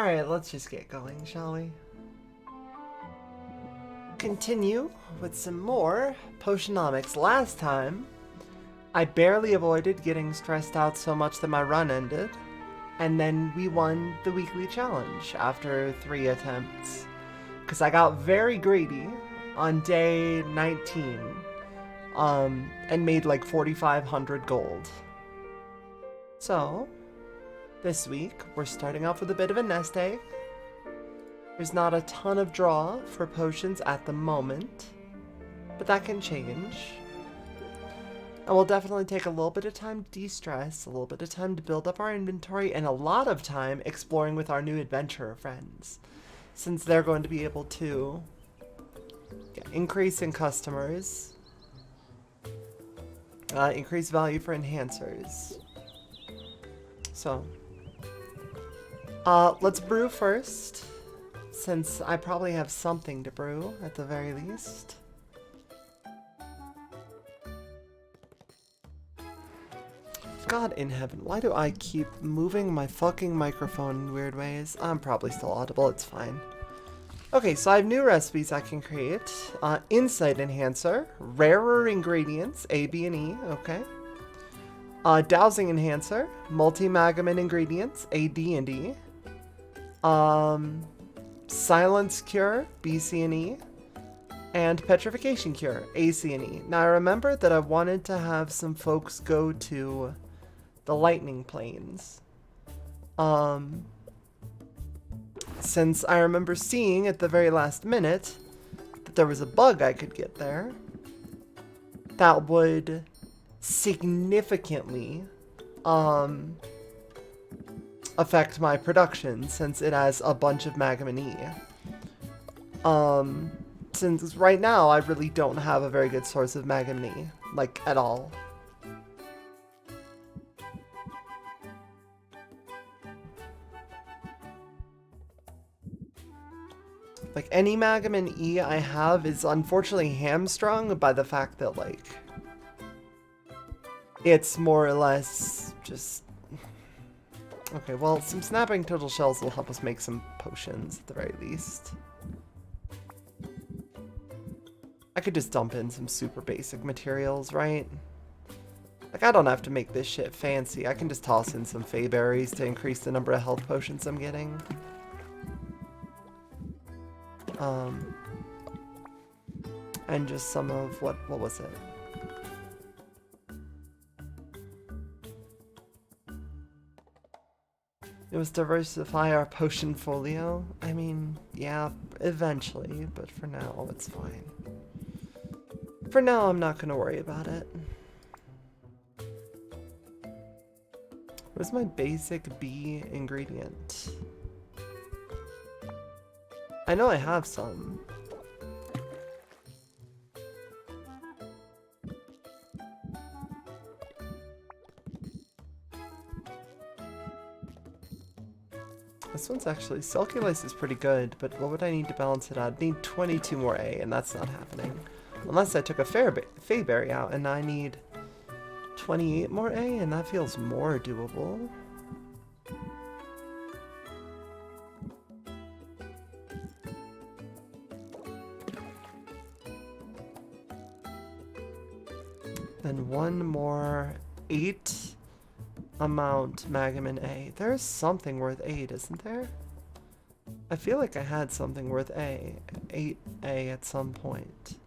Alright, let's just get going, shall we? Continue with some more Potionomics. Last time, I barely avoided getting stressed out so much that my run ended, and then we won the weekly challenge after 3 attempts. Because I got very greedy on day 19, and made like 4,500 gold. So, this week, we're starting off with a bit of a nest egg. There's not a ton of draw for potions at the moment, but that can change. And we'll definitely take a little bit of time to de-stress, a little bit of time to build up our inventory, and a lot of time exploring with our new adventurer friends, since they're going to be able to increase in customers, increase value for enhancers. So, let's brew first, since I probably have something to brew at the very least. God in heaven, why do I keep moving my fucking microphone in weird ways? I'm probably still audible, it's fine. Okay, so I have new recipes I can create. Insight Enhancer, rarer ingredients, A, B, and E, okay. Dowsing Enhancer, multi-magamin ingredients, A, D, and E. Silence Cure, B, C, and E. And Petrification Cure, A, C, and E. Now I remember that I wanted to have some folks go to the lightning plains. Since I remember seeing at the very last minute that there was a bug I could get there that would significantly affect my production, since it has a bunch of Magamin E. Since right now I really don't have a very good source of Magamin E, like at all. Like, any Magamin E I have is unfortunately hamstrung by the fact that, like, it's more or less just... Okay, well, some snapping turtle shells will help us make some potions at the very least. I could just dump in some super basic materials, right? Like, I don't have to make this shit fancy. I can just toss in some fey berries to increase the number of health potions I'm getting. And just some of what was it? It was diversify our potion folio. I mean, yeah, eventually, but for now, it's fine. For now, I'm not gonna worry about it. Where's my basic B ingredient? I know I have some. This one's actually, Selculice is pretty good, but what would I need to balance it out? I'd need 22 more A, and that's not happening. Unless I took a Feyberry out, and I need 28 more A, and that feels more doable. Then one more 8 amount Magamin A. There's something worth 8, isn't there? I feel like I had something worth 8A at some point.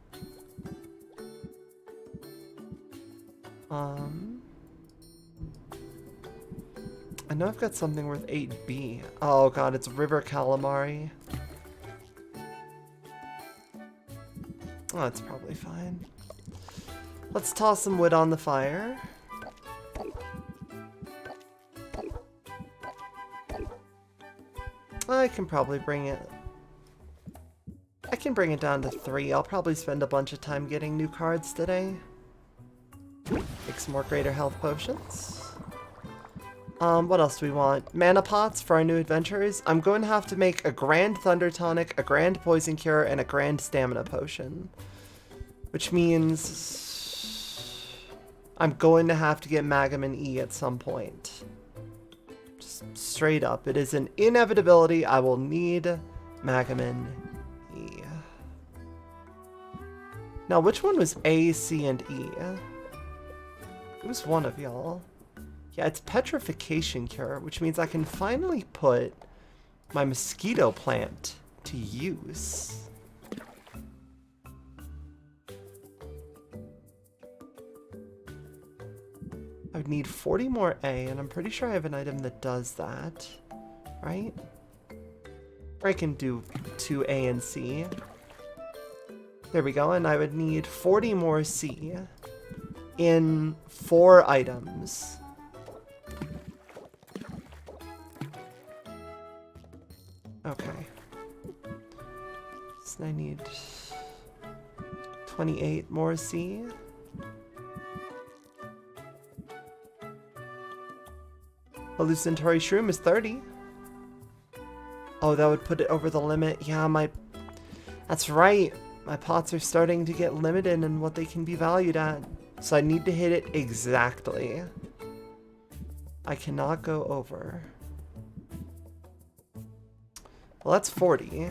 I know I've got something worth 8B. Oh god, it's River Calamari. Oh, that's probably fine. Let's toss some wood on the fire. I can probably bring it... I can bring it down to 3. I'll probably spend a bunch of time getting new cards today. Make some more greater health potions. What else do we want? Mana pots for our new adventurers. I'm going to have to make a Grand Thunder Tonic, a Grand Poison Cure, and a Grand Stamina Potion. Which means... I'm going to have to get Magamin E at some point. Just straight up. It is an inevitability. I will need Magamin E. Now, which one was A, C, and E? It was one of y'all. Yeah, it's petrification cure, which means I can finally put my mosquito plant to use. I would need 40 more A, and I'm pretty sure I have an item that does that, right? Or I can do 2 A and C. There we go, and I would need 40 more C in 4 items. Okay. So I need 28 more C. Hallucinatory shroom is 30. Oh, that would put it over the limit. Yeah, that's right. My pots are starting to get limited in what they can be valued at. So I need to hit it exactly. I cannot go over. Well, that's 40.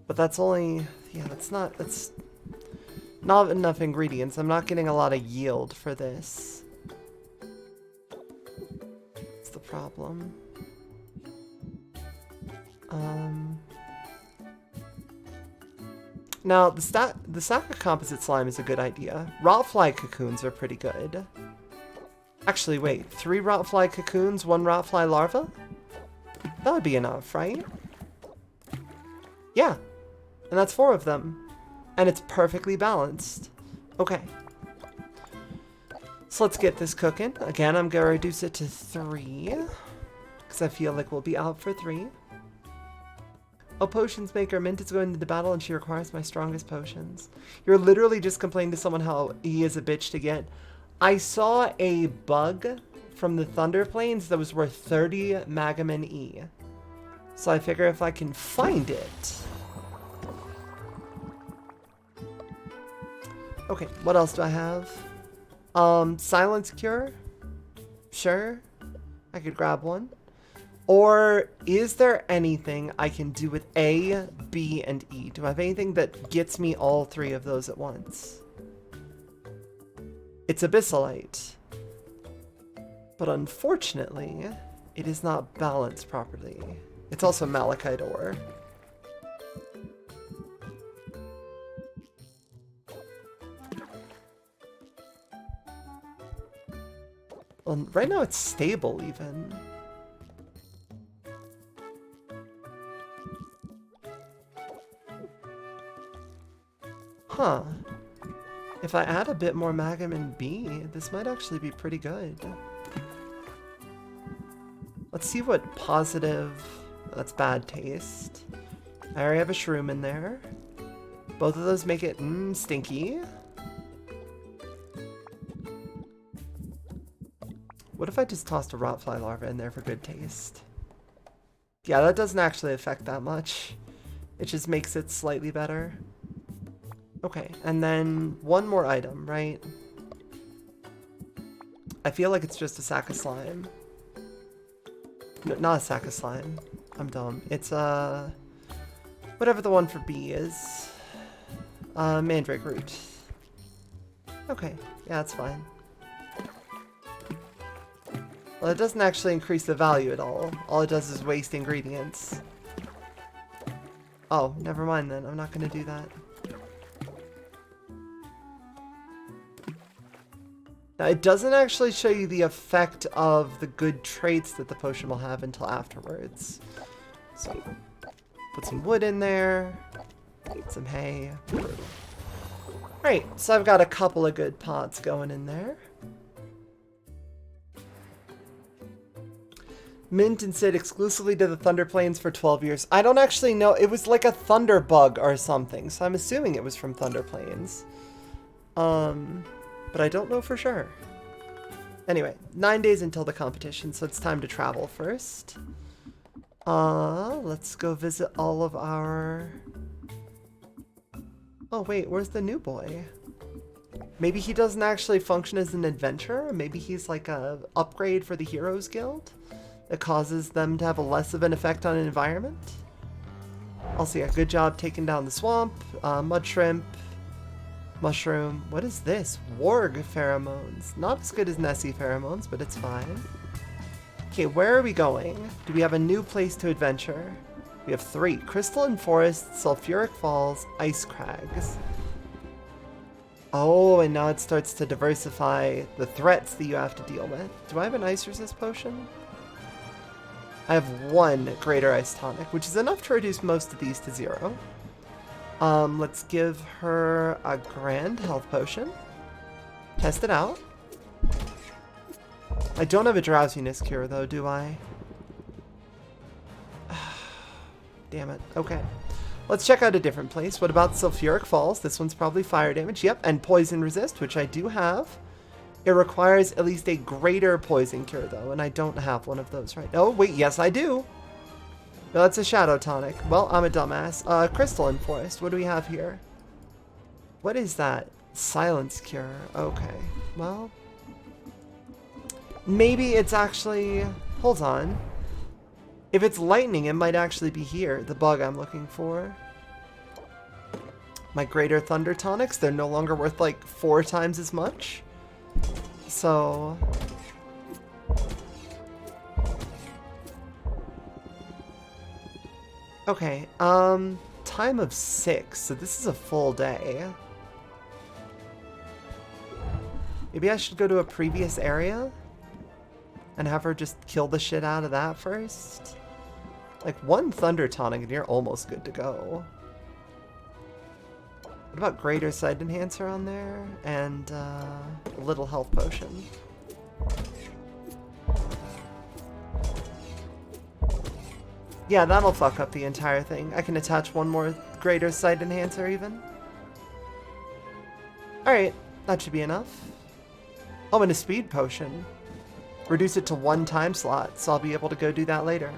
But that's only, yeah, that's not enough ingredients. I'm not getting a lot of yield for this. That's the problem. Now, the stack of composite slime is a good idea. Rotfly cocoons are pretty good. Actually, wait. 3 rotfly cocoons, 1 rotfly larva? That would be enough, right? Yeah. And that's 4 of them. And it's perfectly balanced. Okay. So let's get this cooking. Again, I'm going to reduce it to 3. Because I feel like we'll be out for 3. Oh, potions maker. Mint is going into battle and she requires my strongest potions. You're literally just complaining to someone how he is a bitch to get. I saw a bug from the Thunder Plains that was worth 30 Magamin E. So I figure if I can find it. Okay, what else do I have? Silence cure? Sure. I could grab one. Or is there anything I can do with A, B, and E? Do I have anything that gets me all 3 of those at once? It's abyssalite. But unfortunately, it is not balanced properly. It's also malachite ore. Well, right now it's stable even. Huh. If I add a bit more Magamin B, this might actually be pretty good. Let's see what positive... That's bad taste. I already have a shroom in there. Both of those make it stinky. What if I just tossed a rotfly larva in there for good taste? Yeah, that doesn't actually affect that much. It just makes it slightly better. Okay, and then one more item, right? I feel like it's just a sack of slime. No, not a sack of slime. I'm dumb. It's whatever the one for B is. Mandrake root. Okay, yeah, that's fine. Well, it doesn't actually increase the value at all. All it does is waste ingredients. Oh, never mind then. I'm not gonna do that. Now, it doesn't actually show you the effect of the good traits that the potion will have until afterwards. So, put some wood in there, some hay. Right, so I've got a couple of good pots going in there. Mint and Sid exclusively to the Thunder Plains for 12 years. I don't actually know. It was like a thunder bug or something, so I'm assuming it was from Thunder Plains. But I don't know for sure. Anyway, 9 days until the competition, so it's time to travel first. Let's go visit all of our... Oh wait, where's the new boy? Maybe he doesn't actually function as an adventurer. Maybe he's like a upgrade for the Heroes Guild that causes them to have a less of an effect on an environment. Also, yeah, good job taking down the swamp. Mud shrimp, mushroom. What is this? Warg pheromones. Not as good as Nessie pheromones, but it's fine. Okay, where are we going? Do we have a new place to adventure? We have 3. Crystalline Forest, Sulfuric Falls, Ice Crags. Oh, and now it starts to diversify the threats that you have to deal with. Do I have an ice resist potion? I have 1 greater ice tonic, which is enough to reduce most of these to 0. Let's give her a grand health potion. Test it out. I don't have a drowsiness cure though, do I? Damn it. Okay. Let's check out a different place. What about Sulfuric Falls? This one's probably fire damage. Yep, and poison resist, which I do have. It requires at least a greater poison cure, though, and I don't have one of those right now. Oh, wait, yes, I do. No, that's a shadow tonic. Well, I'm a dumbass. Crystalline Forest. What do we have here? What is that? Silence cure. Okay. Well, maybe it's actually... Hold on. If it's lightning, it might actually be here, the bug I'm looking for. My greater thunder tonics, they're no longer worth like 4 times as much. So... Okay, time of 6, so this is a full day. Maybe I should go to a previous area and have her just kill the shit out of that first. Like 1 thunder tonic and you're almost good to go. What about greater sight enhancer on there? And a little health potion. Yeah, that'll fuck up the entire thing. I can attach 1 more greater sight enhancer even. Alright, that should be enough. Oh, and a speed potion. Reduce it to 1 time slot, so I'll be able to go do that later.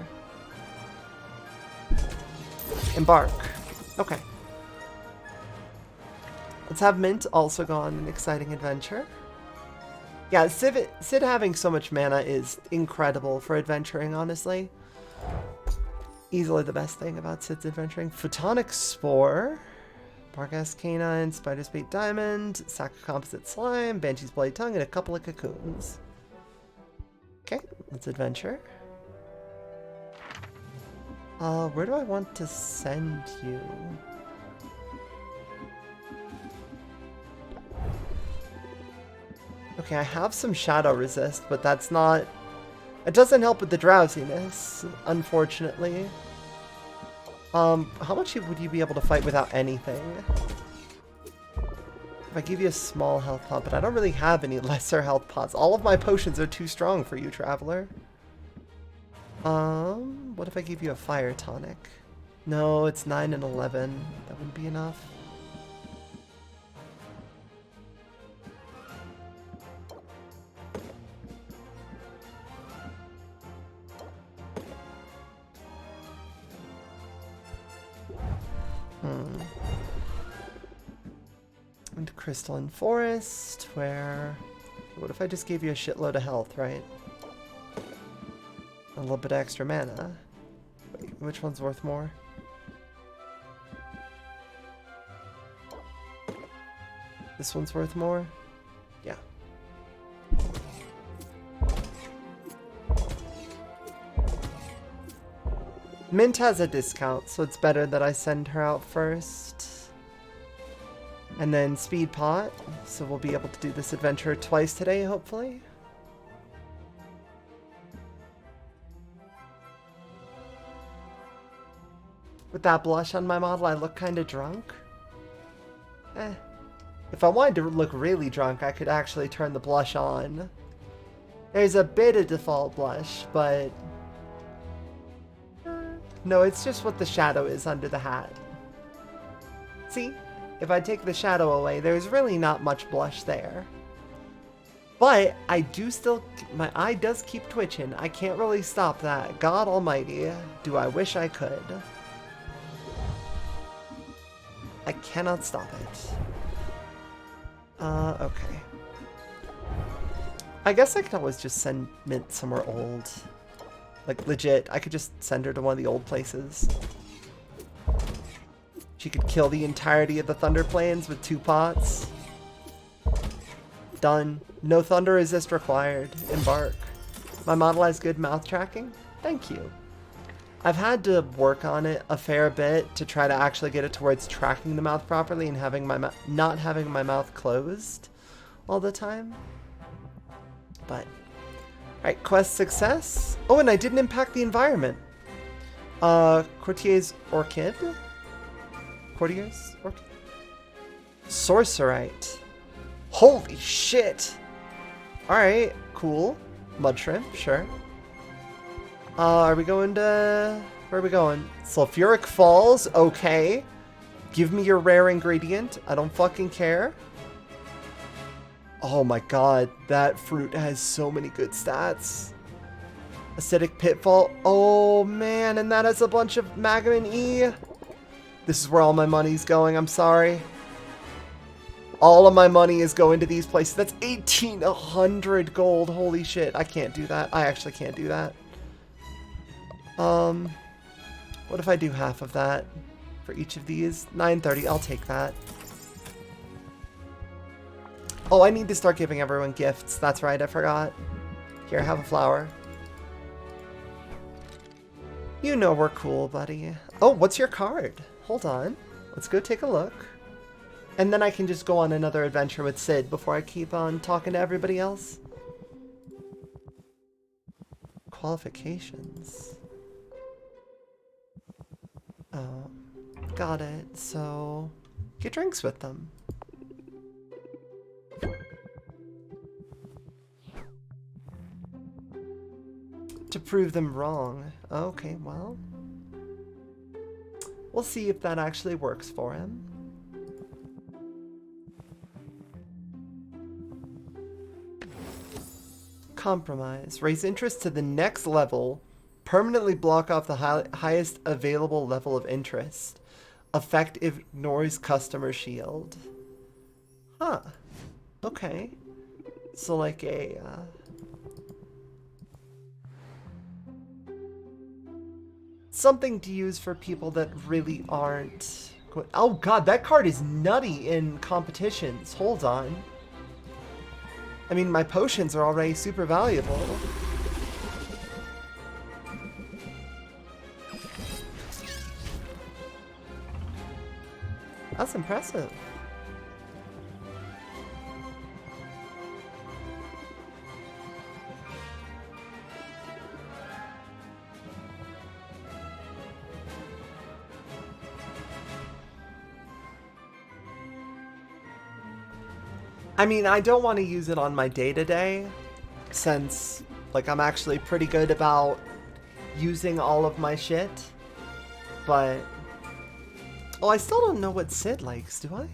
Embark. Okay. Let's have Mint also go on an exciting adventure. Yeah, Sid having so much mana is incredible for adventuring, honestly. Easily the best thing about Sid's adventuring. Photonic Spore. Barghast Canine, Spider's Bait Diamond, Sack of Composite Slime, Banshee's Bloody Tongue, and a couple of cocoons. Okay, let's adventure. Where do I want to send you? Okay, I have some shadow resist, but that's not... It doesn't help with the drowsiness, unfortunately. How much would you be able to fight without anything? If I give you a small health pot, but I don't really have any lesser health pots. All of my potions are too strong for you, traveler. What if I give you a fire tonic? No, it's 9 and 11. That wouldn't be enough. And Crystalline Forest, where... What if I just gave you a shitload of health, right? A little bit extra mana. Wait, which one's worth more? This one's worth more? Yeah. Mint has a discount, so it's better that I send her out first. And then Speed Pot, so we'll be able to do this adventure twice today, hopefully. With that blush on my model, I look kind of drunk. If I wanted to look really drunk, I could actually turn the blush on. There's a bit of default blush, but... No, it's just what the shadow is under the hat. See? If I take the shadow away, there's really not much blush there. But I do still... My eye does keep twitching. I can't really stop that. God almighty, do I wish I could. I cannot stop it. Okay. I guess I could always just send Mint somewhere old. Like, legit, I could just send her to one of the old places. She could kill the entirety of the Thunder Plains with 2 pots. Done. No thunder resist required. Embark. My model has good mouth tracking? Thank you. I've had to work on it a fair bit to try to actually get it towards tracking the mouth properly and having my not having my mouth closed all the time. But, alright, quest success. Oh, and I didn't impact the environment. Courtier's Orchid? Courtier's Orchid? Sorcerite. Holy shit! Alright, cool. Mud shrimp, sure. Are we going to... Where are we going? Sulfuric Falls, okay. Give me your rare ingredient. I don't fucking care. Oh my god, that fruit has so many good stats. Acidic Pitfall. Oh man, and that has a bunch of Magamin E. This is where all my money's going, I'm sorry. All of my money is going to these places. That's 1,800 gold. Holy shit, I can't do that. I actually can't do that. What if I do half of that for each of these? 930, I'll take that. Oh, I need to start giving everyone gifts. That's right, I forgot. Here, have a flower. You know we're cool, buddy. Oh, what's your card? Hold on. Let's go take a look. And then I can just go on another adventure with Sid before I keep on talking to everybody else. Qualifications. Oh, got it. So, get drinks with them. To prove them wrong. Okay, well. We'll see if that actually works for him. Compromise. Raise interest to the next level. Permanently block off the highest available level of interest. Effect ignores customer shield. Huh. Okay. So like a... something to use for people that really aren't... Oh god, that card is nutty in competitions. Hold on. I mean, my potions are already super valuable. That's impressive. I mean, I don't want to use it on my day-to-day, since, like, I'm actually pretty good about using all of my shit, but... Oh, I still don't know what Sid likes, do I?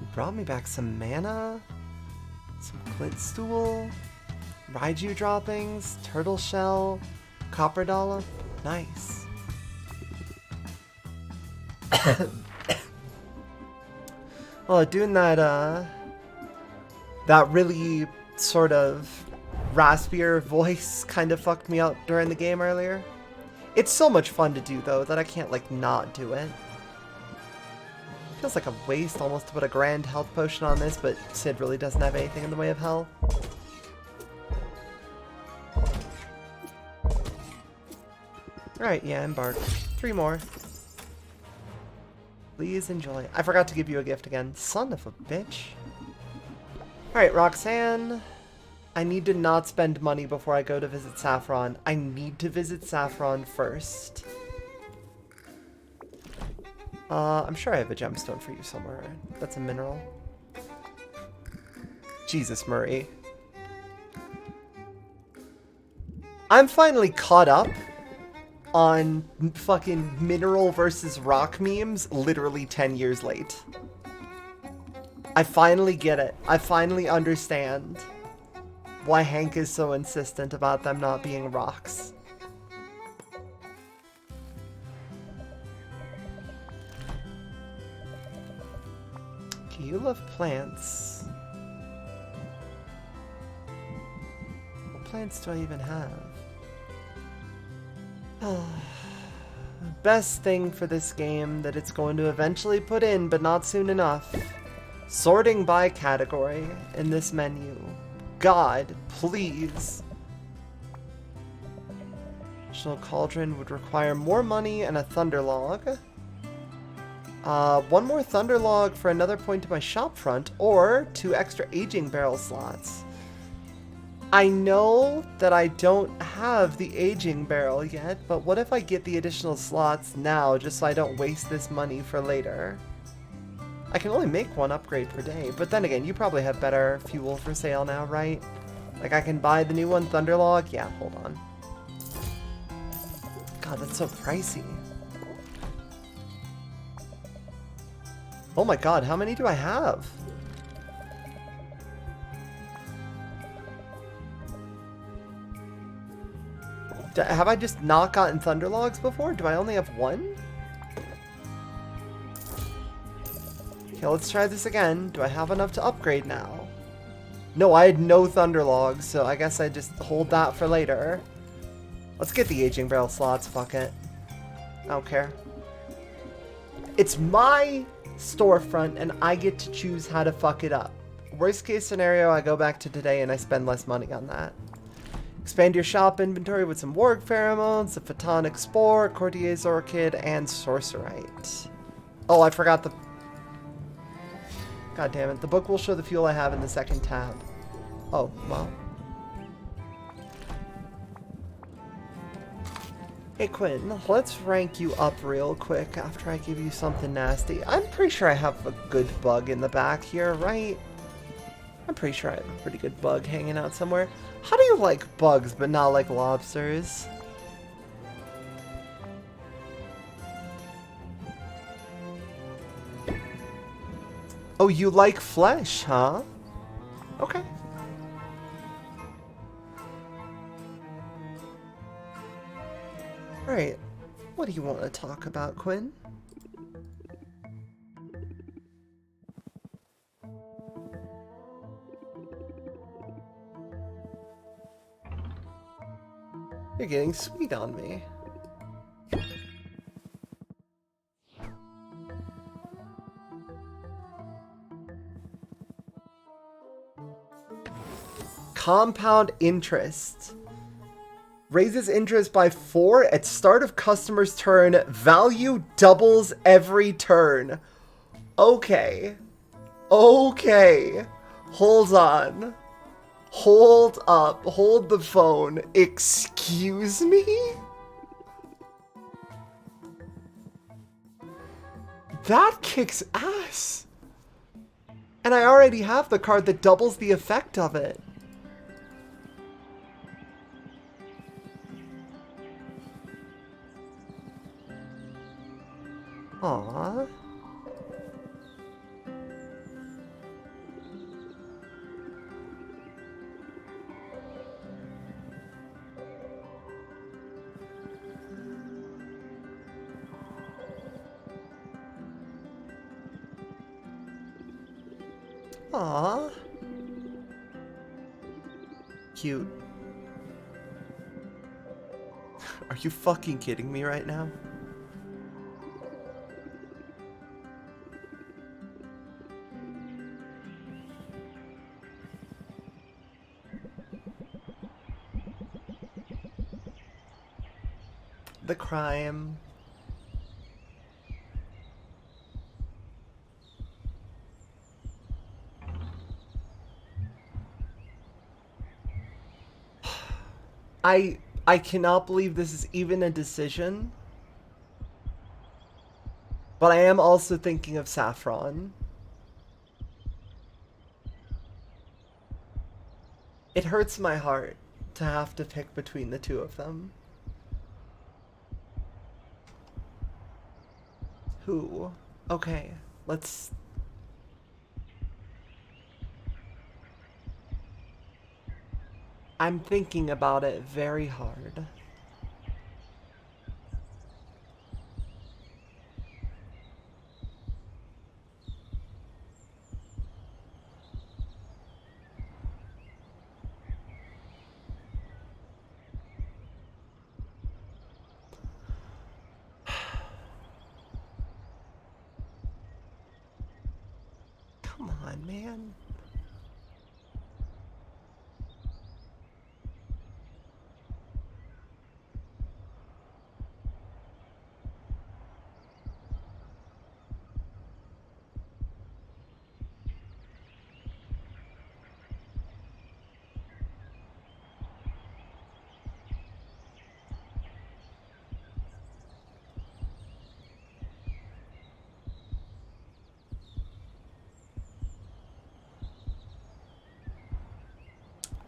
You brought me back some mana, some Clint Stool, Raiju droppings, Turtle Shell, Copper Dollop. Nice. Oh, doing that, that really sort of raspier voice kind of fucked me up during the game earlier. It's so much fun to do, though, that I can't, like, not do it. Feels like a waste almost to put a grand health potion on this, but Sid really doesn't have anything in the way of health. Alright, yeah, embark. 3 more. Please enjoy. I forgot to give you a gift again. Son of a bitch. Alright, Roxanne. I need to not spend money before I go to visit Saffron. I need to visit Saffron first. I'm sure I have a gemstone for you somewhere. That's a mineral. Jesus, Murray. I'm finally caught up on fucking mineral versus rock memes literally 10 years late. I finally get it. I finally understand why Hank is so insistent about them not being rocks. Okay, you love plants. What plants do I even have? Best thing for this game that it's going to eventually put in, but not soon enough. Sorting by category in this menu. God, please. Additional cauldron would require more money and a thunder log. One more thunder log for another point to my shop front, or 2 extra aging barrel slots. I know that I don't have the aging barrel yet, but what if I get the additional slots now just so I don't waste this money for later? I can only make 1 upgrade per day, but then again, you probably have better fuel for sale now, right? Like I can buy the new one, Thunderlog? Yeah, hold on. God, that's so pricey. Oh my god, how many do I have? Have I just not gotten Thunderlogs before? Do I only have 1? Okay, let's try this again. Do I have enough to upgrade now? No, I had no Thunderlogs, so I guess I just hold that for later. Let's get the aging barrel slots, fuck it. I don't care. It's my storefront, and I get to choose how to fuck it up. Worst case scenario, I go back to today and I spend less money on that. Expand your shop inventory with some warg pheromones, a photonic spore, Courtier's orchid, and sorcerite. Oh, I forgot the... God damn it. The book will show the fuel I have in the second tab. Oh, well. Hey Quinn, let's rank you up real quick after I give you something nasty. I'm pretty sure I have a good bug in the back here, right? I'm pretty sure I have a pretty good bug hanging out somewhere. How do you like bugs but not like lobsters? Oh, you like flesh, huh? Okay. Alright. What do you want to talk about, Quinn? You're getting sweet on me. Compound interest. Raises interest by 4 at start of customer's turn. Value doubles every turn. Okay. Okay. Hold on. Hold up. Hold the phone. Excuse me? That kicks ass. And I already have the card that doubles the effect of it. Aww. Aww. Cute. Are you fucking kidding me right now? The crime. I cannot believe this is even a decision. But I am also thinking of Saffron. It hurts my heart to have to pick between the two of them. Who? Okay, let's... I'm thinking about it very hard. on, man.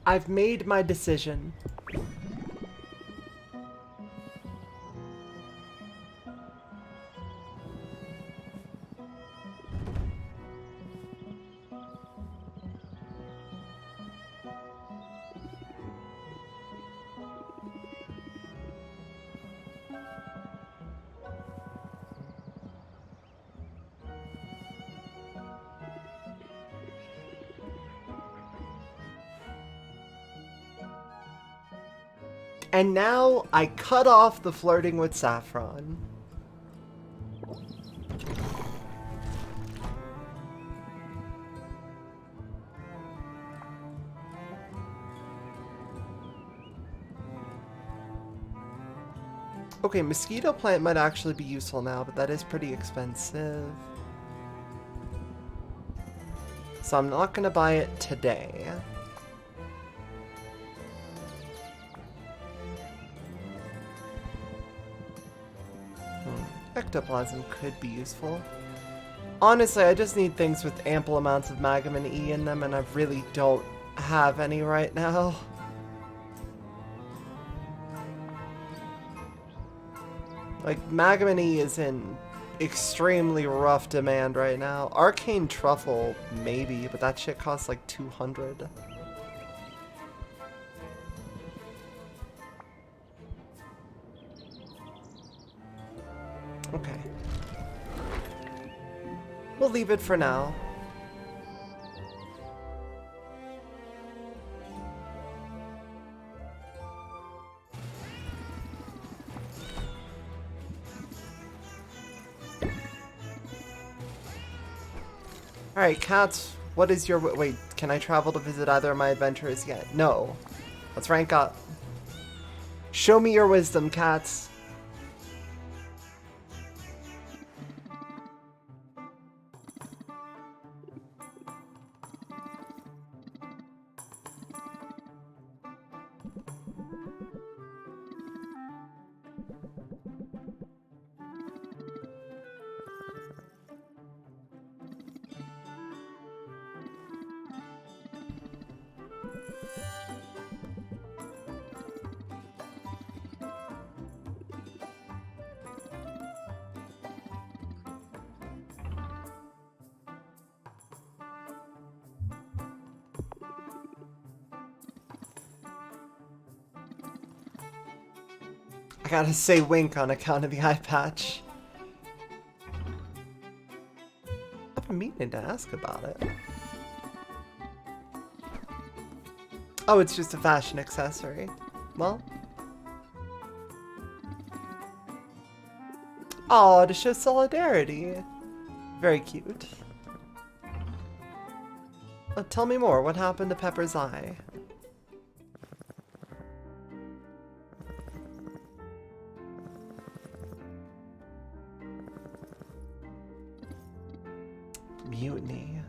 I've made my decision. And now I cut off the flirting with Saffron. Okay, mosquito plant might actually be useful now, but that is pretty expensive. So I'm not gonna buy it today. Ectoplasm could be useful. Honestly, I just need things with ample amounts of Magamin E in them, and I really don't have any right now. Like, Magamin E is in extremely rough demand right now. Arcane Truffle, maybe, but that shit costs like 200. Okay. We'll leave it for now. Alright, cats, what is your... Wait, can I travel to visit either of my adventurers yet? No. Let's rank up. Show me your wisdom, cats. I gotta say wink on account of the eye patch. I've been meaning to ask about it. Oh, it's just a fashion accessory. Well. Oh, to show solidarity. Very cute. Tell me more. What happened to Pepper's eye? Mutiny.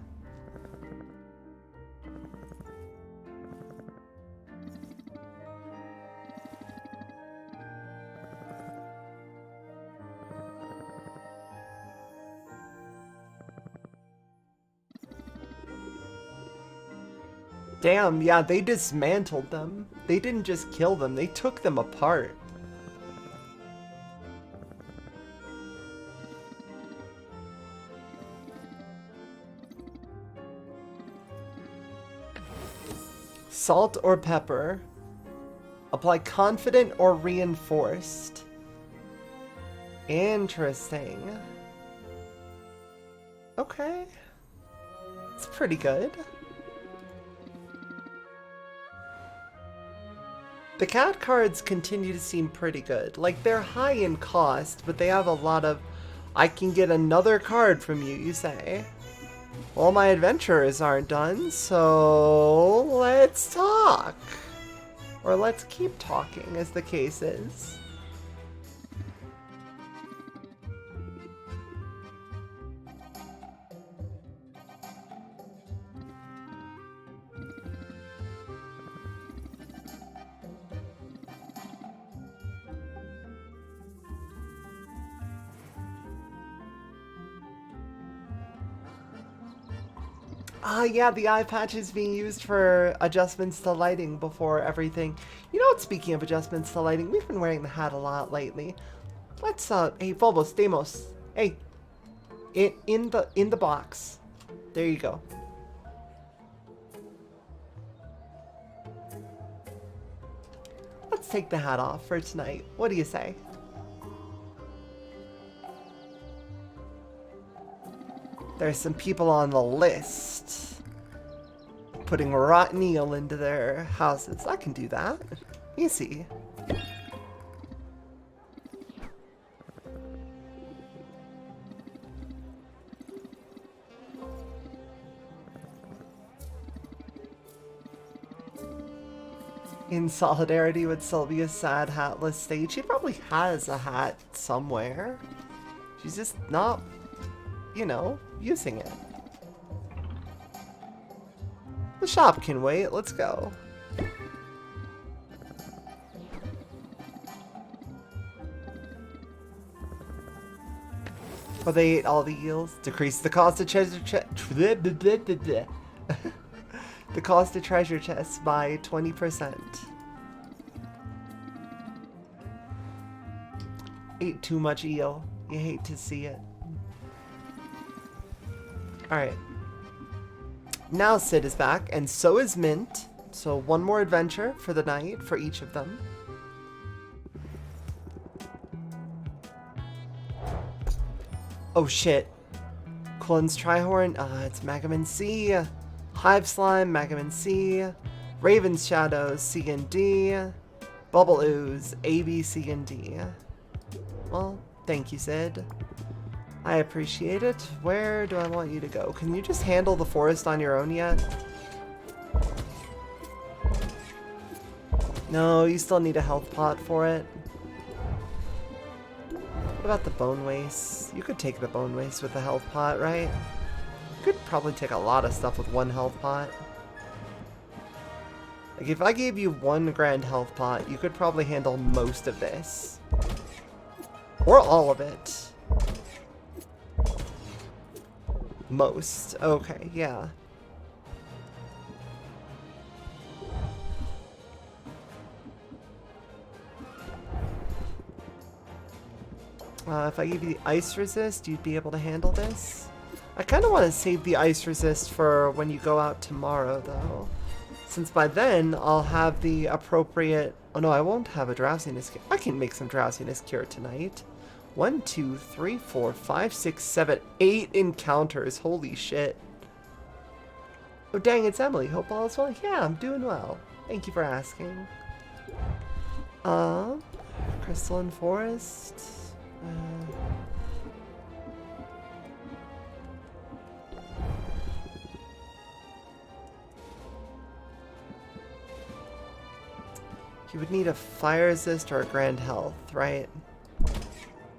Damn, yeah, they dismantled them. They didn't just kill them, they took them apart. Salt or pepper? Apply confident or reinforced? Interesting. Okay. It's pretty good. The cat cards continue to seem pretty good. Like, they're high in cost, but they have a lot of... I can get another card from you, you say? Well, my adventurers aren't done, so let's talk. Or let's keep talking, as the case is. Ah, yeah, the eye patch is being used for adjustments to lighting before everything. You know what, speaking of adjustments to lighting, we've been wearing the hat a lot lately. Let's, hey, Phobos, Deimos, hey, in the box. There you go. Let's take the hat off for tonight. What do you say? There's some people on the list putting rotten eel into their houses. I can do that. Easy. In solidarity with Sylvia's sad hatless state, she probably has a hat somewhere. She's just not, you know, using it. The shop can wait. Let's go. Oh, they ate all the eels. Decrease the cost of treasure the cost of treasure chests by 20%. Ate too much eel. You hate to see it. Alright. Now Sid is back, and so is Mint. So one more adventure for the night for each of them. Oh shit. Quillen's Trihorn, it's Magaman C. Hive Slime, Magaman C. Raven's Shadows, C and D. Bubble Ooze, A, B, C, and D. Well, thank you, Sid. I appreciate it. Where do I want you to go? Can you just handle the forest on your own yet? No, you still need a health pot for it. What about the bone waste? You could take the bone waste with the health pot, right? You could probably take a lot of stuff with one health pot. Like, if I gave you one grand health pot, you could probably handle most of this. Or all of it. Most. Okay, yeah. If I give you the ice resist, you'd be able to handle this. I kind of want to save the ice resist for when you go out tomorrow, though. Since by then, I'll have the appropriate... Oh no, I won't have a drowsiness cure. I can make some drowsiness cure tonight. 1, 2, 3, 4, 5, 6, 7, 8 encounters. Holy shit. Oh dang, it's Emily. Hope all is well. Yeah, I'm doing well. Thank you for asking. Crystalline Forest. You would need a fire resist or a grand health, right?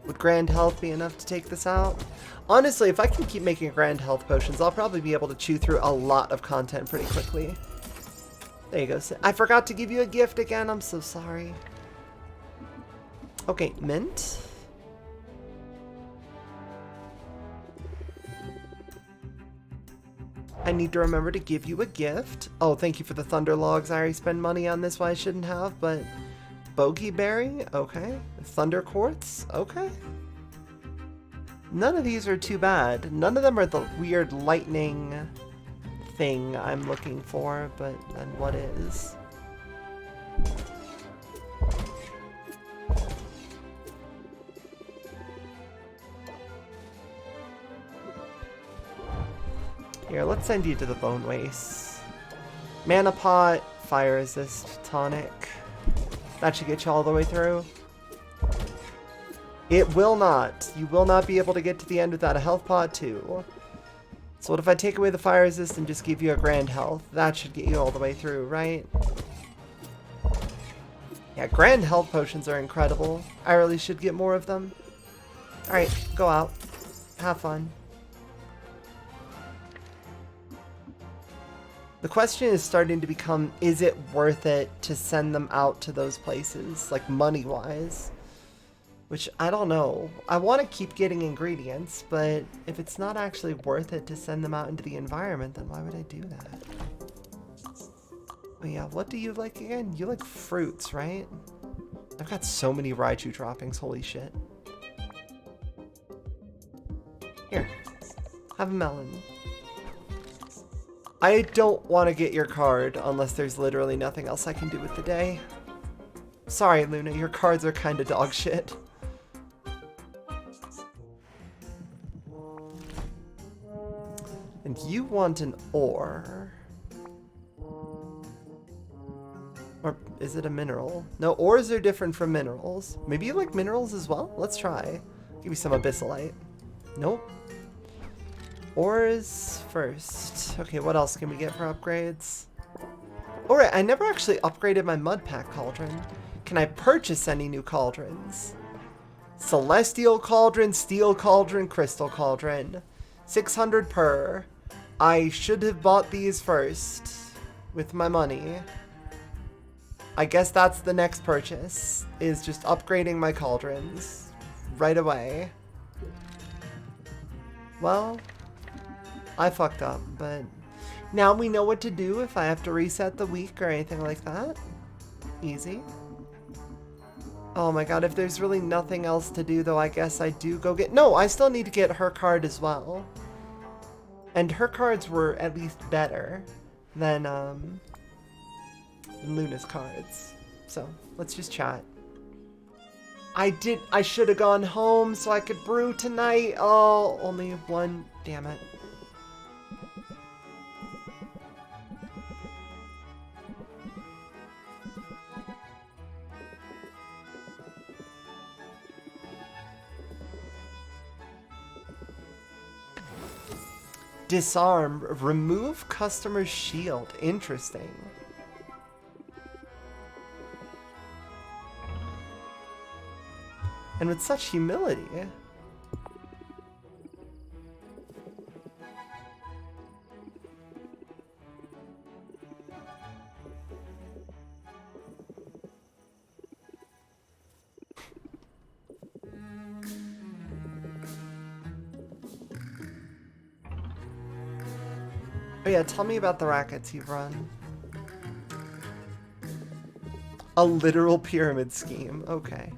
Would grand health be enough to take this out? Honestly, if I can keep making grand health potions, I'll probably be able to chew through a lot of content pretty quickly. There you go. I forgot to give you a gift again. I'm so sorry. Okay, Mint. I need to remember to give you a gift. Oh, thank you for the Thunder Logs. I already spend money on this, what I shouldn't have, but... Bogey Berry? Okay. Thunder Quartz? Okay. None of these are too bad. None of them are the weird lightning thing I'm looking for, but then what is? Here, let's send you to the Bone Waste. Mana Pot, Fire Resist, Tonic. That should get you all the way through. It will not. You will not be able to get to the end without a health pot too. So what if I take away the fire resist and just give you a grand health? That should get you all the way through, right? Yeah, grand health potions are incredible. I really should get more of them. Alright, go out. Have fun. The question is starting to become, is it worth it to send them out to those places, like money-wise? Which, I don't know. I want to keep getting ingredients, but if it's not actually worth it to send them out into the environment, then why would I do that? But yeah, what do you like again? You like fruits, right? I've got so many Raichu droppings, holy shit. Here, have a melon. I don't want to get your card unless there's literally nothing else I can do with the day. Sorry, Luna, your cards are kind of dog shit. And you want an ore. Or is it a mineral? No, ores are different from minerals. Maybe you like minerals as well? Let's try. Give you some abyssalite. Nope. Ores first. Okay, what else can we get for upgrades? Alright, I never actually upgraded my mud pack cauldron. Can I purchase any new cauldrons? Celestial cauldron, steel cauldron, crystal cauldron. 600 per. I should have bought these first with my money. I guess that's the next purchase, is just upgrading my cauldrons right away. Well, I fucked up, but now we know what to do if I have to reset the week or anything like that. Easy. Oh my god, if there's really nothing else to do though, I guess I do go get... No, I still need to get her card as well. And her cards were at least better than Luna's cards. So, let's just chat. I should have gone home so I could brew tonight. Oh, only one. Damn it. Disarm. Remove customer's shield. Interesting. And with such humility. Oh yeah, tell me about the rackets you've run. A literal pyramid scheme. Okay.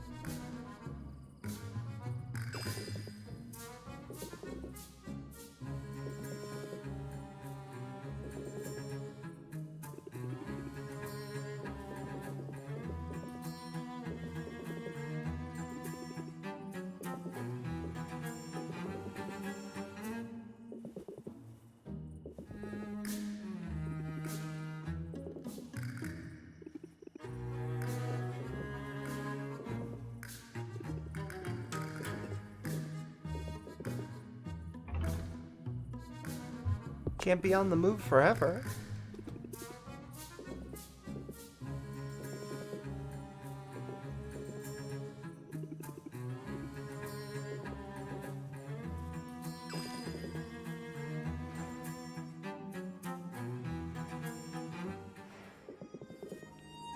Can't be on the move forever.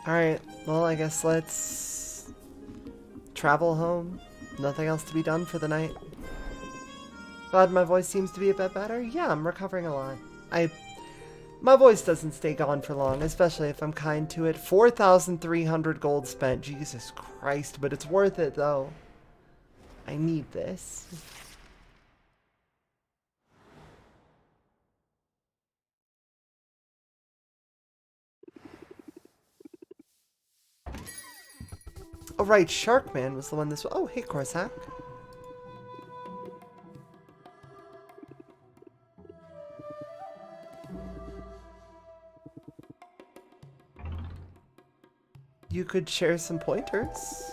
Alright, well, I guess let's travel home. Nothing else to be done for the night. Glad my voice seems to be a bit better. Yeah, I'm recovering a lot. My voice doesn't stay gone for long, especially if I'm kind to it. 4,300 gold spent. Jesus Christ, but it's worth it, though. I need this. Oh, right, Sharkman was the one this... Oh, hey, Corsac. You could share some pointers.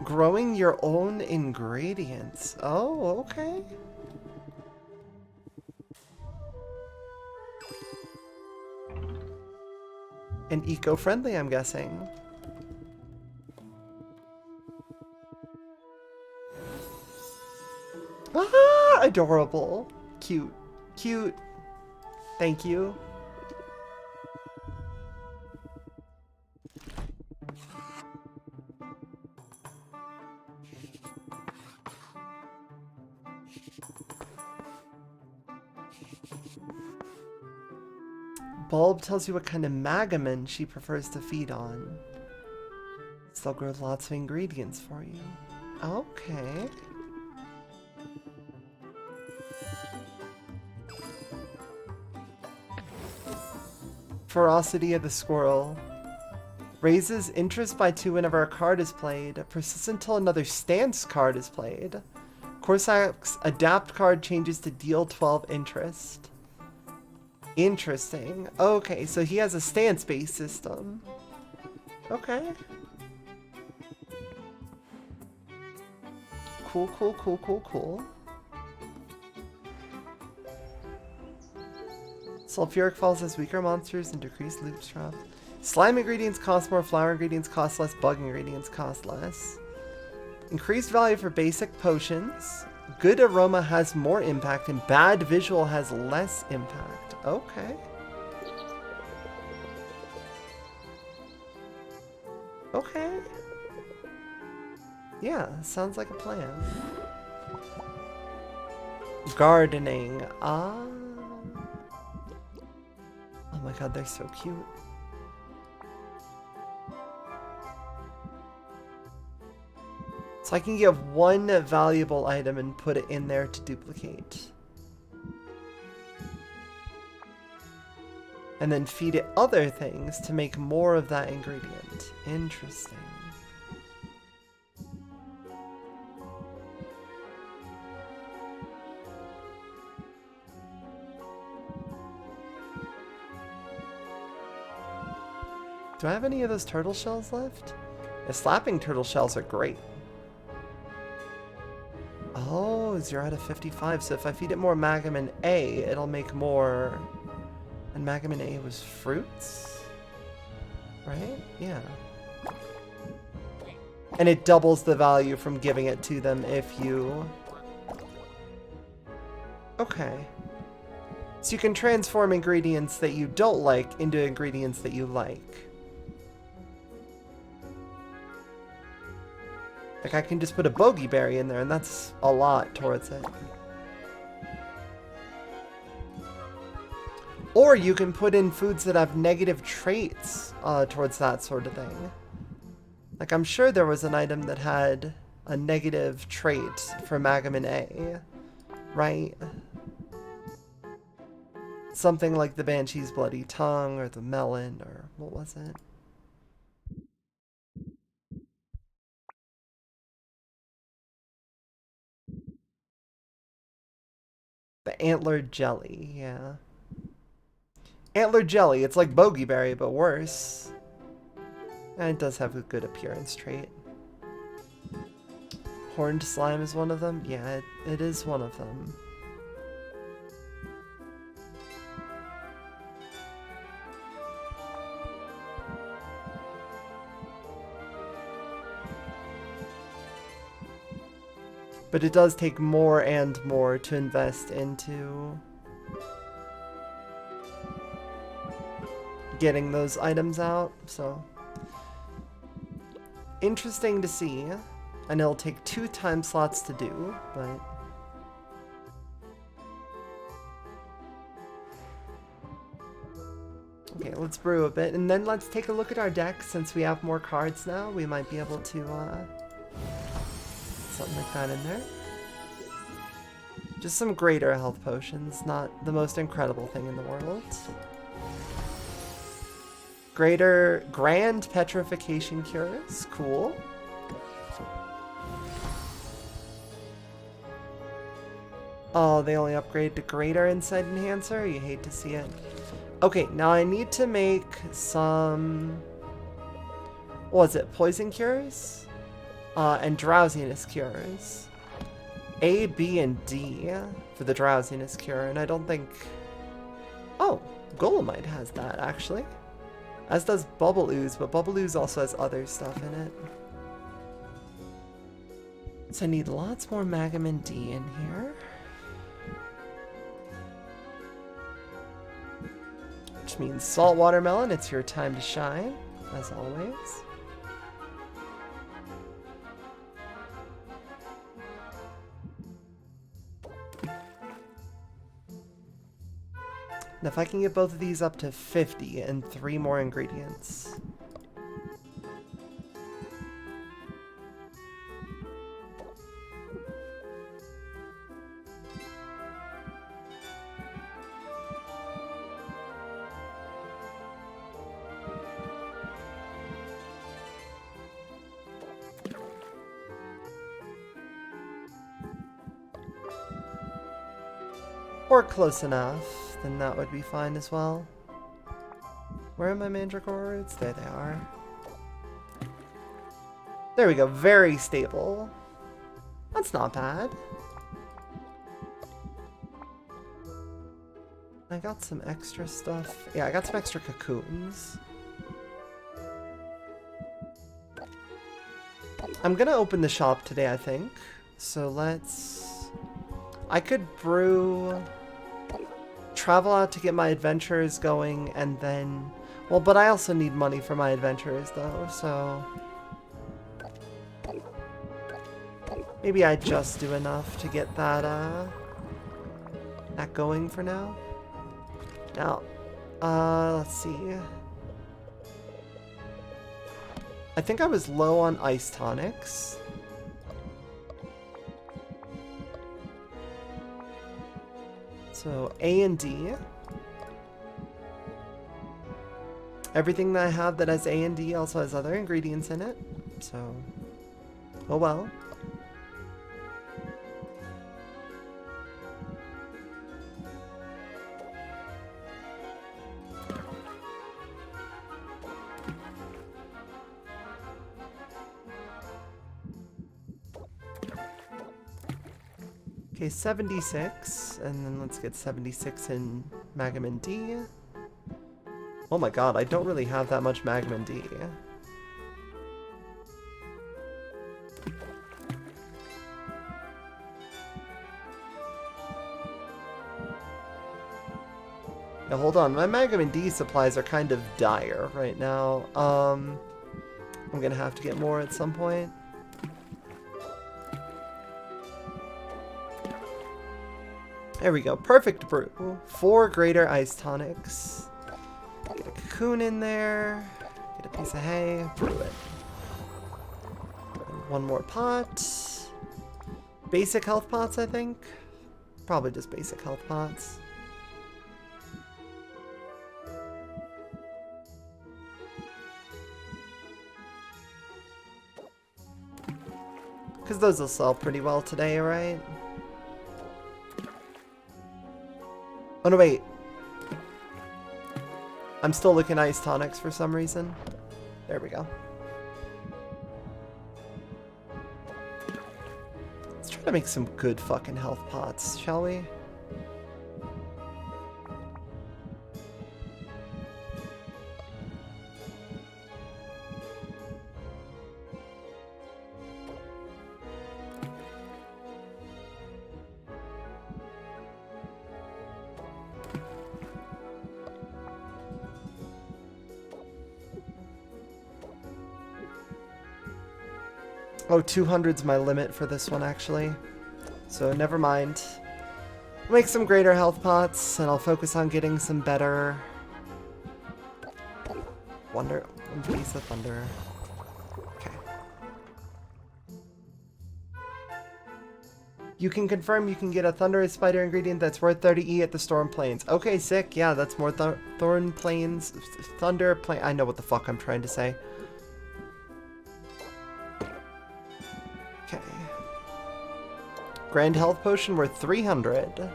Growing your own ingredients. Oh, okay. And eco-friendly, I'm guessing. Ah, adorable. Cute. Cute. Thank you. Bulb tells you what kind of magamin she prefers to feed on. They'll grow lots of ingredients for you. Okay. Ferocity of the Squirrel. Raises interest by 2 whenever a card is played. Persists until another stance card is played. Corsack's Adapt card changes to deal 12 interest. Interesting. Okay, so he has a stance-based system. Okay. Cool, cool, cool, cool, cool. Sulfuric Falls has weaker monsters and decreased loops drop. Slime ingredients cost more, flower ingredients cost less, bug ingredients cost less. Increased value for basic potions. Good aroma has more impact and bad visual has less impact. Okay. Okay. Yeah, sounds like a plan. Gardening. Ah. Oh my god, they're so cute. So I can get one valuable item and put it in there to duplicate. And then feed it other things to make more of that ingredient. Interesting. Do I have any of those turtle shells left? The slapping turtle shells are great. Oh, 0 out of 55. So if I feed it more Magamin A, it'll make more. And Magamin A was fruits? Right? Yeah. And it doubles the value from giving it to them if you... Okay. So you can transform ingredients that you don't like into ingredients that you like. Like I can just put a bogey berry in there and that's a lot towards it. Or you can put in foods that have negative traits towards that sort of thing. Like I'm sure there was an item that had a negative trait for Magamin A, right? Something like the Banshee's Bloody Tongue or the melon or what was it? The antlered jelly, yeah. Antlered jelly, it's like bogeyberry, but worse. And it does have a good appearance trait. Horned slime is one of them? Yeah, it is one of them. But it does take more and more to invest into getting those items out, so interesting to see. And it'll take 2 time slots to do, but okay, let's brew a bit and then let's take a look at our deck. Since we have more cards now, we might be able to something like that in there. Just some greater health potions, not the most incredible thing in the world. Greater Grand Petrification Cures, cool. Oh, they only upgrade to Greater Insight Enhancer? You hate to see it. Okay, now I need to make some... What was it? Poison Cures? and drowsiness cures. A, B, and D for the drowsiness cure, and I don't think... Oh, Golemite has that, actually. As does Bubble Ooze, but Bubble Ooze also has other stuff in it. So I need lots more Magamin D in here. Which means Salt Watermelon, it's your time to shine, as always. And if I can get both of these up to 50 and 3 more ingredients. Or close enough, then that would be fine as well. Where are my mandragores? There they are. There we go, very stable. That's not bad. I got some extra stuff. Yeah, I got some extra cocoons. I'm gonna open the shop today, I think. So let's... I could brew... Travel out to get my adventures going, and then... Well, but I also need money for my adventures, though, so... Maybe I just do enough to get that, that going for now. Now, let's see. I think I was low on ice tonics. So, A and D. Everything that I have that has A and D also has other ingredients in it. So, oh well. Okay, 76, and then let's get 76 in Magamin D. Oh my god, I don't really have that much Magamin D. Now hold on, my Magamin D supplies are kind of dire right now. I'm gonna have to get more at some point. There we go. Perfect brew. 4 greater ice tonics. Get a cocoon in there. Get a piece of hay. Brew it. And 1 more pot. Basic health pots, I think. Probably just basic health pots. Because those will sell pretty well today, right? Oh no, wait. I'm still looking at ice tonics for some reason. There we go. Let's try to make some good fucking health pots, shall we? Oh, 200's my limit for this one, actually. So, never mind. I'll make some greater health pots, and I'll focus on getting some better... One piece of thunder. Okay. You can confirm you can get a thunderous spider ingredient that's worth 30E at the Storm Plains. Okay, sick. Yeah, that's more Thorn Plains... Thunder Plain... I know what the fuck I'm trying to say. Grand health potion worth 300.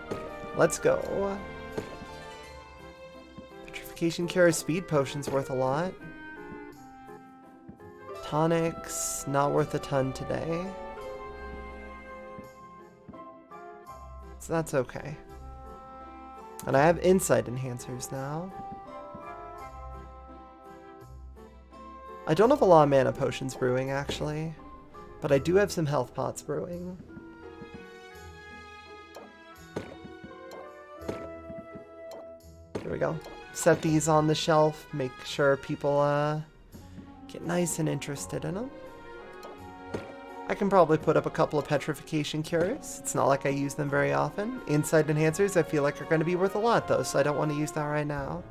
Let's go. Petrification cure speed potion's worth a lot. Tonics, not worth a ton today. So that's okay. And I have insight enhancers now. I don't have a lot of mana potions brewing, actually. But I do have some health pots brewing. There we go. Set these on the shelf. Make sure people get nice and interested in them. I can probably put up a couple of petrification cures. It's not like I use them very often. Insight enhancers I feel like are going to be worth a lot though, so I don't want to use that right now.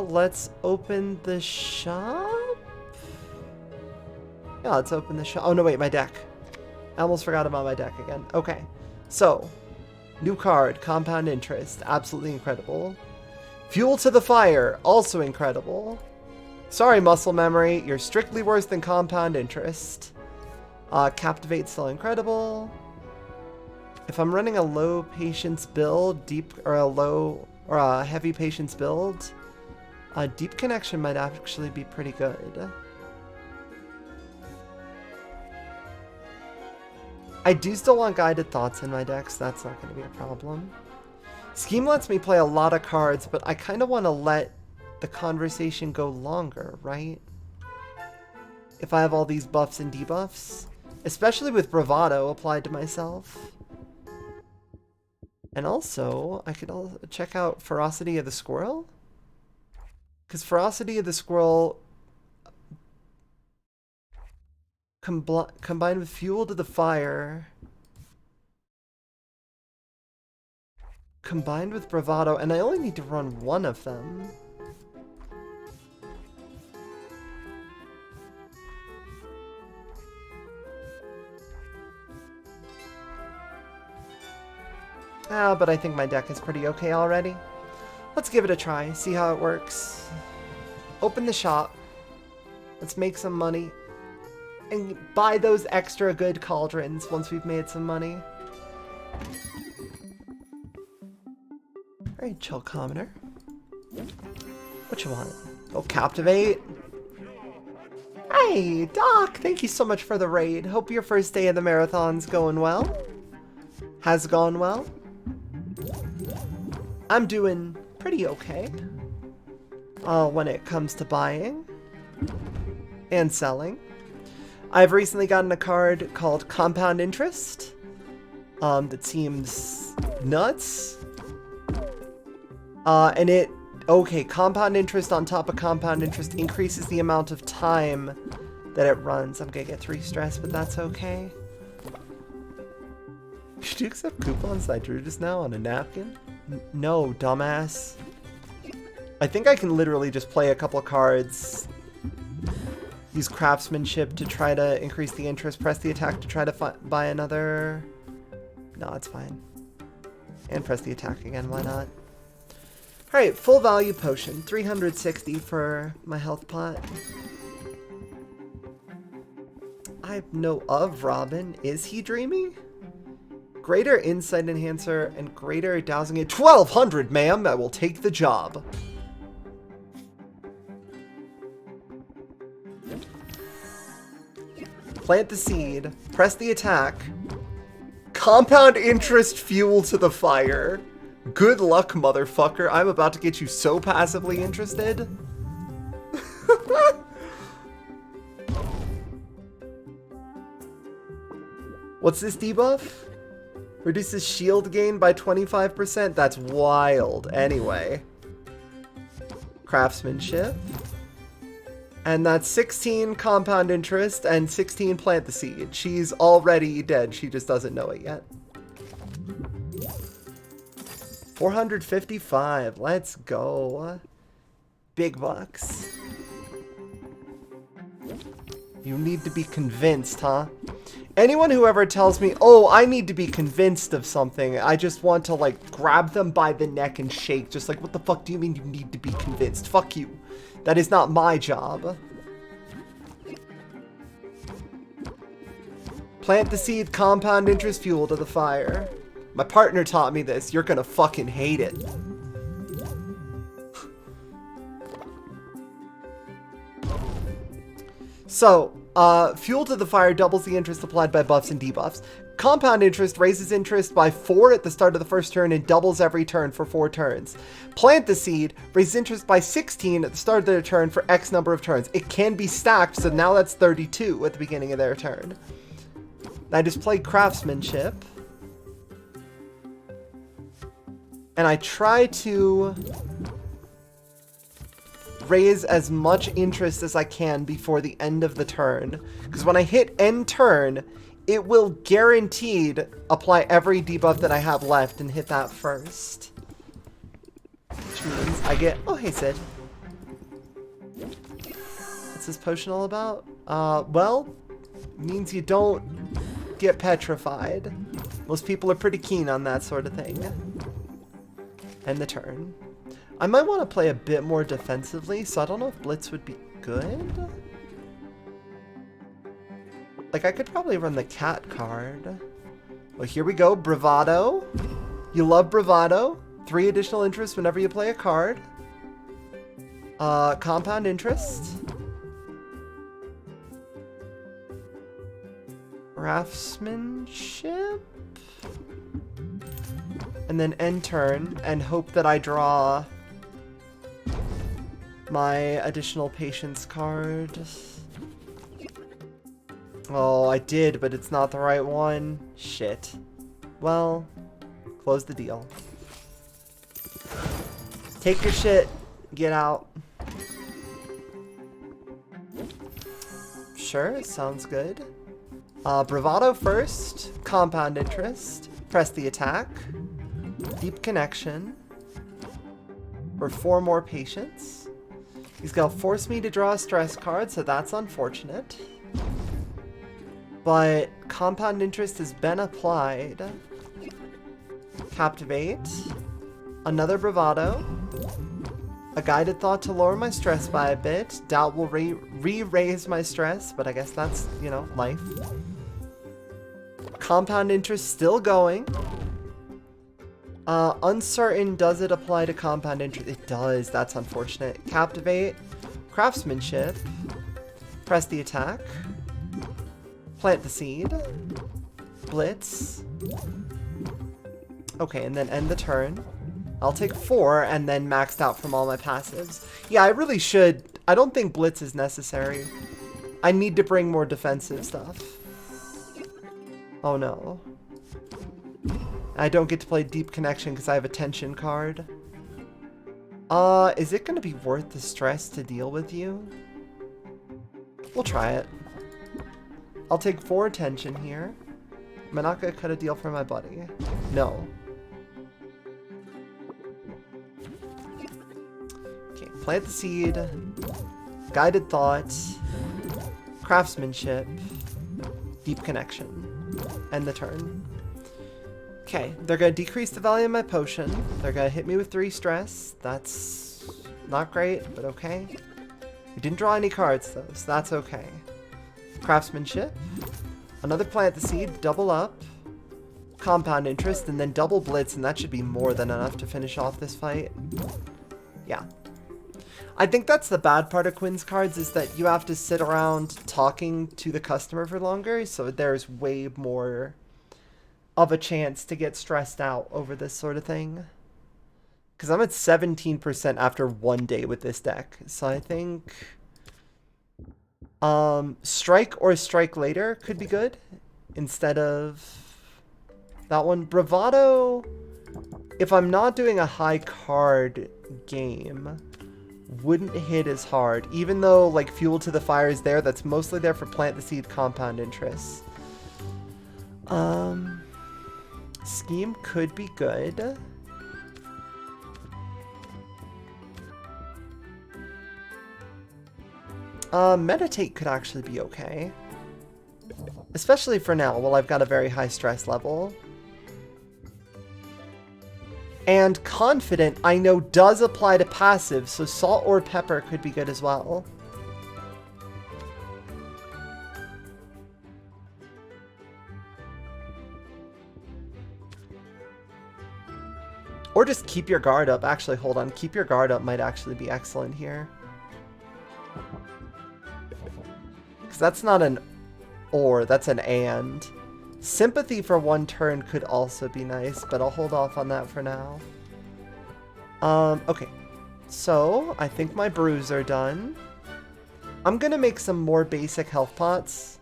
Let's open the shop? Yeah, let's open the shop. Oh no, wait, my deck. I almost forgot about my deck again. Okay, so new card, Compound Interest, absolutely incredible. Fuel to the Fire, also incredible. Sorry, Muscle Memory, you're strictly worse than Compound Interest. Captivate, still incredible. If I'm running a low patience build, a heavy patience build, Deep Connection might actually be pretty good. I do still want Guided Thoughts in my deck, so that's not going to be a problem. Scheme lets me play a lot of cards, but I kind of want to let the conversation go longer, right? If I have all these buffs and debuffs, especially with Bravado applied to myself. And also, I could also check out Ferocity of the Squirrel. Because Ferocity of the Squirrel combined with Fuel to the Fire, combined with Bravado, and I only need to run one of them. But I think my deck is pretty okay already. Let's give it a try, see how it works. Open the shop. Let's make some money. And buy those extra good cauldrons once we've made some money. Alright, chill commoner. What you want? Oh, Captivate? Hey, Doc! Thank you so much for the raid. Hope your first day of the marathon's going well. Has gone well. I'm doing pretty okay. When it comes to buying and selling. I've recently gotten a card called Compound Interest. That seems nuts. Compound Interest on top of Compound Interest increases the amount of time that it runs. I'm gonna get 3 stress, but that's okay. Should you accept coupons I drew just now on a napkin? No, dumbass. I think I can literally just play a couple of cards. Use Craftsmanship to try to increase the interest. Press the attack to try to buy another. No, it's fine. And press the attack again, why not? Alright, full value potion. 360 for my health pot. I know of Robin. Is he dreamy? Greater Insight Enhancer and Greater Dowsing Aid. 1200, ma'am! I will take the job. Plant the seed. Press the attack. Compound Interest, Fuel to the Fire. Good luck, motherfucker. I'm about to get you so passively interested. What's this debuff? Reduces shield gain by 25%? That's wild. Anyway. Craftsmanship. And that's 16 Compound Interest and 16 Plant the Seed. She's already dead. She just doesn't know it yet. 455. Let's go. Big bucks. You need to be convinced, huh? Anyone who ever tells me, oh, I need to be convinced of something, I just want to, like, grab them by the neck and shake. Just like, what the fuck do you mean you need to be convinced? Fuck you. That is not my job. Plant the seed, Compound Interest, Fuel to the Fire. My partner taught me this. You're gonna fucking hate it. So, Fuel to the Fire doubles the interest applied by buffs and debuffs. Compound Interest raises interest by 4 at the start of the first turn and doubles every turn for 4 turns. Plant the Seed raises interest by 16 at the start of their turn for X number of turns. It can be stacked, so now that's 32 at the beginning of their turn. I just play Craftsmanship. And I try to raise as much interest as I can before the end of the turn. Because when I hit end turn, it will guaranteed apply every debuff that I have left and hit that first. Which means I get... Oh, hey, Sid. What's this potion all about? Well, means you don't get petrified. Most people are pretty keen on that sort of thing. End the turn. I might want to play a bit more defensively, so I don't know if Blitz would be good. Like, I could probably run the cat card. Well, here we go. Bravado. You love Bravado. 3 additional interest whenever you play a card. Compound Interest. Craftsmanship. And then end turn, and hope that I draw my additional patience card. Oh, I did, but it's not the right one. Shit. Well, close the deal. Take your shit. Get out. Sure, sounds good. Bravado first. Compound Interest. Press the attack. Deep Connection. For 4 more patience. He's gonna force me to draw a stress card, so that's unfortunate. But Compound Interest has been applied. Captivate. Another Bravado. A Guided Thought to lower my stress by a bit. Doubt will re-raise my stress, but I guess that's, you know, life. Compound Interest still going. Uncertain, does it apply to Compound Interest? It does, that's unfortunate. Captivate. Craftsmanship. Press the attack. Plant the Seed. Blitz. Okay, and then end the turn. I'll take 4 and then maxed out from all my passives. Yeah, I really should. I don't think Blitz is necessary. I need to bring more defensive stuff. Oh no. I don't get to play Deep Connection because I have a tension card. Is it going to be worth the stress to deal with you? We'll try it. I'll take 4 attention here. Am I not going to cut a deal for my buddy? No. Okay, plant the seed. Guided thought. Craftsmanship. Deep connection. End the turn. Okay, they're going to decrease the value of my potion. They're going to hit me with 3 stress. That's not great, but okay. We didn't draw any cards though, so that's okay. Craftsmanship. Another plant the seed, double up. Compound interest, and then double blitz, and that should be more than enough to finish off this fight. Yeah. I think that's the bad part of Quinn's cards, is that you have to sit around talking to the customer for longer, so there's way more of a chance to get stressed out over this sort of thing. Because I'm at 17% after 1 day with this deck, so I think Strike or Strike Later could be good instead of that one. Bravado, if I'm not doing a high card game, wouldn't hit as hard, even though like Fuel to the Fire is there. That's mostly there for plant the seed, compound interest. Scheme could be good. Meditate could actually be okay. Especially for now, while I've got a very high stress level. And Confident, I know, does apply to passive, so Salt or Pepper could be good as well. Or just Keep Your Guard Up. Actually, hold on. Keep Your Guard Up might actually be excellent here. Because that's not an or, that's an and. Sympathy for 1 turn could also be nice, but I'll hold off on that for now. Okay. So, I think my brews are done. I'm gonna make some more basic health pots.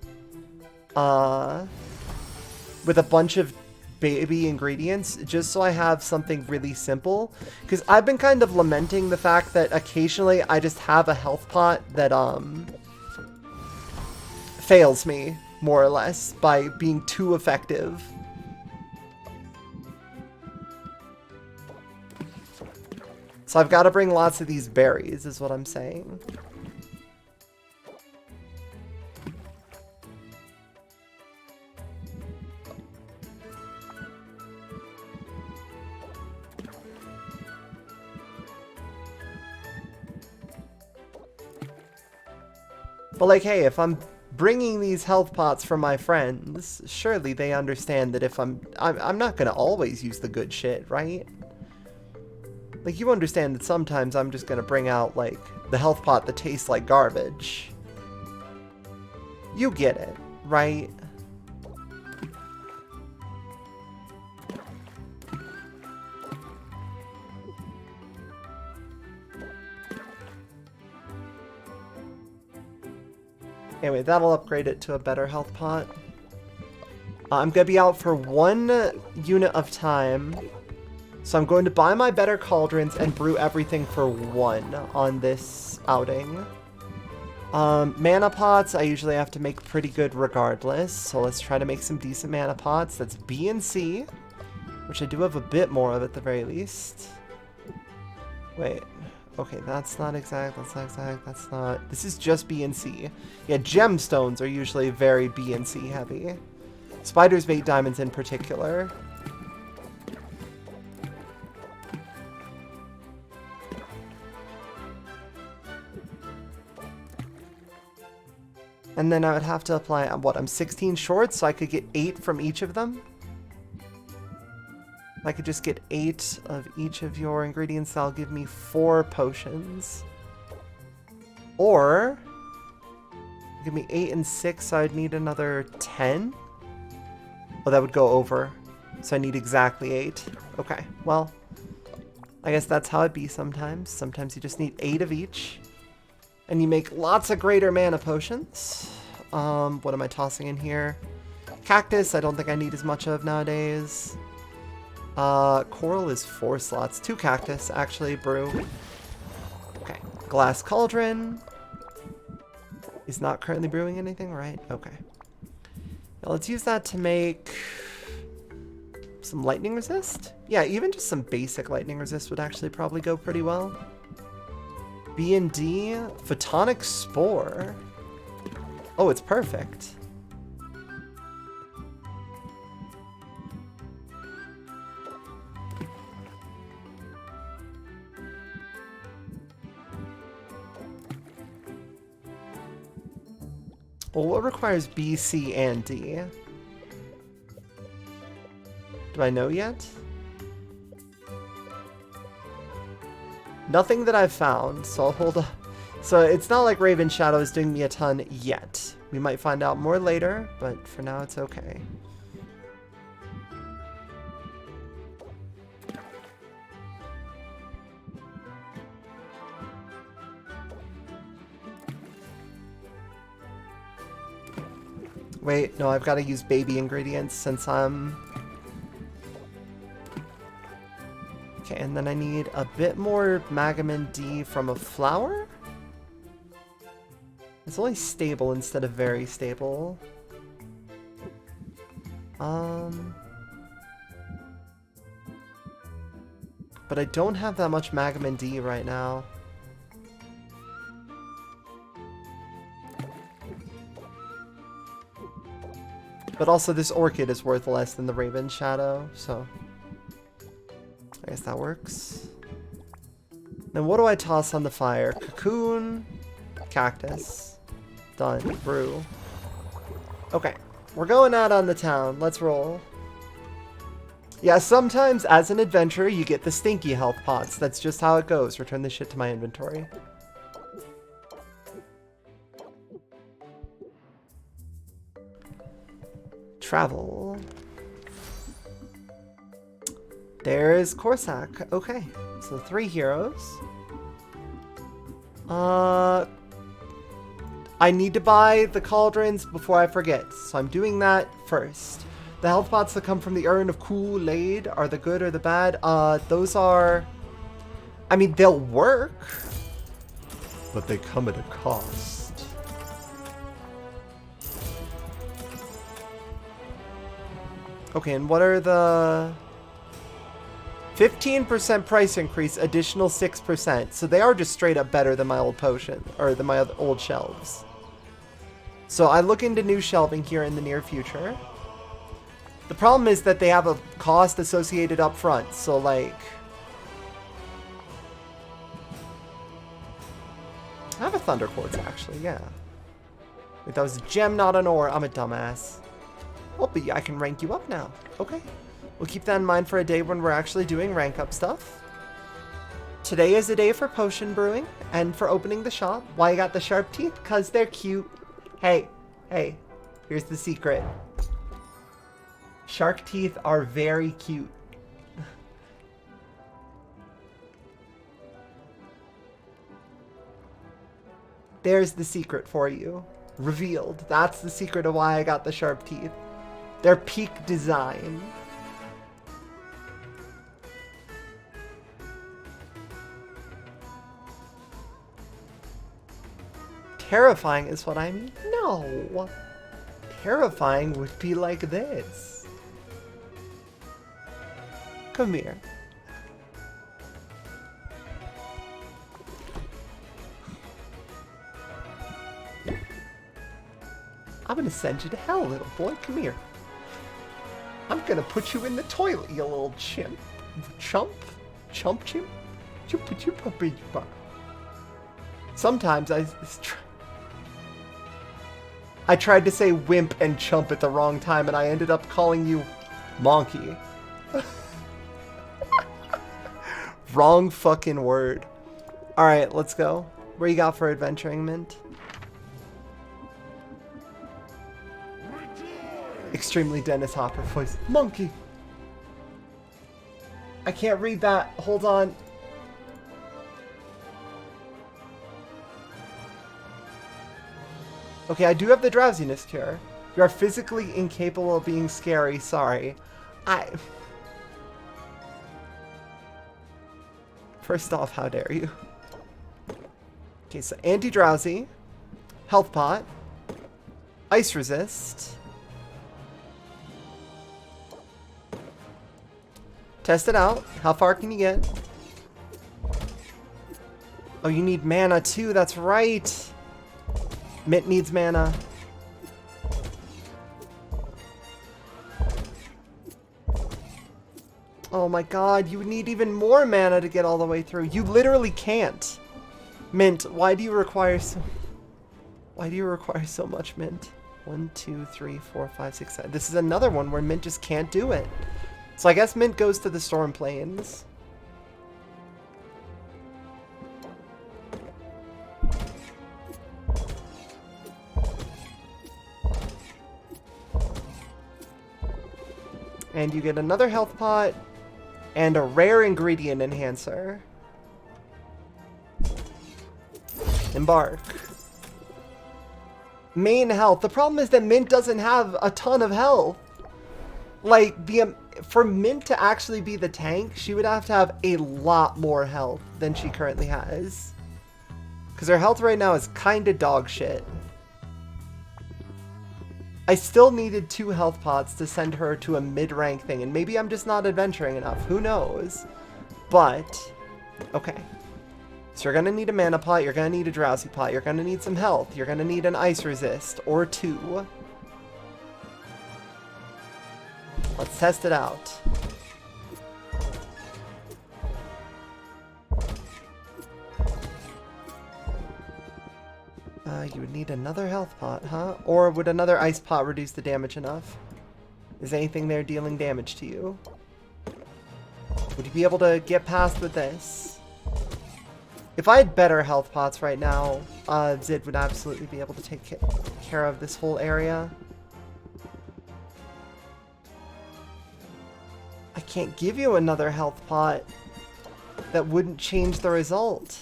With a bunch of baby ingredients, just so I have something really simple. Because I've been kind of lamenting the fact that occasionally I just have a health pot that, fails me, more or less, by being too effective. So I've got to bring lots of these berries, is what I'm saying. But like, hey, if I'm bringing these health pots for my friends, surely they understand that if I'm not gonna always use the good shit, right? Like, you understand that sometimes I'm just gonna bring out, like, the health pot that tastes like garbage. You get it, right? Anyway, that'll upgrade it to a better health pot. I'm going to be out for 1 unit of time. So I'm going to buy my better cauldrons and brew everything for 1 on this outing. Mana pots, I usually have to make pretty good regardless. So let's try to make some decent mana pots. That's B and C, which I do have a bit more of at the very least. Wait. Okay, that's not exact, that's not... This is just B and C. Yeah, gemstones are usually very B and C heavy. Spiders make diamonds in particular. And then I would have to apply, what, I'm 16 short, so I could get 8 from each of them? I could just get 8 of each of your ingredients. That'll give me 4 potions. Or, give me 8 and 6, so I'd need another 10? Oh, that would go over. So I need exactly 8. Okay, well, I guess that's how it be sometimes. Sometimes you just need 8 of each. And you make lots of greater mana potions. What am I tossing in here? Cactus, I don't think I need as much of nowadays. Coral is 4 slots. 2 cactus, actually, brew. Okay. Glass cauldron. Is not currently brewing anything, right? Okay. Now let's use that to make some lightning resist. Yeah, even just some basic lightning resist would actually probably go pretty well. B&D, photonic spore. Oh, it's perfect. Well, what requires B, C, and D? Do I know yet? Nothing that I've found, so I'll hold up. So it's not like Raven Shadow is doing me a ton yet. We might find out more later, but for now it's okay. Wait, no, I've got to use baby ingredients since I'm... Okay, and then I need a bit more Magamin D from a flower? It's only stable instead of very stable. But I don't have that much Magamin D right now. But also this orchid is worth less than the Raven Shadow, so I guess that works. Then what do I toss on the fire? Cocoon, cactus, done, brew. Okay, we're going out on the town. Let's roll. Yeah, sometimes as an adventurer you get the stinky health pots. That's just how it goes. Return this shit to my inventory. Travel. There's Corsac. Okay, so 3 heroes. I need to buy the cauldrons before I forget, so I'm doing that first. The health pots that come from the urn of Kool-Aid are the good or the bad? Those are... I mean, they'll work, but they come at a cost. Okay, and what are the... 15% price increase, additional 6%. So they are just straight up better than my old potion, or than my old shelves. So I look into new shelving here in the near future. The problem is that they have a cost associated up front. So like... I have a Thunder Quartz actually, yeah. Wait, that was a gem, not an ore. I'm a dumbass. Well, but I can rank you up now. Okay. We'll keep that in mind for a day when we're actually doing rank up stuff. Today is a day for potion brewing and for opening the shop. Why I got the sharp teeth? Because they're cute. Hey, here's the secret. Shark teeth are very cute. There's the secret for you. Revealed. That's the secret of why I got the sharp teeth. They're peak design. Terrifying is what I mean? No. Terrifying would be like this. Come here. I'm gonna send you to hell, little boy. Come here. I'm gonna put you in the toilet, you little chimp. Chump? Chump chimp? Sometimes I tried to say wimp and chump at the wrong time, and I ended up calling you monkey. Wrong fucking word. Alright, let's go. Where you got for adventuring, Mint? Extremely Dennis Hopper voice. Monkey! I can't read that. Hold on. Okay, I do have the drowsiness cure. You are physically incapable of being scary. Sorry. First off, how dare you? Okay, so anti-drowsy, health pot, ice resist, test it out. How far can you get? Oh, you need mana too. That's right. Mint needs mana. Oh my god, you need even more mana to get all the way through. You literally can't. Mint, why do you require so much, Mint? 1, 2, 3, 4, 5, 6, 7. This is another one where Mint just can't do it. So I guess Mint goes to the Storm Plains. And you get another health pot and a rare ingredient enhancer. Embark. Main health. The problem is that Mint doesn't have a ton of health. Like, for Mint to actually be the tank, she would have to have a lot more health than she currently has. Because her health right now is kinda dog shit. I still needed 2 health pots to send her to a mid-rank thing, and maybe I'm just not adventuring enough. Who knows? But, okay. So you're gonna need a mana pot, you're gonna need a drowsy pot, you're gonna need some health, you're gonna need an ice resist, or 2. Let's test it out. You would need another health pot, huh? Or would another ice pot reduce the damage enough? Is anything there dealing damage to you? Would you be able to get past with this? If I had better health pots right now, Zid would absolutely be able to take care of this whole area. can't give you another health pot. That wouldn't change the result.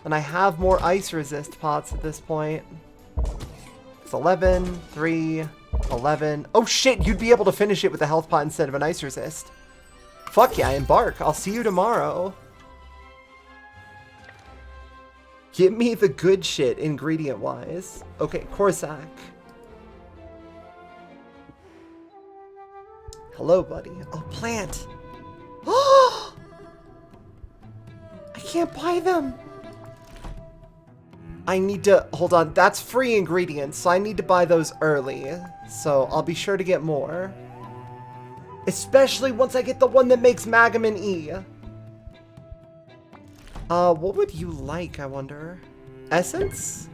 And I have more ice resist pots at this point. It's 11, 3, 11. Oh shit, you'd be able to finish it with a health pot instead of an ice resist. Fuck yeah, embark. I'll see you tomorrow. Give me the good shit, ingredient-wise. Okay, Corsac. Hello, buddy. Oh, plant. Oh! I can't buy them. I need to... Hold on. That's free ingredients, so I need to buy those early. So I'll be sure to get more. Especially once I get the one that makes Magamin E. What would you like, I wonder? Essence?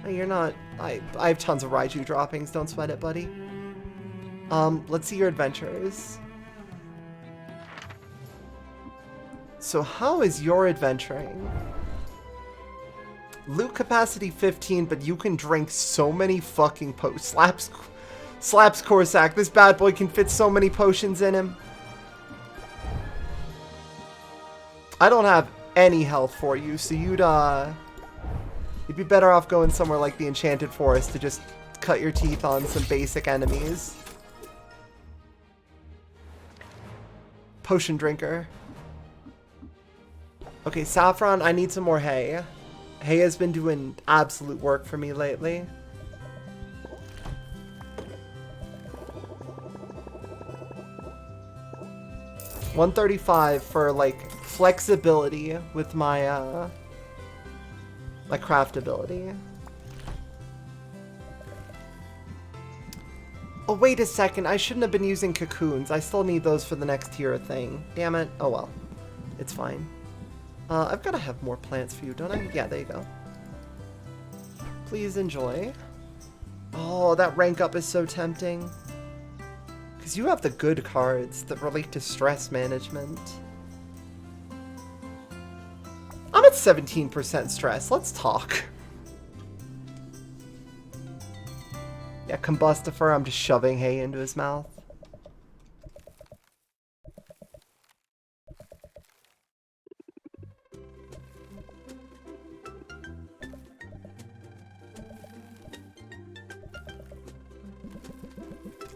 You're not... I have tons of Raiju droppings. Don't sweat it, buddy. Let's see your adventures. So how is your adventuring? Loot capacity 15, but you can drink so many fucking potions. Slaps Corsac. This bad boy can fit so many potions in him. I don't have any health for you, so you'd be better off going somewhere like the Enchanted Forest to just cut your teeth on some basic enemies. Potion drinker. Okay, Saffron, I need some more hay. Hay has been doing absolute work for me lately. $135 for, like, flexibility with my, my craftability. Oh, wait a second. I shouldn't have been using cocoons. I still need those for the next tier thing. Damn it. Oh, well. It's fine. I've got to have more plants for you, don't I? Yeah, there you go. Please enjoy. Oh, that rank up is so tempting. Because you have the good cards that relate to stress management. I'm at 17% stress. Let's talk. Yeah, Combustifer, I'm just shoving hay into his mouth.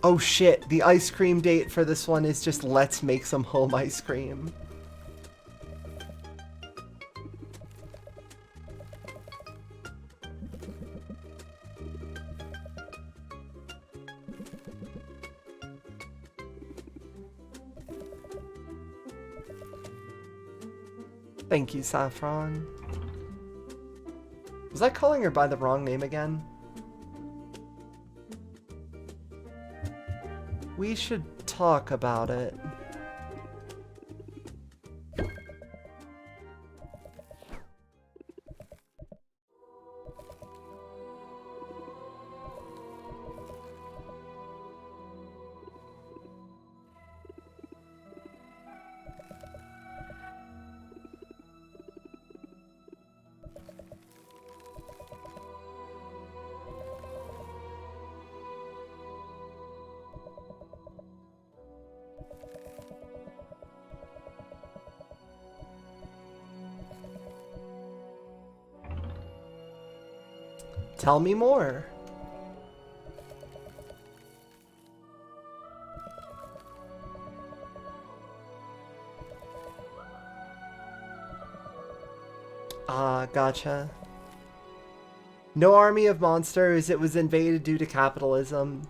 Oh shit, the ice cream date for this one is just let's make some home ice cream. Thank you, Saffron. Was I calling her by the wrong name again? We should talk about it. Tell me more. Ah, gotcha. No army of monsters, it was invaded due to capitalism.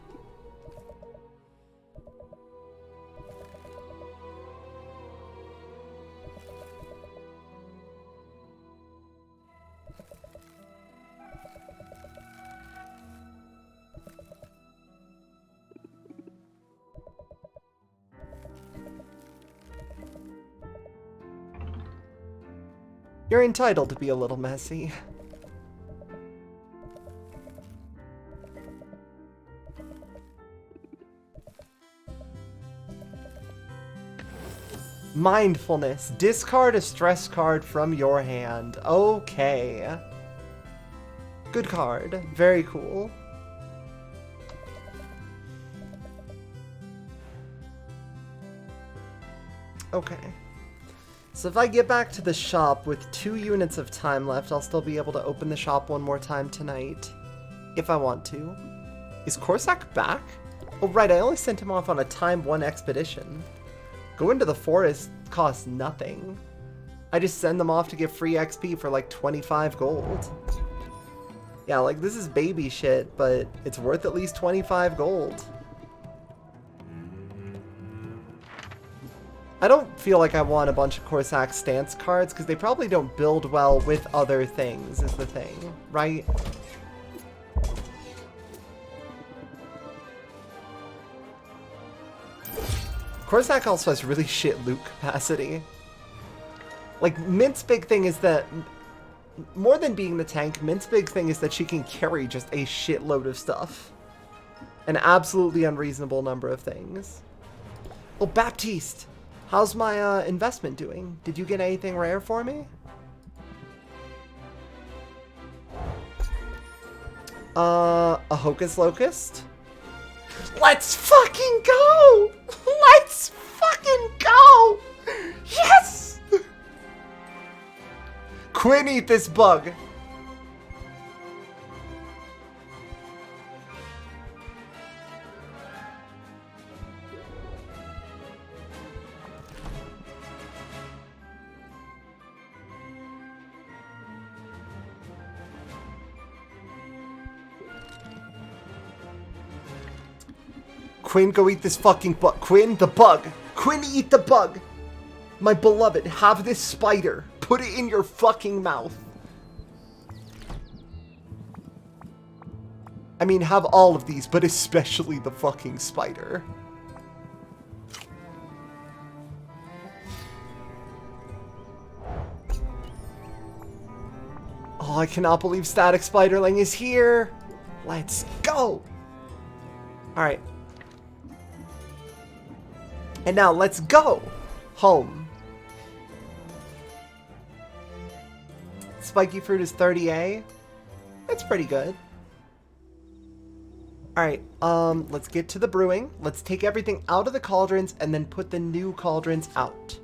You're entitled to be a little messy. Mindfulness. Discard a stress card from your hand. Okay. Good card. Very cool. Okay. So if I get back to the shop with 2 units of time left, I'll still be able to open the shop one more time tonight. If I want to. Is Corsac back? Oh, right, I only sent him off on a timed 1 expedition. Go into the forest costs nothing. I just send them off to get free XP for like 25 gold. Yeah, like this is baby shit, but it's worth at least 25 gold. I don't feel like I want a bunch of Corsac stance cards because they probably don't build well with other things is the thing, right? Corsac also has really shit loot capacity. Like, Mint's big thing is that, more than being the tank, Mint's big thing is that she can carry just a shitload of stuff. An absolutely unreasonable number of things. Oh, Baptiste! How's my investment doing? Did you get anything rare for me? A Hocus Locust? Let's fucking go! Let's fucking go! Yes! Quinn, eat this bug. Quinn, go eat this fucking bug. Quinn, the bug. Quinn, eat the bug. My beloved, have this spider. Put it in your fucking mouth. I mean, have all of these, but especially the fucking spider. Oh, I cannot believe Static Spiderling is here. Let's go. Alright. And now let's go home. Spiky fruit is 30A. That's pretty good. Alright, let's get to the brewing. Let's take everything out of the cauldrons and then put the new cauldrons out.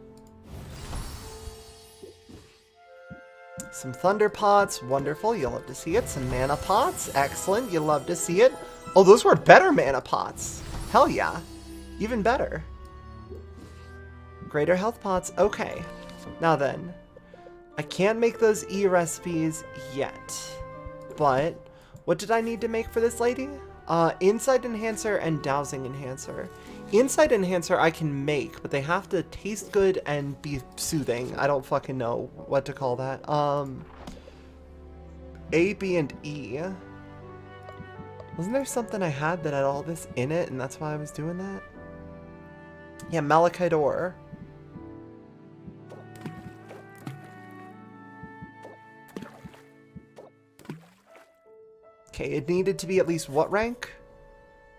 Some thunder pots, wonderful, you'll love to see it. Some mana pots, excellent, you'll love to see it. Oh, those were better mana pots. Hell yeah, even better. Greater health pots, okay. Now then, I can't make those E-recipes yet. But, what did I need to make for this lady? Insight Enhancer and Dowsing Enhancer. Insight Enhancer I can make, but they have to taste good and be soothing. I don't fucking know what to call that. A, B, and E. Wasn't there something I had that had all this in it, and that's why I was doing that? Yeah, Malachite Ore. Okay, it needed to be at least what rank?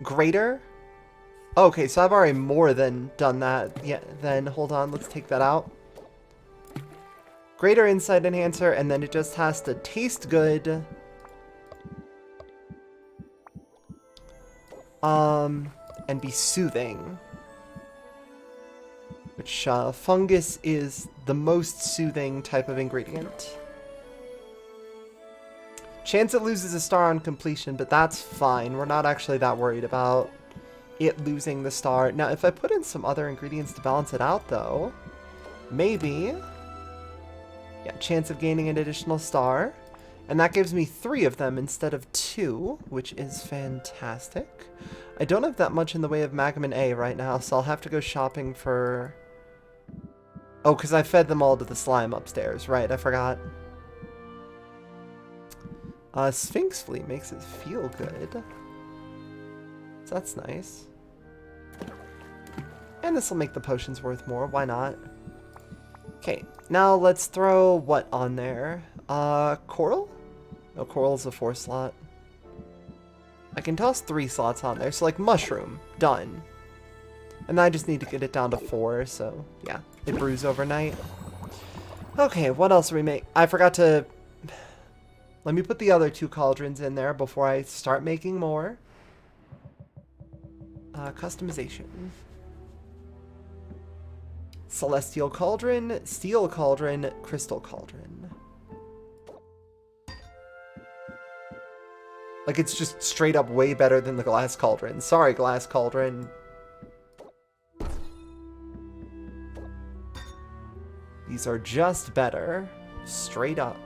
Greater? Okay, so I've already more than done that. Yeah, then hold on, let's take that out. Greater Insight Enhancer, and then it just has to taste good. And be soothing. Which, fungus is the most soothing type of ingredient. Chance it loses a star on completion, but that's fine. We're not actually that worried about it losing the star. Now, if I put in some other ingredients to balance it out, though, maybe... Yeah, chance of gaining an additional star. And that gives me 3 of them instead of 2, which is fantastic. I don't have that much in the way of Magman A right now, so I'll have to go shopping for... Oh, because I fed them all to the slime upstairs. Right, I forgot. Sphinx Flea makes it feel good. So that's nice. And this will make the potions worth more. Why not? Okay, now let's throw what on there? Coral? No, Coral's a 4 slot. I can toss 3 slots on there. So like mushroom, done. And I just need to get it down to 4, so yeah. It brews overnight. Okay, what else are we make? I forgot to... Let me put the other 2 cauldrons in there before I start making more. Customization. Celestial Cauldron, Steel Cauldron, Crystal Cauldron. Like, it's just straight up way better than the Glass Cauldron. Sorry, Glass Cauldron. These are just better. Straight up.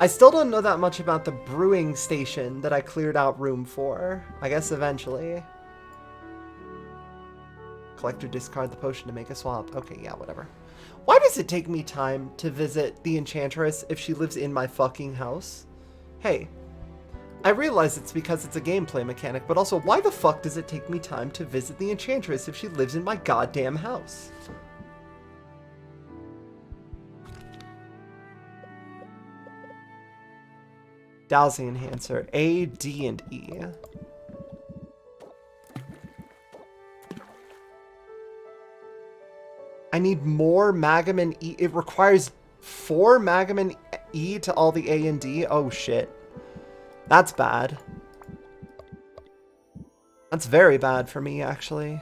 I still don't know that much about the brewing station that I cleared out room for. I guess eventually. Collector discard the potion to make a swap. Okay, yeah, whatever. Why does it take me time to visit the Enchantress if she lives in my fucking house? Hey, I realize it's because it's a gameplay mechanic, but also why the fuck does it take me time to visit the Enchantress if she lives in my goddamn house? Dowsing Enhancer, A, D, and E. I need more Magamin E. It requires 4 Magamin E to all the A and D? Oh shit. That's bad. That's very bad for me, actually.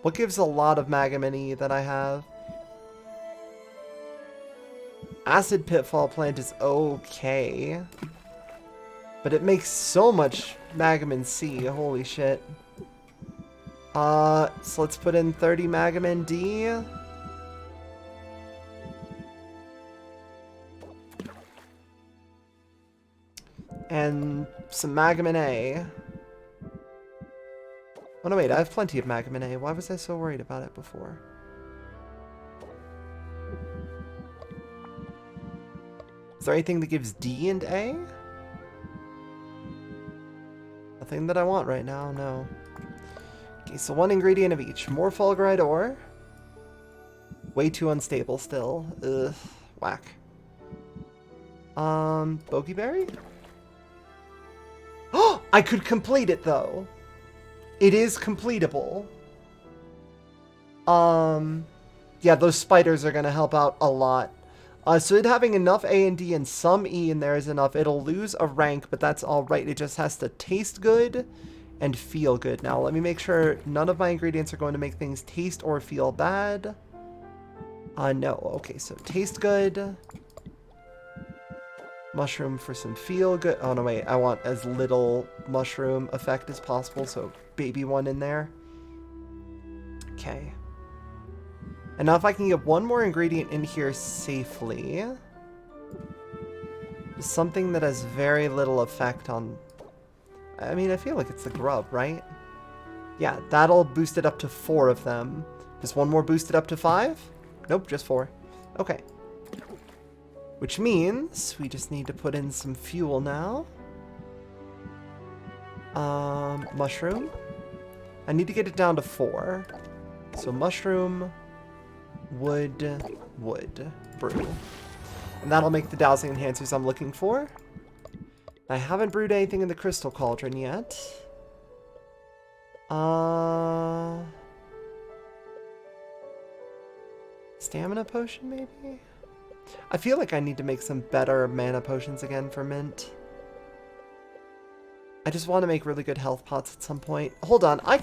What gives a lot of Magamin E that I have? Acid Pitfall Plant is okay. But it makes so much Magamin C. Holy shit. So let's put in 30 Magamin D. And some Magamin A. Oh no, wait, I have plenty of Magamin A. Why was I so worried about it before? Is there anything that gives D and A? Nothing that I want right now, no. Okay, so 1 ingredient of each. More Fulgurite ore. Way too unstable still. Ugh, whack. Bogeyberry? Oh, I could complete it though. It is completable. Yeah, those spiders are gonna help out a lot. So it having enough A and D and some E in there is enough. It'll lose a rank, but that's alright. It just has to taste good and feel good. Now, let me make sure none of my ingredients are going to make things taste or feel bad. No. Okay, so taste good. Mushroom for some feel good. Oh, no, wait. I want as little mushroom effect as possible, so baby one in there. Okay. And now if I can get one more ingredient in here safely. Something that has very little effect on... I mean, I feel like it's the grub, right? Yeah, that'll boost it up to 4 of them. Does one more boost it up to 5? Nope, just 4. Okay. Which means we just need to put in some fuel now. Mushroom. I need to get it down to 4. So mushroom... wood, brew. And that'll make the dowsing enhancers I'm looking for. I haven't brewed anything in the crystal cauldron yet. Stamina potion, maybe? I feel like I need to make some better mana potions again for mint. I just want to make really good health pots at some point. Hold on, I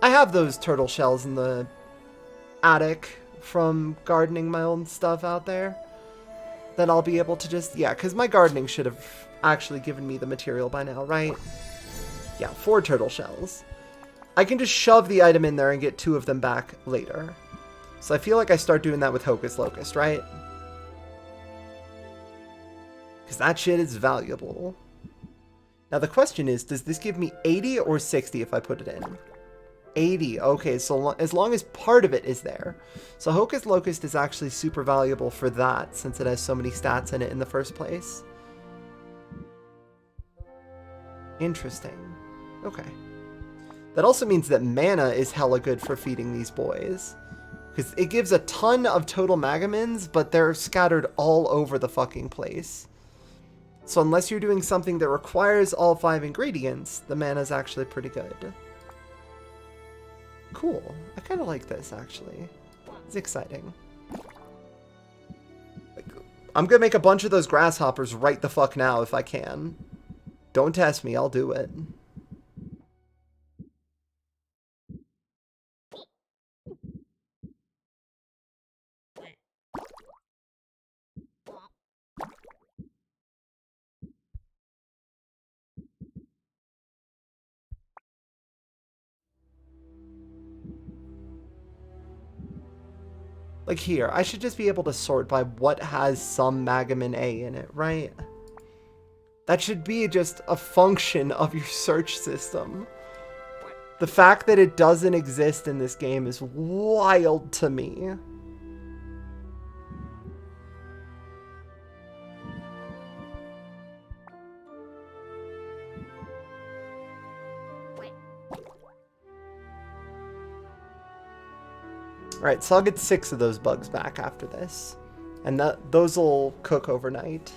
have those turtle shells in the attic from gardening my own stuff out there. Then I'll be able to just... Yeah, because my gardening should have actually given me the material by now, right? Yeah, 4 turtle shells. I can just shove the item in there and get 2 of them back later. So I feel like I start doing that with Hocus Locust, right? Because that shit is valuable. Now the question is, does this give me 80 or 60 if I put it in? 80. Okay, so as long as part of it is there. So Hocus Locust is actually super valuable for that, since it has so many stats in it in the first place. Interesting. Okay. That also means that mana is hella good for feeding these boys. Because it gives a ton of total Magamins, but they're scattered all over the fucking place. So unless you're doing something that requires all 5 ingredients, the mana is actually pretty good. Cool. I kind of like this, actually. It's exciting. I'm gonna make a bunch of those grasshoppers right the fuck now if I can. Don't test me, I'll do it. Like here, I should just be able to sort by what has some Magamin A in it, right? That should be just a function of your search system. The fact that it doesn't exist in this game is wild to me. Alright, so I'll get 6 of those bugs back after this. And those will cook overnight.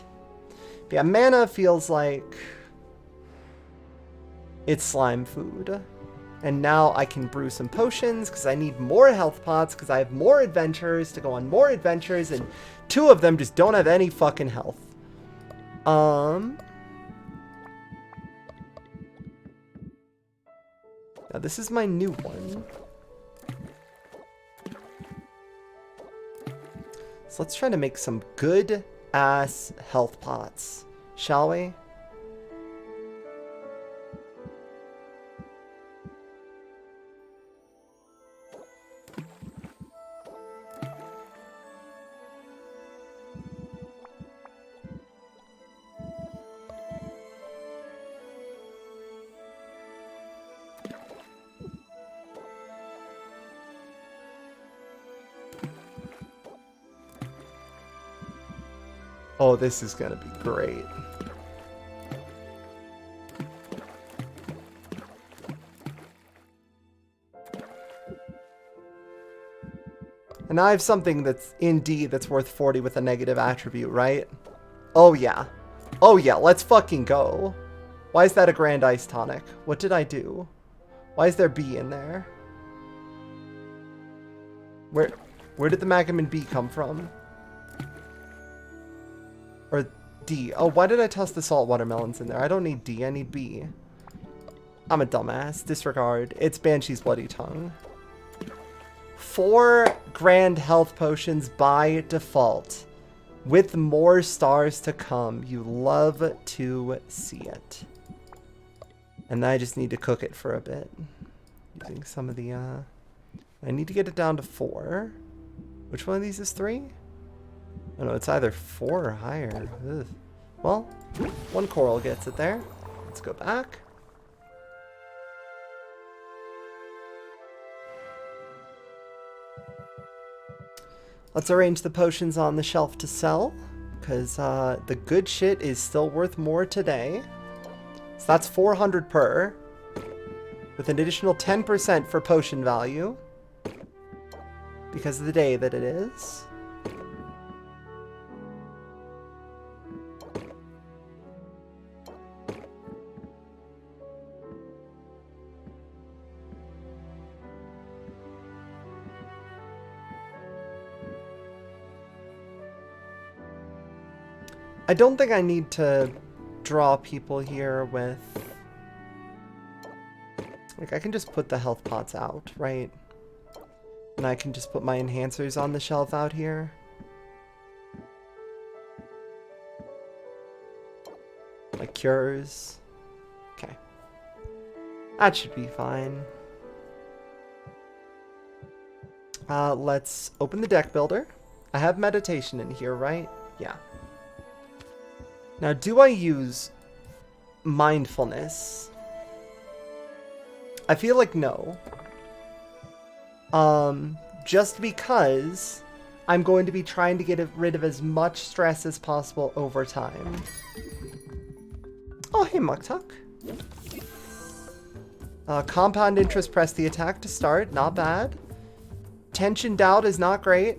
But yeah, mana feels like it's slime food. And now I can brew some potions because I need more health pots because I have more adventures to go on more adventures, and 2 of them just don't have any fucking health. Now this is my new one. So let's try to make some good ass health pots, shall we? Oh, this is gonna be great. And I have something that's in D that's worth 40 with a negative attribute, right? Oh yeah. Oh yeah, let's fucking go. Why is that a Grand Ice Tonic? What did I do? Why is there B in there? Where did the Magamin B come from? Or D. Oh, why did I toss the salt watermelons in there? I don't need D, I need B. I'm a dumbass. Disregard. It's Banshee's Bloody Tongue. 4 grand health potions by default. With more stars to come. You love to see it. And then I just need to cook it for a bit. Using some of the, I need to get it down to 4. Which one of these is 3? Oh no, it's either 4 or higher. Ugh. Well, 1 coral gets it there. Let's go back. Let's arrange the potions on the shelf to sell, because the good shit is still worth more today. So that's 400 per, with an additional 10% for potion value, because of the day that it is. I don't think I need to draw people here with... Like, I can just put the health pots out, right? And I can just put my enhancers on the shelf out here. My cures. Okay. That should be fine. Let's open the deck builder. I have meditation in here, right? Yeah. Now, do I use mindfulness? I feel like no. Just because I'm going to be trying to get rid of as much stress as possible over time. Oh, hey, Muktuk. Compound interest, press the attack to start. Not bad. Tension doubt is not great.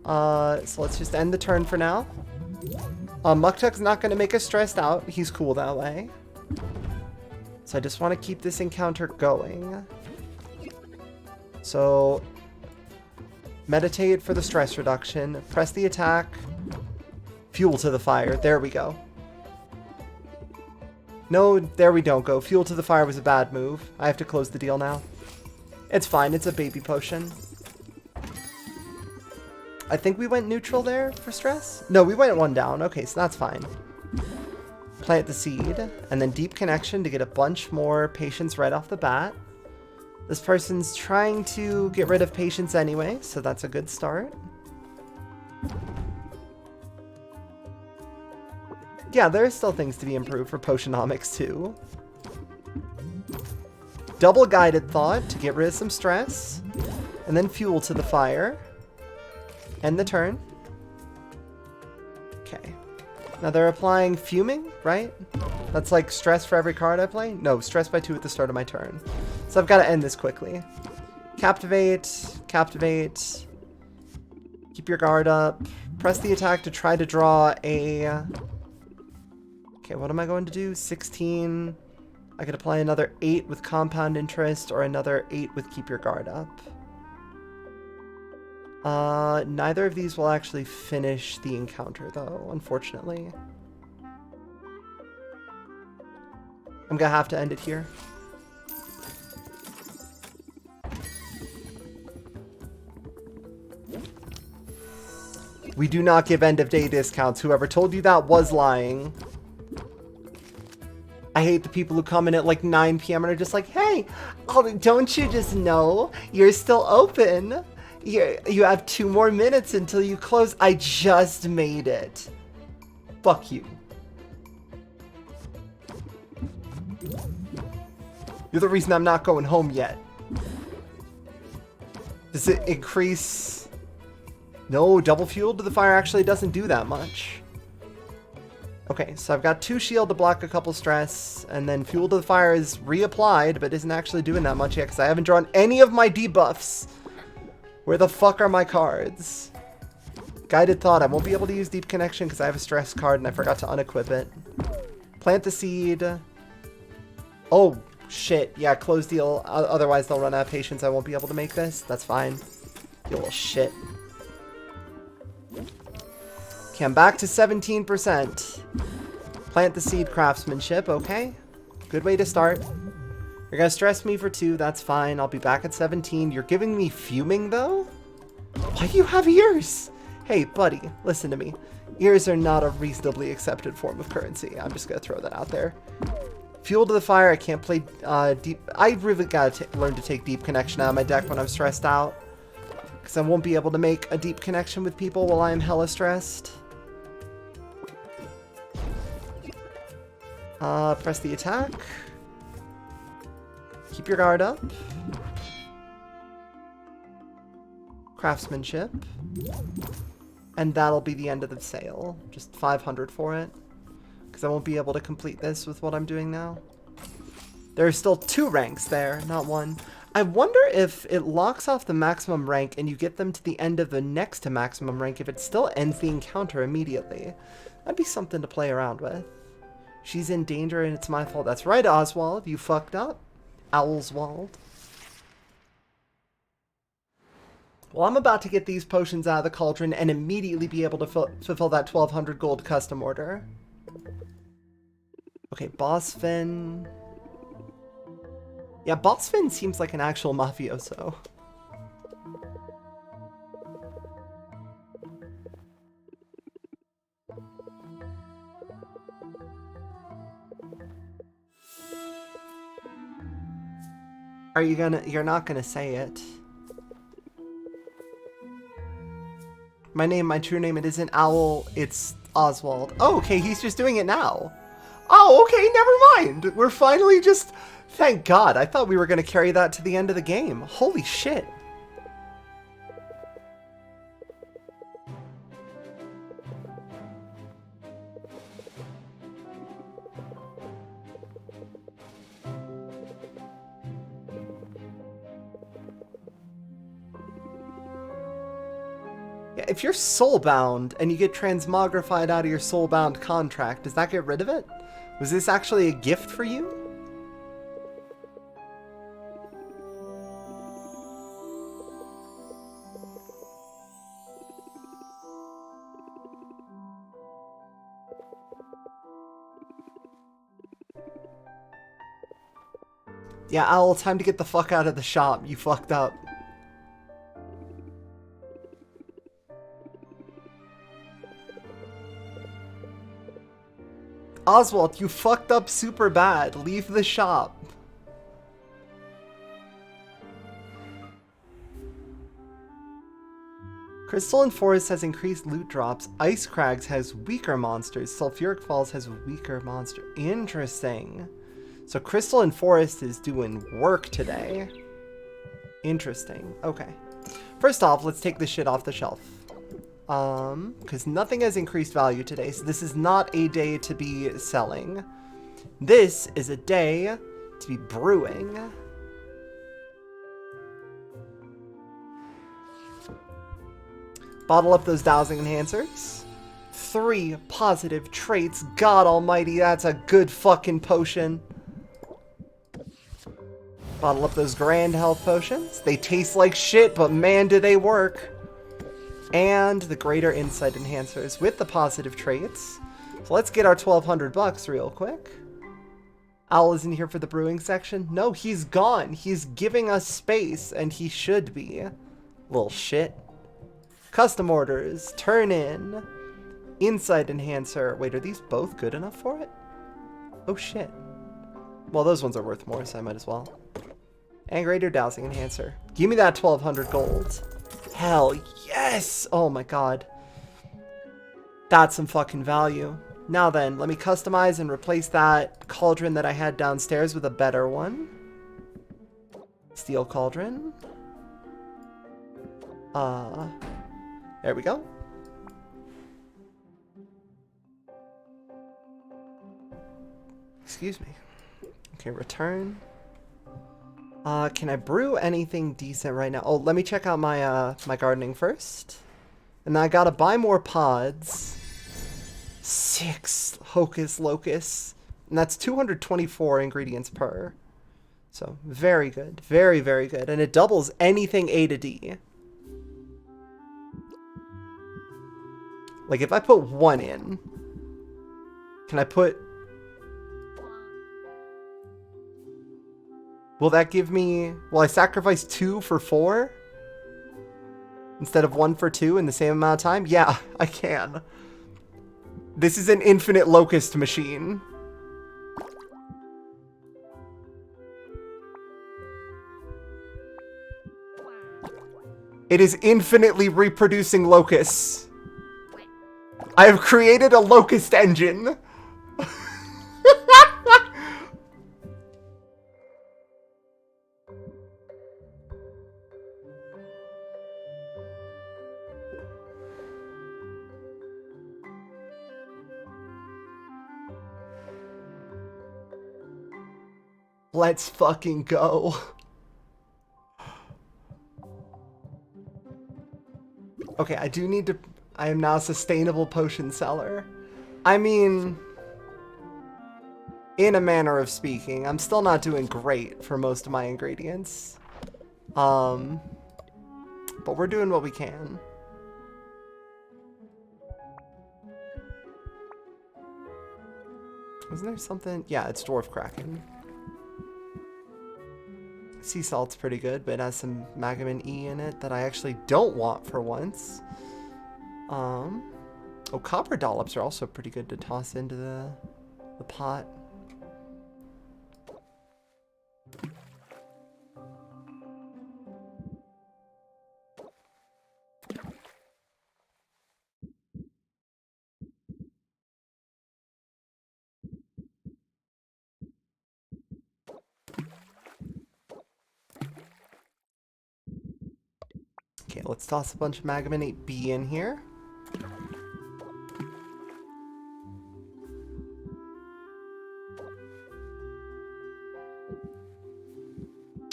So let's just end the turn for now. Muktuk's not going to make us stressed out. He's cool that way. So I just want to keep this encounter going. So, meditate for the stress reduction. Press the attack. Fuel to the fire. There we go. No, there we don't go. Fuel to the fire was a bad move. I have to close the deal now. It's fine. It's a baby potion. I think we went neutral there for stress. No, we went 1 down. Okay, so that's fine. Plant the seed. And then deep connection to get a bunch more patience right off the bat. This person's trying to get rid of patience anyway, so that's a good start. Yeah, there are still things to be improved for Potionomics too. Double Guided Thought to get rid of some stress. And then Fuel to the Fire. End the turn. Okay. Now they're applying Fuming, right? That's like stress for every card I play? No, stress by 2 at the start of my turn. So I've got to end this quickly. Captivate, Captivate. Keep your guard up. Press the attack to try to draw a... Okay, what am I going to do? 16. I could apply another 8 with Compound Interest or another 8 with Keep Your Guard Up. Neither of these will actually finish the encounter, though, unfortunately. I'm gonna have to end it here. We do not give end-of-day discounts. Whoever told you that was lying. I hate the people who come in at like 9 p.m. and are just like, hey, oh, don't you just know you're still open? You have 2 more minutes until you close. I just made it. Fuck you. You're the reason I'm not going home yet. Does it increase? No, double fuel to the fire actually doesn't do that much. Okay, so I've got 2 shield to block a couple stress, and then fuel to the fire is reapplied, but isn't actually doing that much yet because I haven't drawn any of my debuffs. Where the fuck are my cards? Guided Thought. I won't be able to use Deep Connection because I have a stress card and I forgot to unequip it. Plant the Seed. Oh, shit. Yeah, close deal. Otherwise, they'll run out of patience. I won't be able to make this. That's fine. You little shit. Okay, I'm back to 17%. Plant the Seed Craftsmanship. Okay. Good way to start. You're gonna stress me for 2, that's fine. I'll be back at 17. You're giving me Fuming, though? Why do you have ears? Hey, buddy, listen to me. Ears are not a reasonably accepted form of currency. I'm just gonna throw that out there. Fuel to the Fire, I can't play deep... I really gotta learn to take Deep Connection out of my deck when I'm stressed out. Because I won't be able to make a Deep Connection with people while I am hella stressed. Press the attack. Keep your guard up. Craftsmanship. And that'll be the end of the sale. Just 500 for it. Because I won't be able to complete this with what I'm doing now. There are still 2 ranks there, not 1. I wonder if it locks off the maximum rank and you get them to the end of the next to maximum rank if it still ends the encounter immediately. That'd be something to play around with. She's in danger and it's my fault. That's right, Oswald. You fucked up. Owlswald. Well, I'm about to get these potions out of the cauldron and immediately be able to fulfill that 1200 gold custom order. Okay, Boss Finn. Yeah, Boss Finn seems like an actual mafioso. Are you gonna... You're not gonna say it. My name, my true name, it isn't Owl, it's Oswald. Oh, okay, he's just doing it now. Oh, okay, never mind. We're finally just... Thank God, I thought we were gonna carry that to the end of the game. Holy shit. If you're soulbound and you get transmogrified out of your soulbound contract, does that get rid of it? Was this actually a gift for you? Yeah, Owl, time to get the fuck out of the shop. You fucked up. Oswald, you fucked up super bad. Leave the shop. Crystalline Forest has increased loot drops. Ice Crags has weaker monsters. Sulfuric Falls has weaker monster. Interesting. So Crystalline Forest is doing work today. Interesting. Okay. First off, let's take this shit off the shelf. Because nothing has increased value today, so this is not a day to be selling. This is a day to be brewing. Bottle up those dowsing enhancers. 3 positive traits. God almighty, that's a good fucking potion. Bottle up those grand health potions. They taste like shit, but man, do they work. And the greater insight enhancers with the positive traits. So let's get our 1,200 bucks real quick. Owl isn't here for the brewing section. No, he's gone. He's giving us space, and he should be. Little shit. Custom orders. Turn in. Insight enhancer. Wait, are these both good enough for it? Oh, shit. Well, those ones are worth more, so I might as well. And greater dowsing enhancer. Give me that 1,200 gold. Hell yes! Oh my god. That's some fucking value. Now then, let me customize and replace that cauldron that I had downstairs with a better one. Steel cauldron. There we go. Excuse me. Okay, return. Can I brew anything decent right now? Oh, let me check out my my gardening first. And then I gotta buy more pods. 6 Hocus Locus. And that's 224 ingredients per. So, very good. Very, very good. And it doubles anything A to D. Like, if I put 1 in, can I put... Will that give me... Will I sacrifice 2 for 4? Instead of 1 for 2 in the same amount of time? Yeah, I can. This is an infinite locust machine. It is infinitely reproducing locusts. I have created a locust engine. Let's fucking go. Okay, I do need to... I am now a sustainable potion seller. I mean... in a manner of speaking, I'm still not doing great for most of my ingredients. But we're doing what we can. Isn't there something? Yeah, it's Dwarf Kraken. Sea salt's pretty good, but it has some Magamin E in it that I actually don't want for once. Oh, copper dollops are also pretty good to toss into the pot. Okay, let's toss a bunch of Magamin 8B in here.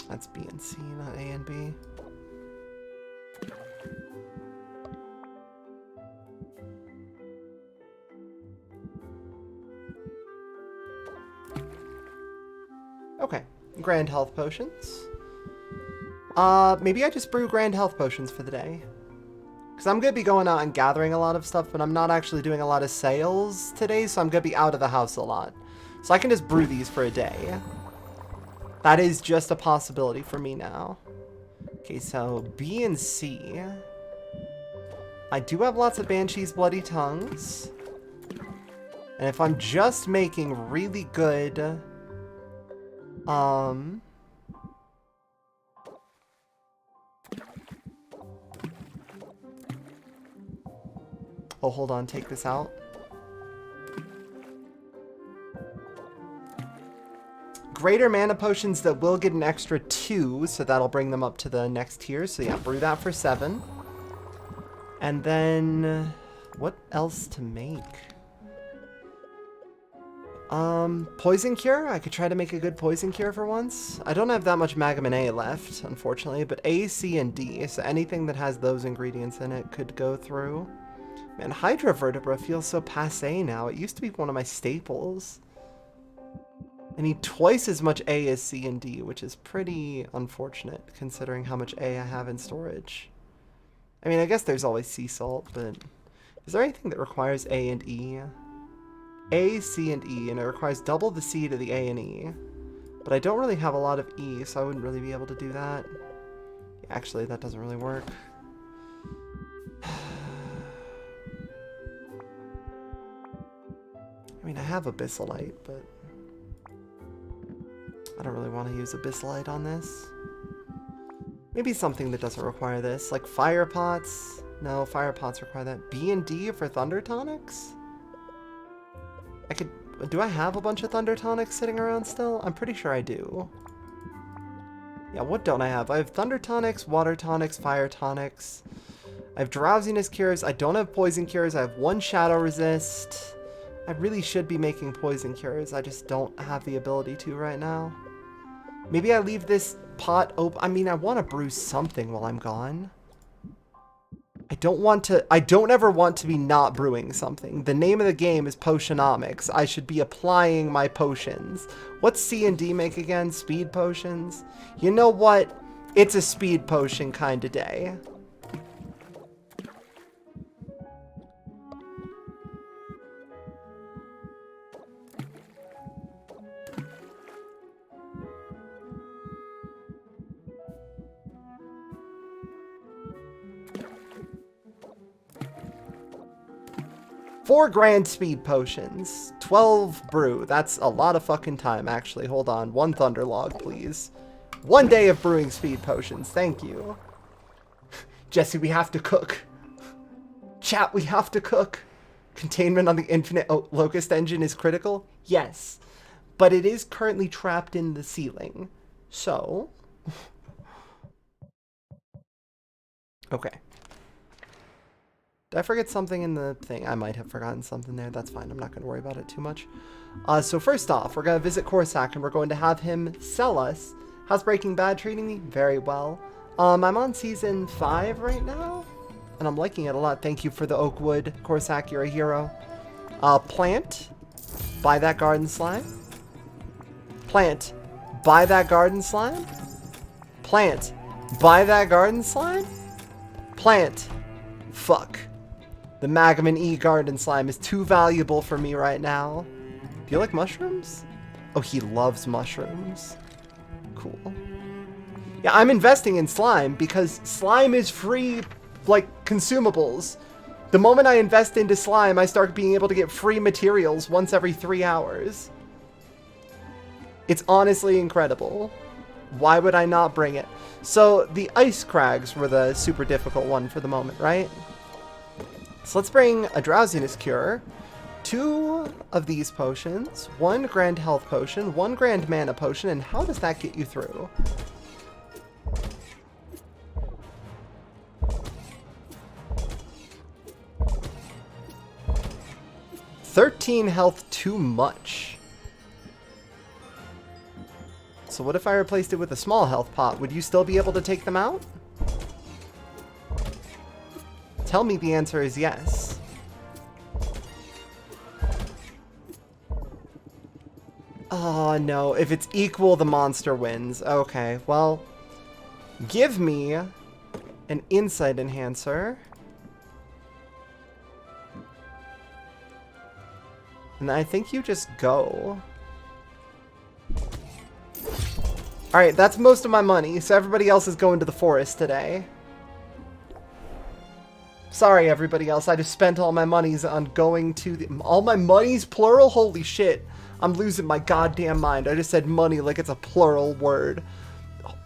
That's B and C, not A and B. Okay, grand health potions. Maybe I just brew grand health potions for the day. Because I'm going to be going out and gathering a lot of stuff, but I'm not actually doing a lot of sales today, so I'm going to be out of the house a lot. So I can just brew these for a day. That is just a possibility for me now. Okay, so B and C. I do have lots of Banshee's Bloody Tongues. And if I'm just making really good... Oh, hold on, take this out. Greater mana potions that will get an extra 2, so that'll bring them up to the next tier. So yeah, brew that for 7. And then, what else to make? Poison Cure? I could try to make a good Poison Cure for once. I don't have that much Magamin A left, unfortunately, but A, C, and D, so anything that has those ingredients in it could go through. Man, Hydrovertebra feels so passé now. It used to be one of my staples. I need twice as much A as C and D, which is pretty unfortunate, considering how much A I have in storage. I mean, I guess there's always sea salt, but is there anything that requires A and E? A, C, and E, and it requires double the C to the A and E. But I don't really have a lot of E, so I wouldn't really be able to do that. Actually, that doesn't really work. I mean, I have Abyssalite, but I don't really want to use Abyssalite on this. Maybe something that doesn't require this, like Fire Pots. No, Fire Pots require that. B and D for Thunder Tonics? I could... Do I have a bunch of Thunder Tonics sitting around still? I'm pretty sure I do. Yeah, what don't I have? I have Thunder Tonics, Water Tonics, Fire Tonics. I have Drowsiness Cures. I don't have Poison Cures. I have 1 Shadow Resist. I really should be making Poison Cures. I just don't have the ability to right now. Maybe I leave this pot open. I mean, I want to brew something while I'm gone. I don't ever want to be not brewing something. The name of the game is Potionomics. I should be applying my potions. What's C and D make again? Speed potions? You know what? It's a speed potion kind of day. Four grand speed potions. 12 brew. That's a lot of fucking time, actually. Hold on. 1 thunder log, please. 1 day of brewing speed potions. Thank you. Jesse, we have to cook. Chat, we have to cook. Containment on the infinite locust engine is critical? Yes. But it is currently trapped in the ceiling. So... Okay. Did I forget something in the thing? I might have forgotten something there. That's fine. I'm not going to worry about it too much. So first off, we're going to visit Corsac, and we're going to have him sell us. How's Breaking Bad treating me? Very well. I'm on season 5 right now, and I'm liking it a lot. Thank you for the Oakwood. Corsac, you're a hero. Plant. Buy that garden slime. Plant. Buy that garden slime. Plant. Buy that garden slime. Plant. Fuck. The Magamin E garden slime is too valuable for me right now. Do you like mushrooms? Oh, he loves mushrooms. Cool. Yeah, I'm investing in slime because slime is free, like, consumables. The moment I invest into slime, I start being able to get free materials once every 3 hours. It's honestly incredible. Why would I not bring it? So, the ice crags were the super difficult one for the moment, right? So let's bring a drowsiness cure, 2 of these potions, 1 grand health potion, 1 grand mana potion, and how does that get you through? $13 health too much. So what if I replaced it with a small health pot? Would you still be able to take them out? Tell me the answer is yes. Oh no, if it's equal, the monster wins. Okay, well, give me an insight enhancer. And I think you just go. Alright, that's most of my money, so everybody else is going to the forest today. Sorry, everybody else. I just spent all my monies on going to the... All my money's plural? Holy shit. I'm losing my goddamn mind. I just said money like it's a plural word.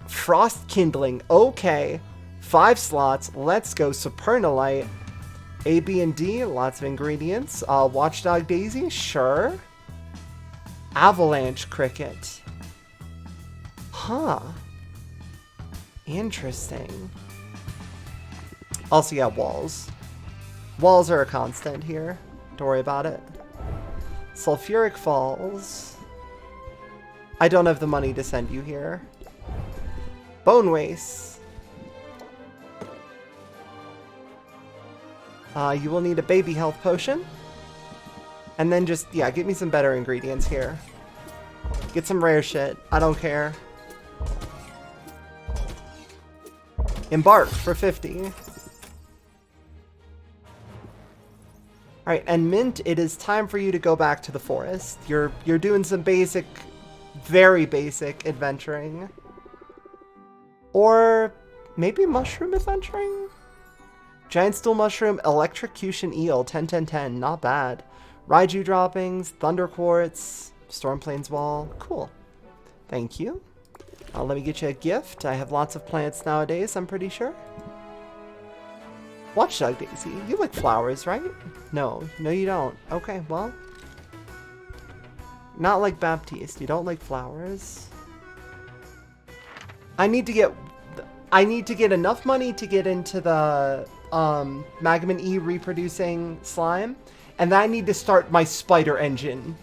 Frost Kindling. Okay. 5 slots. Let's go. Supernalite. A, B, and D, lots of ingredients. Watchdog Daisy, sure. Avalanche Cricket. Huh. Interesting. Also, yeah, walls. Walls are a constant here. Don't worry about it. Sulfuric Falls. I don't have the money to send you here. Bone Waste. You will need a baby health potion. And then just, yeah, get me some better ingredients here. Get some rare shit. I don't care. Embark for 50. Alright, and Mint, it is time for you to go back to the forest. You're doing some basic, very basic adventuring. Or maybe mushroom adventuring? Giant stool mushroom, electrocution eel, 10-10-10, not bad. Raiju droppings, thunder quartz, storm plains wall, cool. Thank you. Let me get you a gift. I have lots of plants nowadays, I'm pretty sure. Watchdog Daisy, you like flowers, right? No, you don't. Okay, well. Not like Baptiste, you don't like flowers. I need to get enough money to get into the Magman E reproducing slime, and then I need to start my spider engine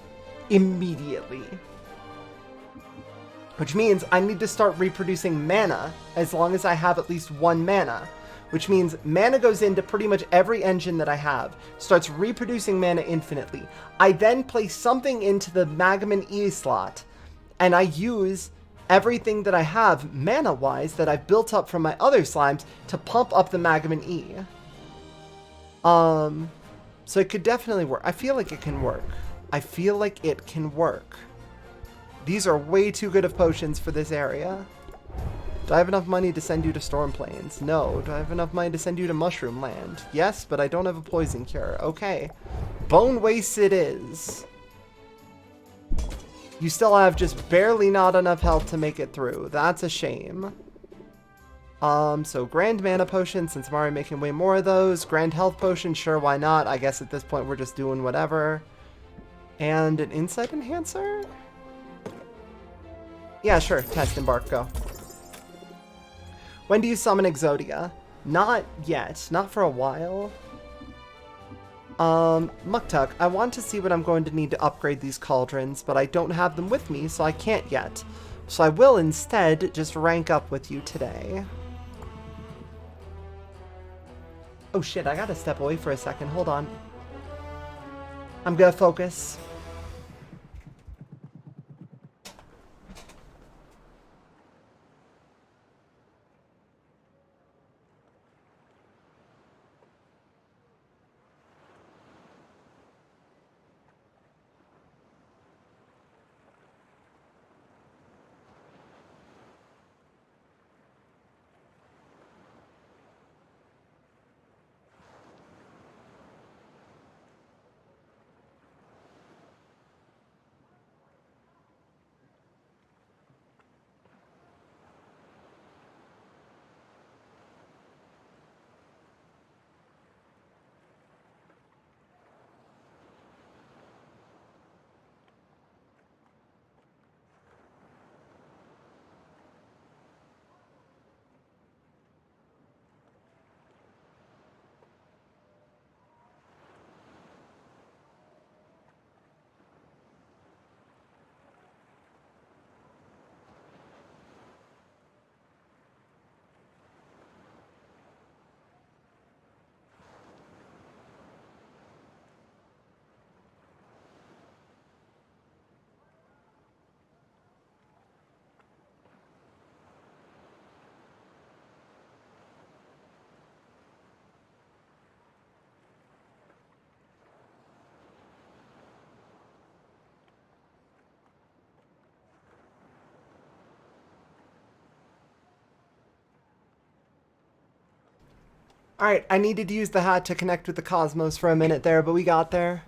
immediately. Which means I need to start reproducing mana as long as I have at least 1 mana. Which means mana goes into pretty much every engine that I have, starts reproducing mana infinitely. I then place something into the Magman E slot, and I use everything that I have mana-wise that I've built up from my other slimes to pump up the Magman E. So it could definitely work. I feel like it can work. I feel like it can work. These are way too good of potions for this area. Do I have enough money to send you to Storm Plains? No. Do I have enough money to send you to Mushroom Land? Yes, but I don't have a poison cure. Okay. Bone Waste it is. You still have just barely not enough health to make it through. That's a shame. So Grand Mana Potion, since I'm already making way more of those. Grand Health Potion, sure, why not? I guess at this point we're just doing whatever. And an Insight Enhancer? Yeah, sure. Test, embark, go. When do you summon Exodia? Not yet. Not for a while. Muktuk, I want to see what I'm going to need to upgrade these cauldrons, but I don't have them with me, so I can't yet. So I will instead just rank up with you today. Oh shit, I gotta step away for a second. Hold on. I'm gonna focus. Alright, I needed to use the hat to connect with the cosmos for a minute there, but we got there.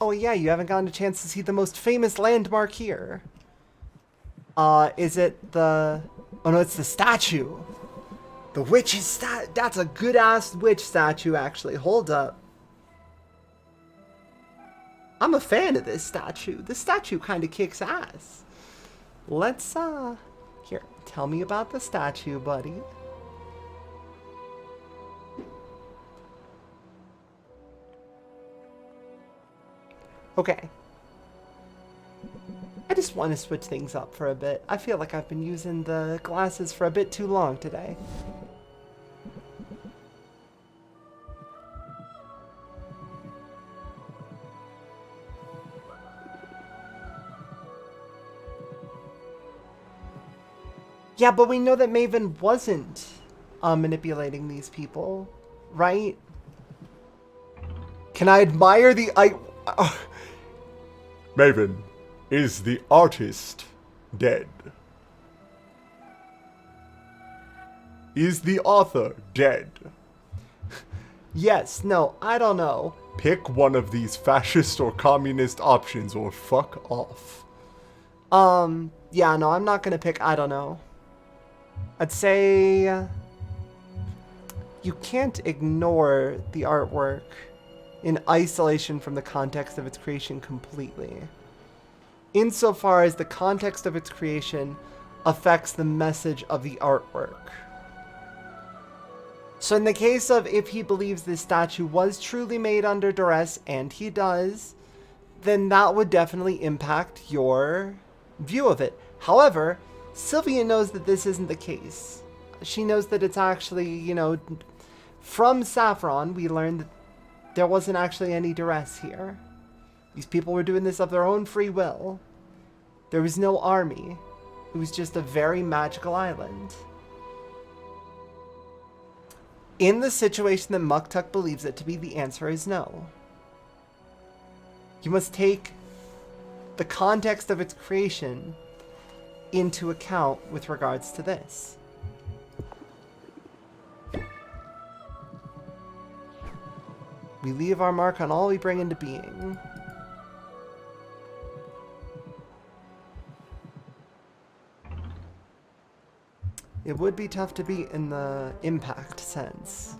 Oh yeah, you haven't gotten a chance to see the most famous landmark here. Is it the... Oh no, it's the statue. The witch's that's a good-ass witch statue, actually. Hold up. I'm a fan of this statue. This statue kind of kicks ass. Let's, here, tell me about the statue, buddy. Okay. I just want to switch things up for a bit. I feel like I've been using the glasses for a bit too long today. Yeah, but we know that Maven wasn't manipulating these people, right? Can I admire the... Maven, is the artist dead? Is the author dead? Yes, no, I don't know. Pick one of these fascist or communist options or fuck off. Yeah, no, I'm not gonna pick I don't know. I'd say you can't ignore the artwork in isolation from the context of its creation completely. Insofar as the context of its creation affects the message of the artwork. So in the case of if he believes this statue was truly made under duress, and he does, then that would definitely impact your view of it. However, Sylvia knows that this isn't the case. She knows that it's actually, you know, from Saffron, we learned that there wasn't actually any duress here. These people were doing this of their own free will. There was no army. It was just a very magical island. In the situation that Muktuk believes it to be, the answer is no. You must take the context of its creation into account with regards to this. We leave our mark on all we bring into being. It would be tough to beat in the impact sense.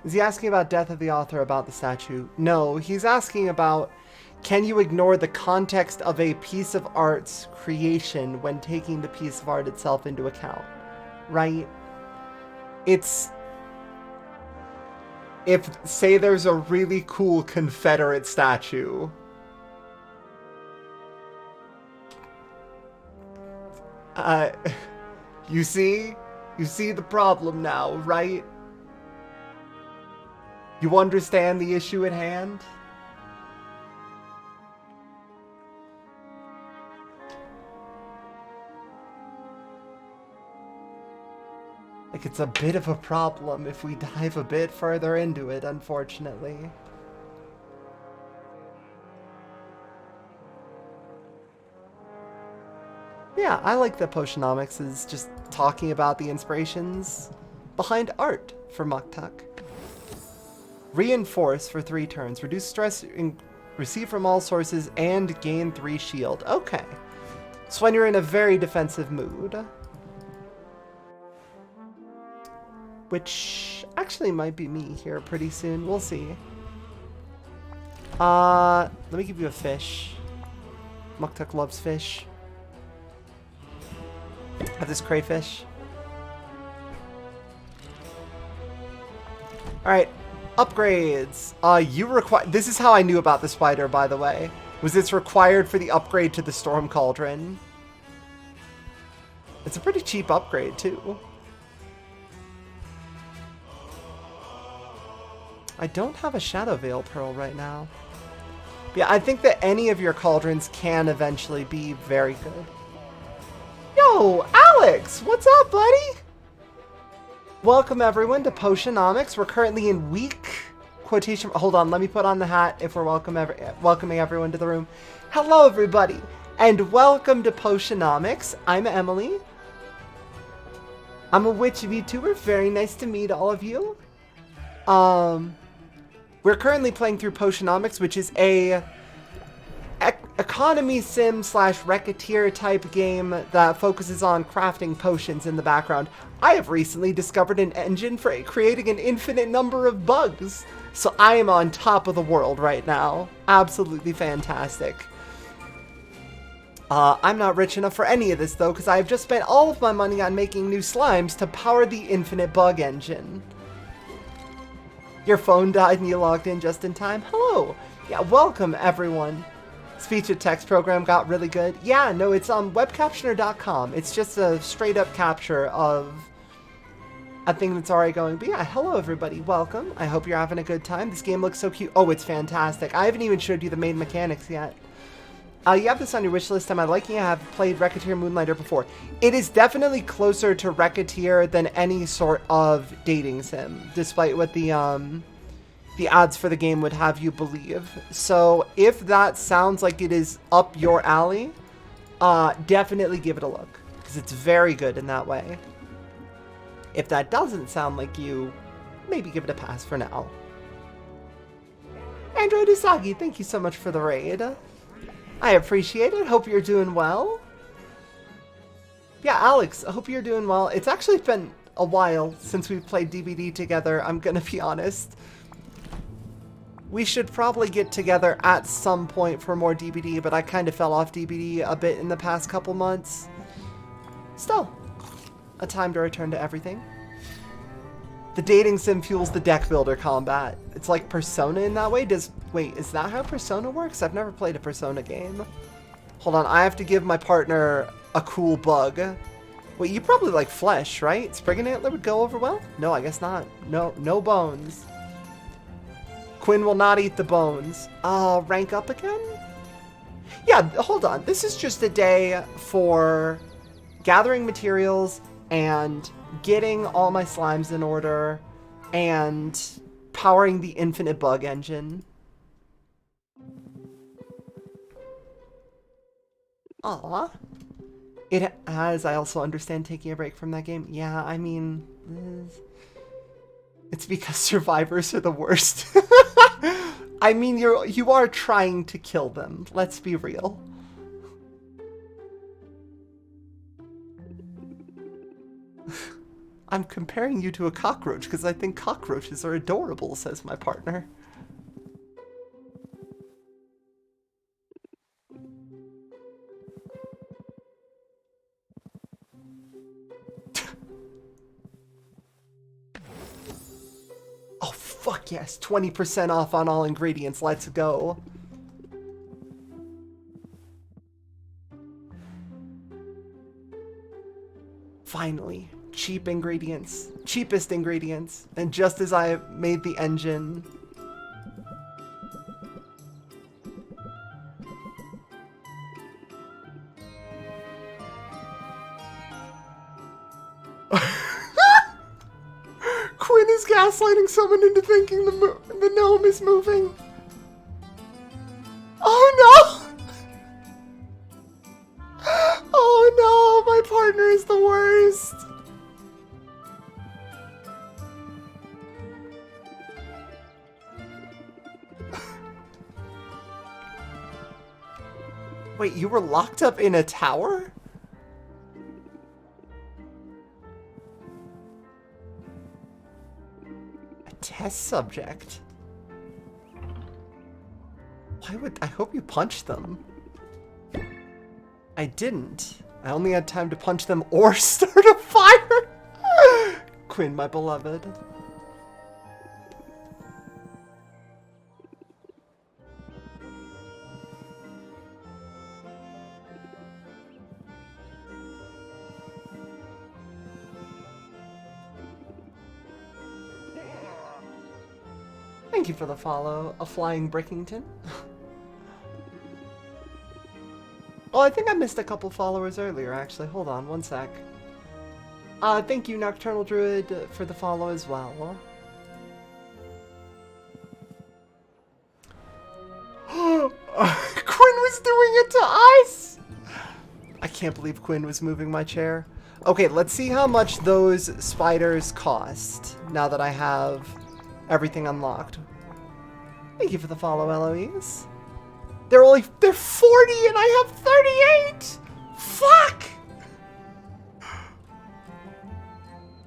Is he asking about death of the author about the statue? No, he's asking about, can you ignore the context of a piece of art's creation when taking the piece of art itself into account? Right? It's... if, say there's a really cool Confederate statue. You see? You see the problem now, right? You understand the issue at hand? Like, it's a bit of a problem if we dive a bit further into it, unfortunately. Yeah, I like that Potionomics is just talking about the inspirations behind art for Muktuk. Reinforce for 3 turns. Reduce stress, receive from all sources, and gain 3 shield. Okay. So when you're in a very defensive mood. Which actually might be me here pretty soon. We'll see. Let me give you a fish. Muktuk loves fish. Have this crayfish. Alright. Upgrades. You require... This is how I knew about the spider, by the way. Was it's required for the upgrade to the Storm Cauldron. It's a pretty cheap upgrade, too. I don't have a Shadow Veil Pearl right now. But yeah, I think that any of your cauldrons can eventually be very good. Yo, Alex! What's up, buddy? Welcome, everyone, to Potionomics. We're currently in week... quotation... Hold on, let me put on the hat if we're welcoming everyone to the room. Hello, everybody, and welcome to Potionomics. I'm Emily. I'm a witch VTuber. Very nice to meet all of you. We're currently playing through Potionomics, which is a economy sim slash Racketeer type game that focuses on crafting potions in the background. I have recently discovered an engine for creating an infinite number of bugs, so I am on top of the world right now. Absolutely fantastic. I'm not rich enough for any of this though, because I have just spent all of my money on making new slimes to power the infinite bug engine. Your phone died and you logged in just in time? Hello! Yeah, welcome everyone. Speech to text program got really good. Yeah, no, it's webcaptioner.com. It's just a straight up capture of a thing that's already going. But yeah, hello everybody, welcome. I hope you're having a good time. This game looks so cute. Oh, it's fantastic. I haven't even showed you the main mechanics yet. You have this on your wish list. Am I liking? I have played Racketeer Moonlighter before. It is definitely closer to Racketeer than any sort of dating sim, despite what the ads for the game would have you believe. So if that sounds like it is up your alley, definitely give it a look, because it's very good in that way. If that doesn't sound like you, maybe give it a pass for now. Android Usagi, thank you so much for the raid. I appreciate it. Hope you're doing well. Yeah, Alex, I hope you're doing well. It's actually been a while since we've played DBD together, I'm gonna be honest. We should probably get together at some point for more DBD, but I kind of fell off DBD a bit in the past couple months. Still, a time to return to everything. The dating sim fuels the deck builder combat. It's like Persona in that way. Wait, is that how Persona works? I've never played a Persona game. Hold on, I have to give my partner a cool bug. Wait, you probably like flesh, right? Spriggan Antler would go over well? No, I guess not. No bones. Quinn will not eat the bones. Rank up again? Yeah, hold on. This is just a day for gathering materials and getting all my slimes in order and powering the infinite bug engine. Aw. It has, I also understand taking a break from that game. Yeah, I mean, it's because survivors are the worst. I mean, you are trying to kill them. Let's be real. I'm comparing you to a cockroach because I think cockroaches are adorable, says my partner. Oh, fuck yes. 20% off on all ingredients. Let's go. Finally. Cheap ingredients. Cheapest ingredients. And just as I made the engine... Quinn is gaslighting someone into thinking the gnome is moving. Oh no! Oh no, my partner is the worst. Wait, you were locked up in a tower? A test subject? I hope you punched them. I didn't. I only had time to punch them or start a fire. Quinn, my beloved. Thank you for the follow, a flying Brickington. Oh, I think I missed a couple followers earlier, actually. Hold on, one sec. Thank you, Nocturnal Druid, for the follow as well. Quinn was doing it to us! I can't believe Quinn was moving my chair. Okay, let's see how much those spiders cost, now that I have everything unlocked. Thank you for the follow, Eloise. They're 40 and I have 38! Fuck!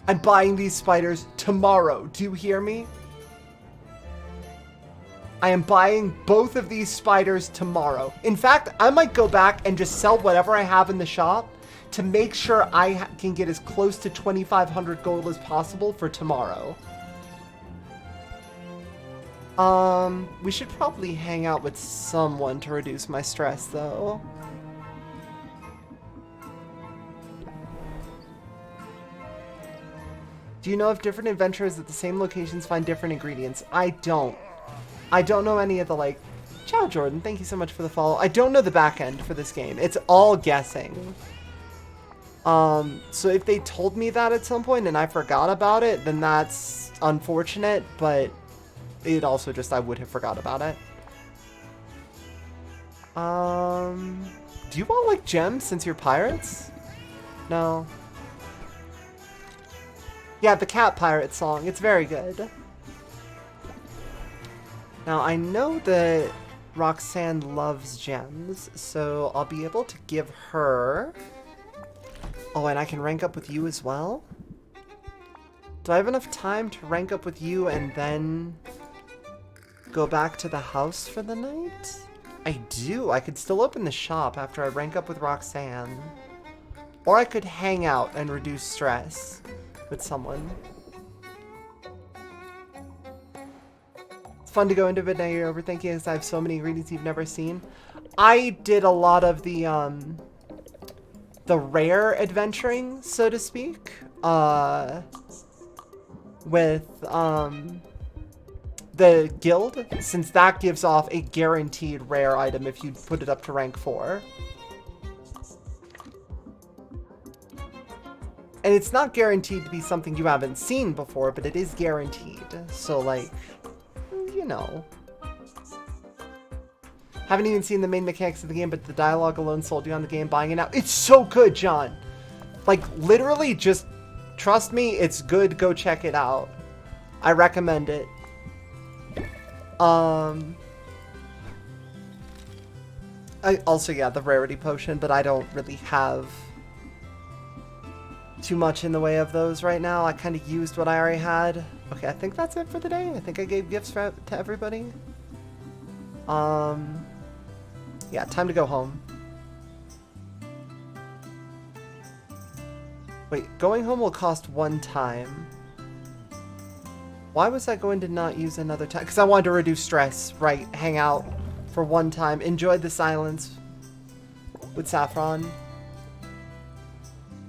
I'm buying these spiders tomorrow. Do you hear me? I am buying both of these spiders tomorrow. In fact, I might go back and just sell whatever I have in the shop to make sure I can get as close to 2,500 gold as possible for tomorrow. We should probably hang out with someone to reduce my stress, though. Do you know if different adventurers at the same locations find different ingredients? I don't. I don't know any of the, like... Ciao, Jordan. Thank you so much for the follow. I don't know the back end for this game. It's all guessing. So if they told me that at some point and I forgot about it, then that's unfortunate, but it also just, I would have forgot about it. Do you want, like, gems since you're pirates? No. Yeah, the cat pirate song. It's very good. Now, I know that Roxanne loves gems, so I'll be able to give her... Oh, and I can rank up with you as well? Do I have enough time to rank up with you and then go back to the house for the night? I do. I could still open the shop after I rank up with Roxanne. Or I could hang out and reduce stress with someone. It's fun to go into midnight you're overthinking because I have so many ingredients you've never seen. I did a lot of the rare adventuring, so to speak, with the guild, since that gives off a guaranteed rare item if you put it up to rank 4. And it's not guaranteed to be something you haven't seen before, but it is guaranteed. So, like, you know. Haven't even seen the main mechanics of the game, but the dialogue alone sold you on the game, buying it now. It's so good, John! Like, literally, just trust me, it's good. Go check it out. I recommend it. Yeah, the rarity potion, but I don't really have too much in the way of those right now. I kind of used what I already had. Okay, I think that's it for the day. I think I gave gifts to everybody. Yeah, time to go home. Wait, going home will cost 1 time. Why was I going to not use another time? Because I wanted to reduce stress, right? Hang out for 1 time. Enjoy the silence with Saffron.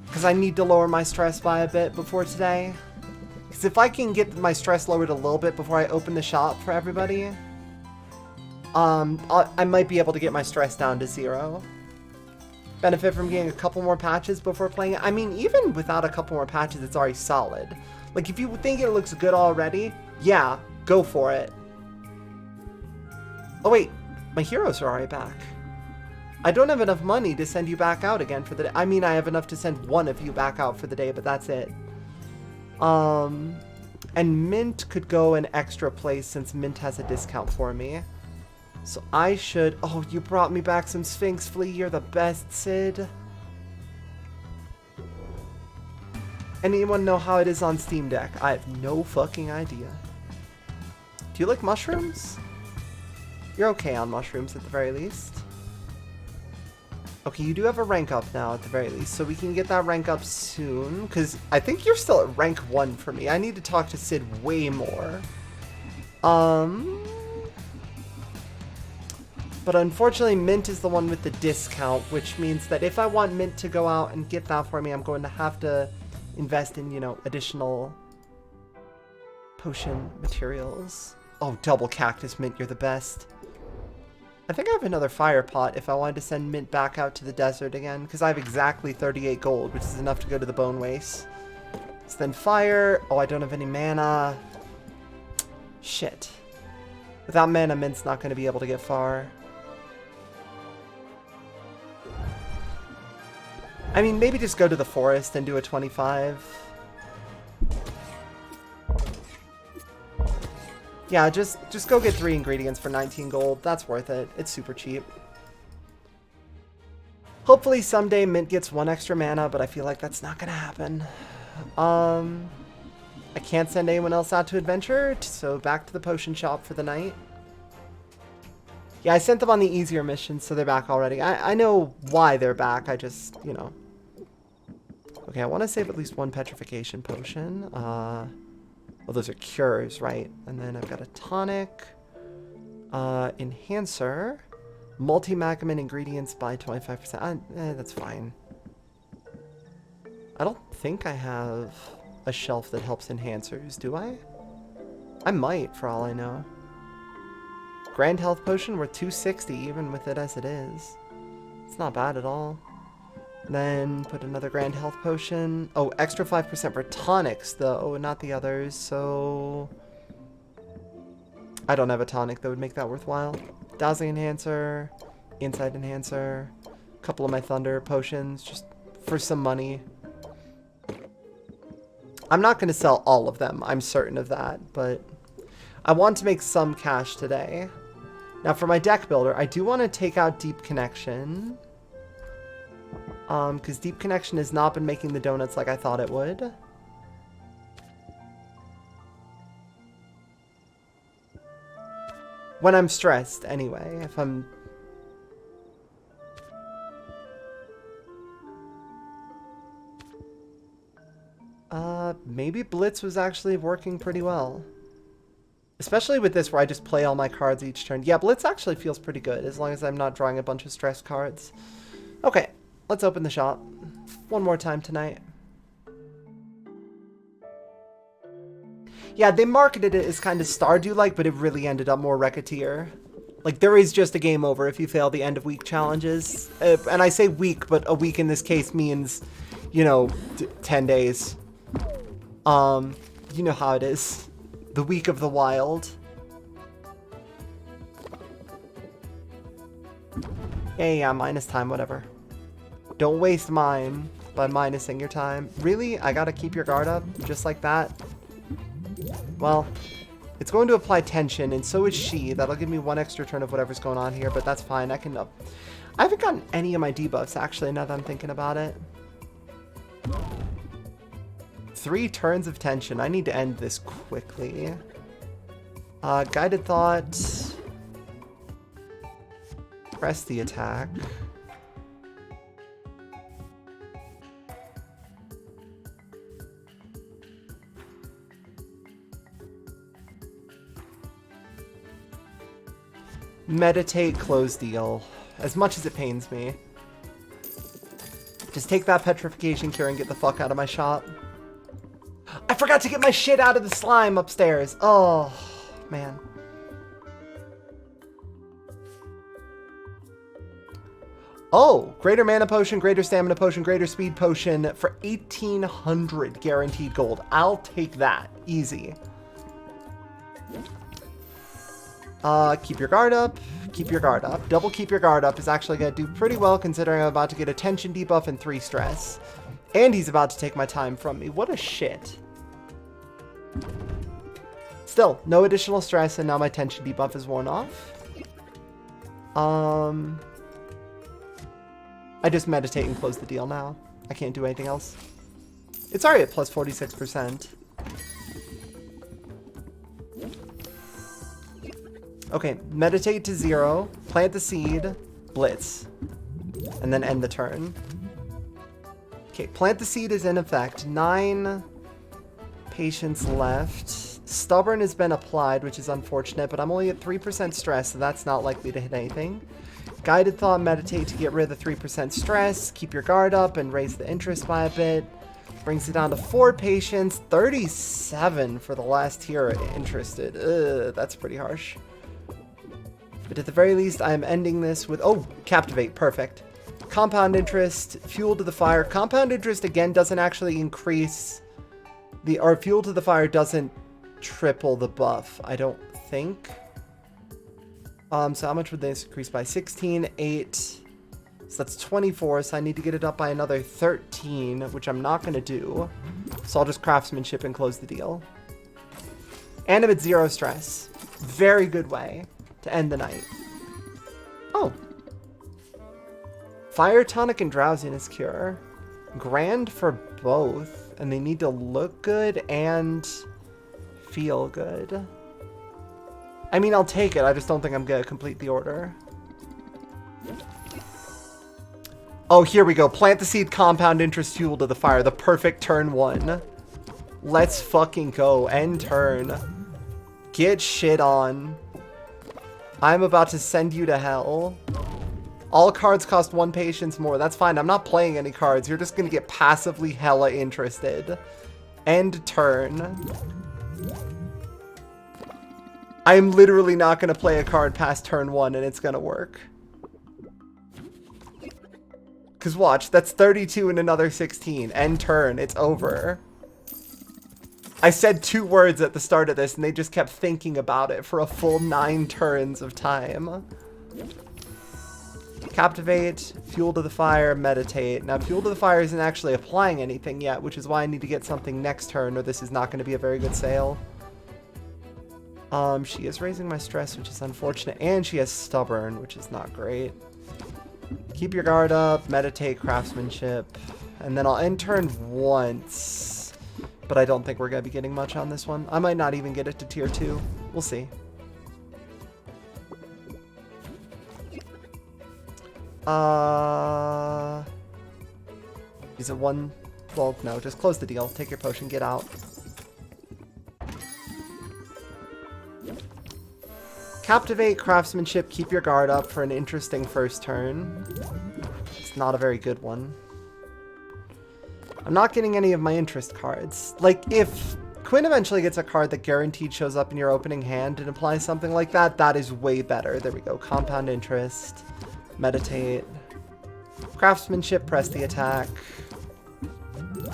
Because I need to lower my stress by a bit before today. Because if I can get my stress lowered a little bit before I open the shop for everybody, I might be able to get my stress down to 0. Benefit from getting a couple more patches before playing it. I mean, even without a couple more patches, it's already solid. Like, if you think it looks good already, yeah, go for it. Oh wait, my heroes are already back. I don't have enough money to send you back out again for the day. I mean, I have enough to send one of you back out for the day, but that's it. And Mint could go an extra place since Mint has a discount for me. So I should... Oh, you brought me back some Sphinx Flea. You're the best, Sid. Anyone know how it is on Steam Deck? I have no fucking idea. Do you like mushrooms? You're okay on mushrooms at the very least. Okay, you do have a rank up now at the very least, so we can get that rank up soon, because I think you're still at rank 1 for me. I need to talk to Sid way more. But unfortunately, Mint is the one with the discount, which means that if I want Mint to go out and get that for me, I'm going to have to invest in, you know, additional potion materials. Oh, double cactus Mint, you're the best. I think I have another fire pot if I wanted to send Mint back out to the desert again, because I have exactly 38 gold, which is enough to go to the Bone Waste. So then fire. Oh, I don't have any mana. Shit. Without mana, Mint's not going to be able to get far. I mean, maybe just go to the forest and do a 25. Yeah, just go get 3 ingredients for 19 gold. That's worth it. It's super cheap. Hopefully someday Mint gets 1 extra mana, but I feel like that's not gonna happen. I can't send anyone else out to adventure, so back to the potion shop for the night. Yeah, I sent them on the easier missions, so they're back already. I know why they're back, I just, you know. Okay, I want to save at least 1 petrification potion. Well, those are cures, right? And then I've got a tonic, enhancer, multi-magament ingredients by 25%. That's fine. I don't think I have a shelf that helps enhancers, do I? I might, for all I know. Grand health potion worth 260, even with it as it is. It's not bad at all. Then put another grand health potion. Oh, extra 5% for tonics, though, not the others, so... I don't have a tonic that would make that worthwhile. Dazzling enhancer, insight enhancer, a couple of my thunder potions, just for some money. I'm not going to sell all of them, I'm certain of that, but I want to make some cash today. Now for my deck builder, I do want to take out Deep Connection. Because Deep Connection has not been making the donuts like I thought it would. When I'm stressed, anyway. If I'm... maybe Blitz was actually working pretty well. Especially with this where I just play all my cards each turn. Yeah, Blitz actually feels pretty good, as long as I'm not drawing a bunch of stress cards. Okay, let's open the shop. One more time tonight. Yeah, they marketed it as kind of Stardew-like, but it really ended up more Racketeer. Like, there is just a game over if you fail the end of week challenges. And I say week, but a week in this case means, you know, 10 days. You know how it is. The week of the wild. Yeah, minus time, whatever. Don't waste mine by minusing your time. Really? I gotta keep your guard up? Just like that? Well, it's going to apply tension, and so is she. That'll give me 1 extra turn of whatever's going on here, but that's fine. I can I haven't gotten any of my debuffs, actually, now that I'm thinking about it. 3 turns of tension. I need to end this quickly. Guided Thought. Press the attack. Meditate, close deal. As much as it pains me. Just take that petrification cure and get the fuck out of my shop. I forgot to get my shit out of the slime upstairs. Oh, man. Oh, greater mana potion, greater stamina potion, greater speed potion for 1,800 guaranteed gold. I'll take that. Easy. Keep your guard up. Keep your guard up. Double keep your guard up is actually going to do pretty well considering I'm about to get a tension debuff and 3 stress. And he's about to take my time from me. What a shit. Still, no additional stress, and now my tension debuff is worn off. I just meditate and close the deal now. I can't do anything else. It's already at plus 46%. Okay, meditate to 0, plant the seed, blitz, and then end the turn. Okay, plant the seed is in effect. 9 patience left. Stubborn has been applied, which is unfortunate, but I'm only at 3% stress, so that's not likely to hit anything. Guided Thought, meditate to get rid of the 3% stress, keep your guard up, and raise the interest by a bit. Brings it down to 4 patience, 37 for the last tier interested. Ugh, that's pretty harsh. But at the very least, I am ending this with... Oh, Captivate. Perfect. Compound Interest, Fuel to the Fire. Compound Interest, again, doesn't actually increase the... Or Fuel to the Fire doesn't triple the buff, I don't think. So how much would this increase by? 16, 8. So that's 24, so I need to get it up by another 13, which I'm not going to do. So I'll just Craftsmanship and close the deal. Animate 0 stress. Very good way to end the night. Oh. Fire tonic and drowsiness cure. Grand for both. And they need to look good and feel good. I mean, I'll take it. I just don't think I'm going to complete the order. Oh, here we go. Plant the seed, compound interest, fuel to the fire. The perfect turn 1. Let's fucking go. End turn. Get shit on. I'm about to send you to hell. All cards cost 1 patience more. That's fine. I'm not playing any cards. You're just going to get passively hella interested. End turn. I'm literally not going to play a card past turn 1 and it's going to work. Because watch, that's 32 and another 16. End turn. It's over. I said 2 words at the start of this and they just kept thinking about it for a full 9 turns of time. Captivate, fuel to the fire, meditate. Now, fuel to the fire isn't actually applying anything yet, which is why I need to get something next turn or this is not going to be a very good sale. She is raising my stress, which is unfortunate, and she has stubborn, which is not great. Keep your guard up, meditate, craftsmanship, and then I'll end turn once, but I don't think we're going to be getting much on this one. I might not even get it to tier 2. We'll see. Is it 1? Well, no, just close the deal. Take your potion, get out. Captivate, craftsmanship, keep your guard up for an interesting first turn. It's not a very good one. I'm not getting any of my interest cards. Like, if Quinn eventually gets a card that guaranteed shows up in your opening hand and applies something like that, that is way better. There we go. Compound interest, meditate, craftsmanship, press the attack,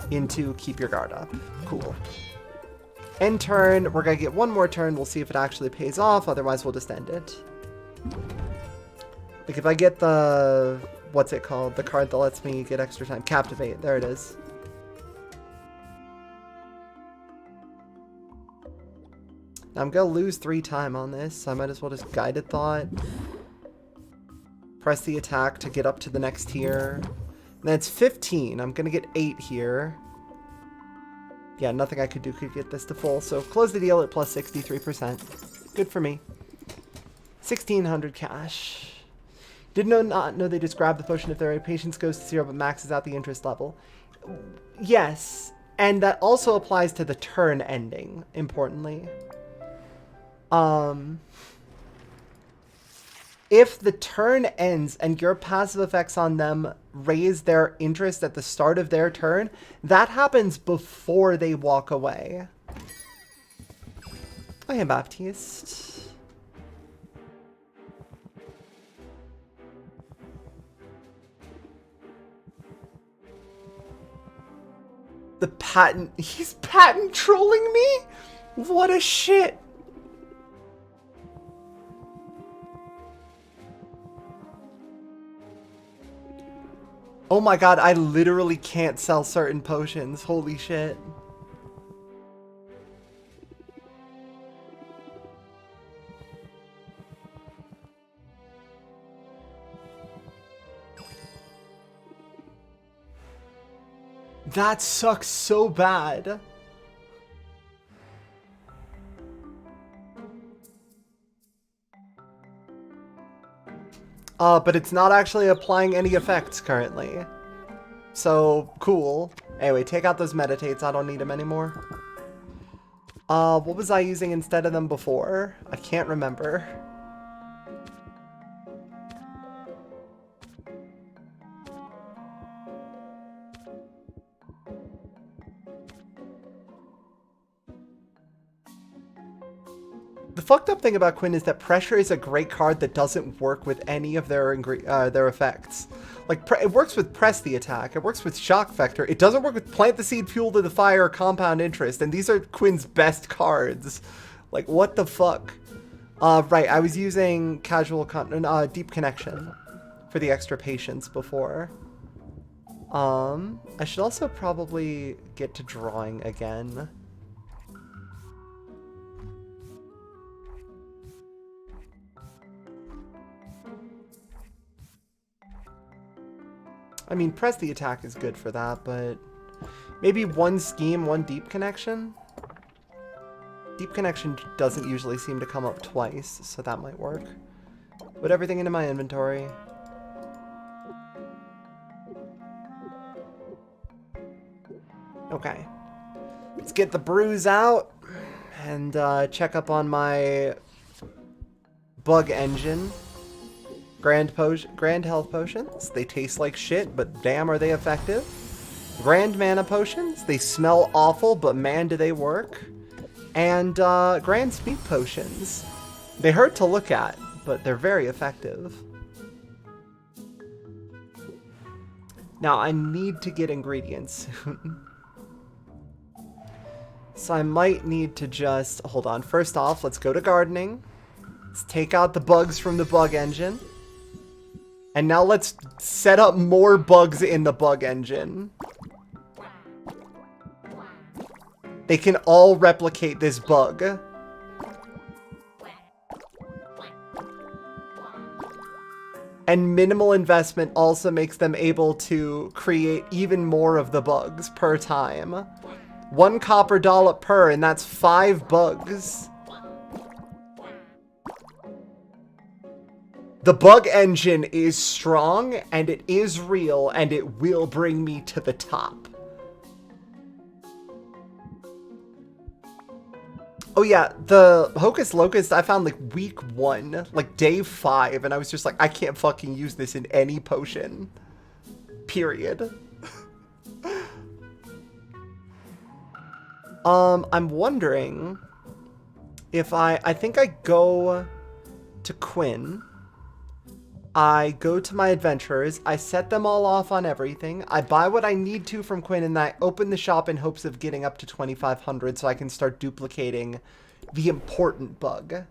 into keep your guard up. Cool. End turn, we're going to get 1 more turn. We'll see if it actually pays off. Otherwise, we'll just end it. Like, if I get the... What's it called? The card that lets me get extra time. Captivate. There it is. Now, I'm going to lose 3 time on this. So I might as well just Guided Thought. Press the attack to get up to the next tier. And then it's 15. I'm going to get 8 here. Yeah, nothing I could do could get this to full. So close the deal at plus 63%. Good for me. 1,600 cash. Did not know they just grab the potion if their patience goes to 0 but maxes out the interest level. Yes, and that also applies to the turn ending, importantly. If the turn ends and your passive effects on them raise their interest at the start of their turn, that happens before they walk away. I am Baptiste. The patent... He's patent trolling me? What a shit. Oh my god, I literally can't sell certain potions. Holy shit. That sucks so bad. But it's not actually applying any effects currently. So, cool. Anyway, take out those meditates. I don't need them anymore. What was I using instead of them before? I can't remember. The fucked up thing about Quinn is that pressure is a great card that doesn't work with any of their effects. Like, it works with press the attack, it works with shock vector, it doesn't work with plant the seed, fuel to the fire, or compound interest, and these are Quinn's best cards. Like, what the fuck? Right, I was using deep connection for the extra patience before. I should also probably get to drawing again. I mean, press the attack is good for that, but maybe one scheme, one deep connection? Deep connection doesn't usually seem to come up twice, so that might work. Put everything into my inventory. Okay. Let's get the brews out and check up on my bug engine. Grand health potions. They taste like shit, but damn are they effective. Grand mana potions. They smell awful, but man do they work. And grand speed potions. They hurt to look at, but they're very effective. Now I need to get ingredients soon. So I might need to just, hold on. First off, let's go to gardening. Let's take out the bugs from the bug engine. And now let's set up more bugs in the bug engine. They can all replicate this bug. And minimal investment also makes them able to create even more of the bugs per time. 1 copper dollop per, and that's 5 bugs. The bug engine is strong, and it is real, and it will bring me to the top. Oh yeah, the Hocus Locust I found like week 1, like day 5, and I was just like, I can't fucking use this in any potion. Period. I'm wondering if I think I go to Quinn. I go to my adventurers. I set them all off on everything. I buy what I need to from Quinn, and I open the shop in hopes of getting up to 2,500 so I can start duplicating the important bug.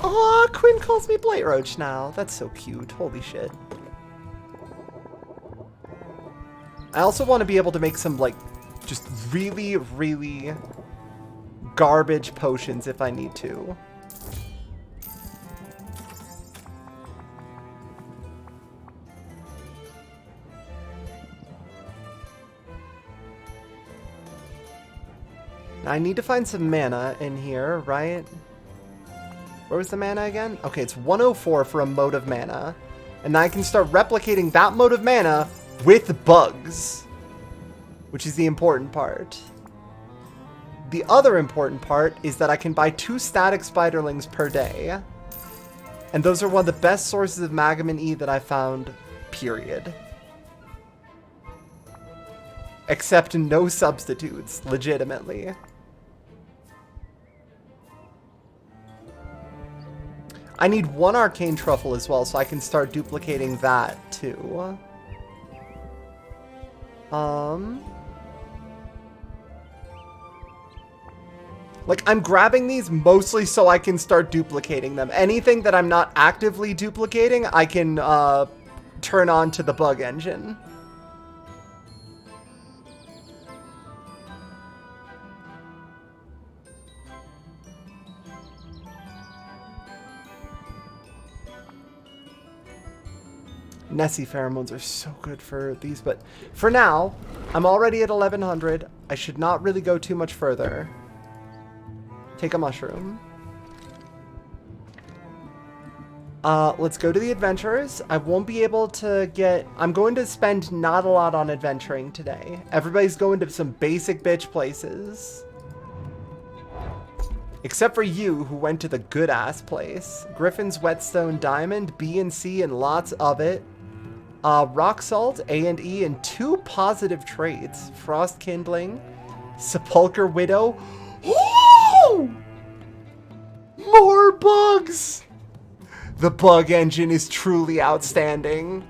Aw, Quinn calls me Blight Roach now. That's so cute. Holy shit. I also want to be able to make some, like, just really, really garbage potions if I need to. Now I need to find some mana in here, right? Where was the mana again? Okay, it's 104 for a mode of mana. And I can start replicating that mode of mana with bugs, which is the important part. The other important part is that I can buy 2 static spiderlings per day. And those are one of the best sources of Magamin E that I found, period. Except no substitutes, legitimately. I need 1 arcane truffle as well, so I can start duplicating that too. Like, I'm grabbing these mostly so I can start duplicating them. Anything that I'm not actively duplicating, I can turn on to the bug engine. Nessie pheromones are so good for these, but for now, I'm already at 1100. I should not really go too much further. Take a mushroom. Let's go to the adventurers. I won't be able to get... I'm going to spend not a lot on adventuring today. Everybody's going to some basic bitch places. Except for you, who went to the good-ass place. Griffin's Whetstone Diamond, B and C, and lots of it. Rock Salt, A and E, and 2 positive traits. Frost Kindling, Sepulchre Widow. Woo! More bugs! The bug engine is truly outstanding.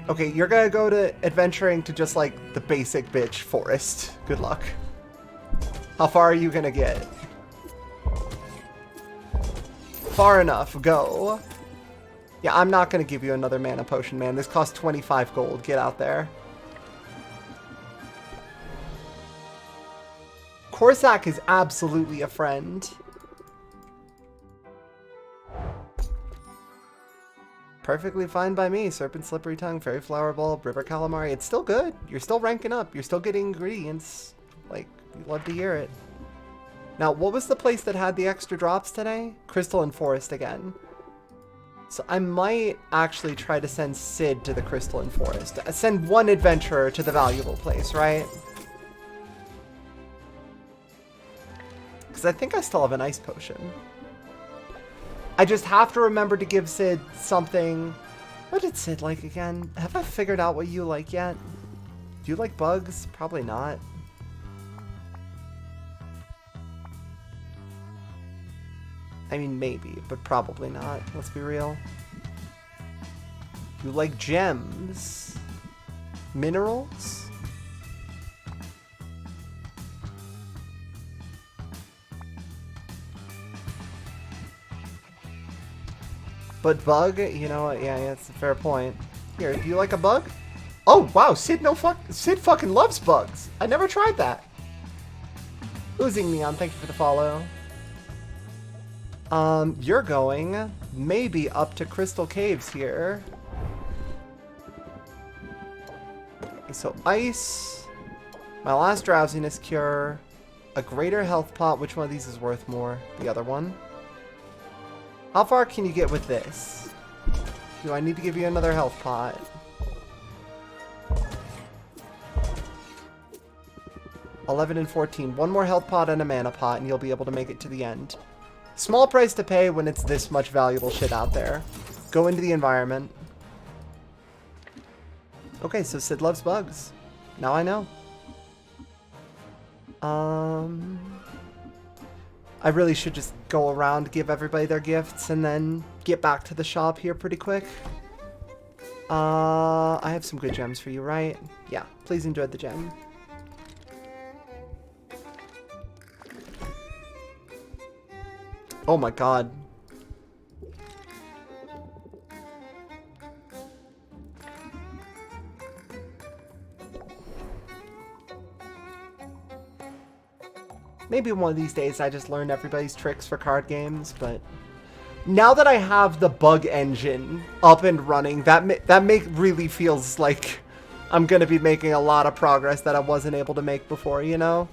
Okay, you're gonna go to adventuring to just like the basic bitch forest. Good luck. How far are you gonna get? Far enough, go. Yeah, I'm not going to give you another mana potion, man. This costs 25 gold. Get out there. Corsac is absolutely a friend. Perfectly fine by me. Serpent Slippery Tongue, Fairy Flower Bulb, River Calamari. It's still good. You're still ranking up. You're still getting ingredients. Like, you love to hear it. Now, what was the place that had the extra drops today? Crystalline Forest again. So I might actually try to send Sid to the Crystalline Forest. Send one adventurer to the valuable place, right? Because I think I still have an ice potion. I just have to remember to give Sid something. What did Sid like again? Have I figured out what you like yet? Do you like bugs? Probably not. I mean, maybe, but probably not. Let's be real. You like gems? Minerals? But bug, you know what? Yeah, that's a fair point. Here, do you like a bug? Oh, wow, Sid Sid fucking loves bugs. I never tried that. Oozing Neon, thank you for the follow. You're going maybe up to Crystal Caves here. Okay, so ice, my last drowsiness cure, a greater health pot. Which one of these is worth more? The other one. How far can you get with this? Do I need to give you another health pot? $11 and $14. One more health pot and a mana pot, and you'll be able to make it to the end. Small price to pay when it's this much valuable shit out there. Go into the environment. Okay, so Sid loves bugs. Now I know. I really should just go around, give everybody their gifts, and then get back to the shop here pretty quick. I have some good gems for you, right? Yeah, please enjoy the gem. Oh my god. Maybe one of these days I just learn everybody's tricks for card games, but now that I have the bug engine up and running, that really feels like I'm gonna be making a lot of progress that I wasn't able to make before, you know?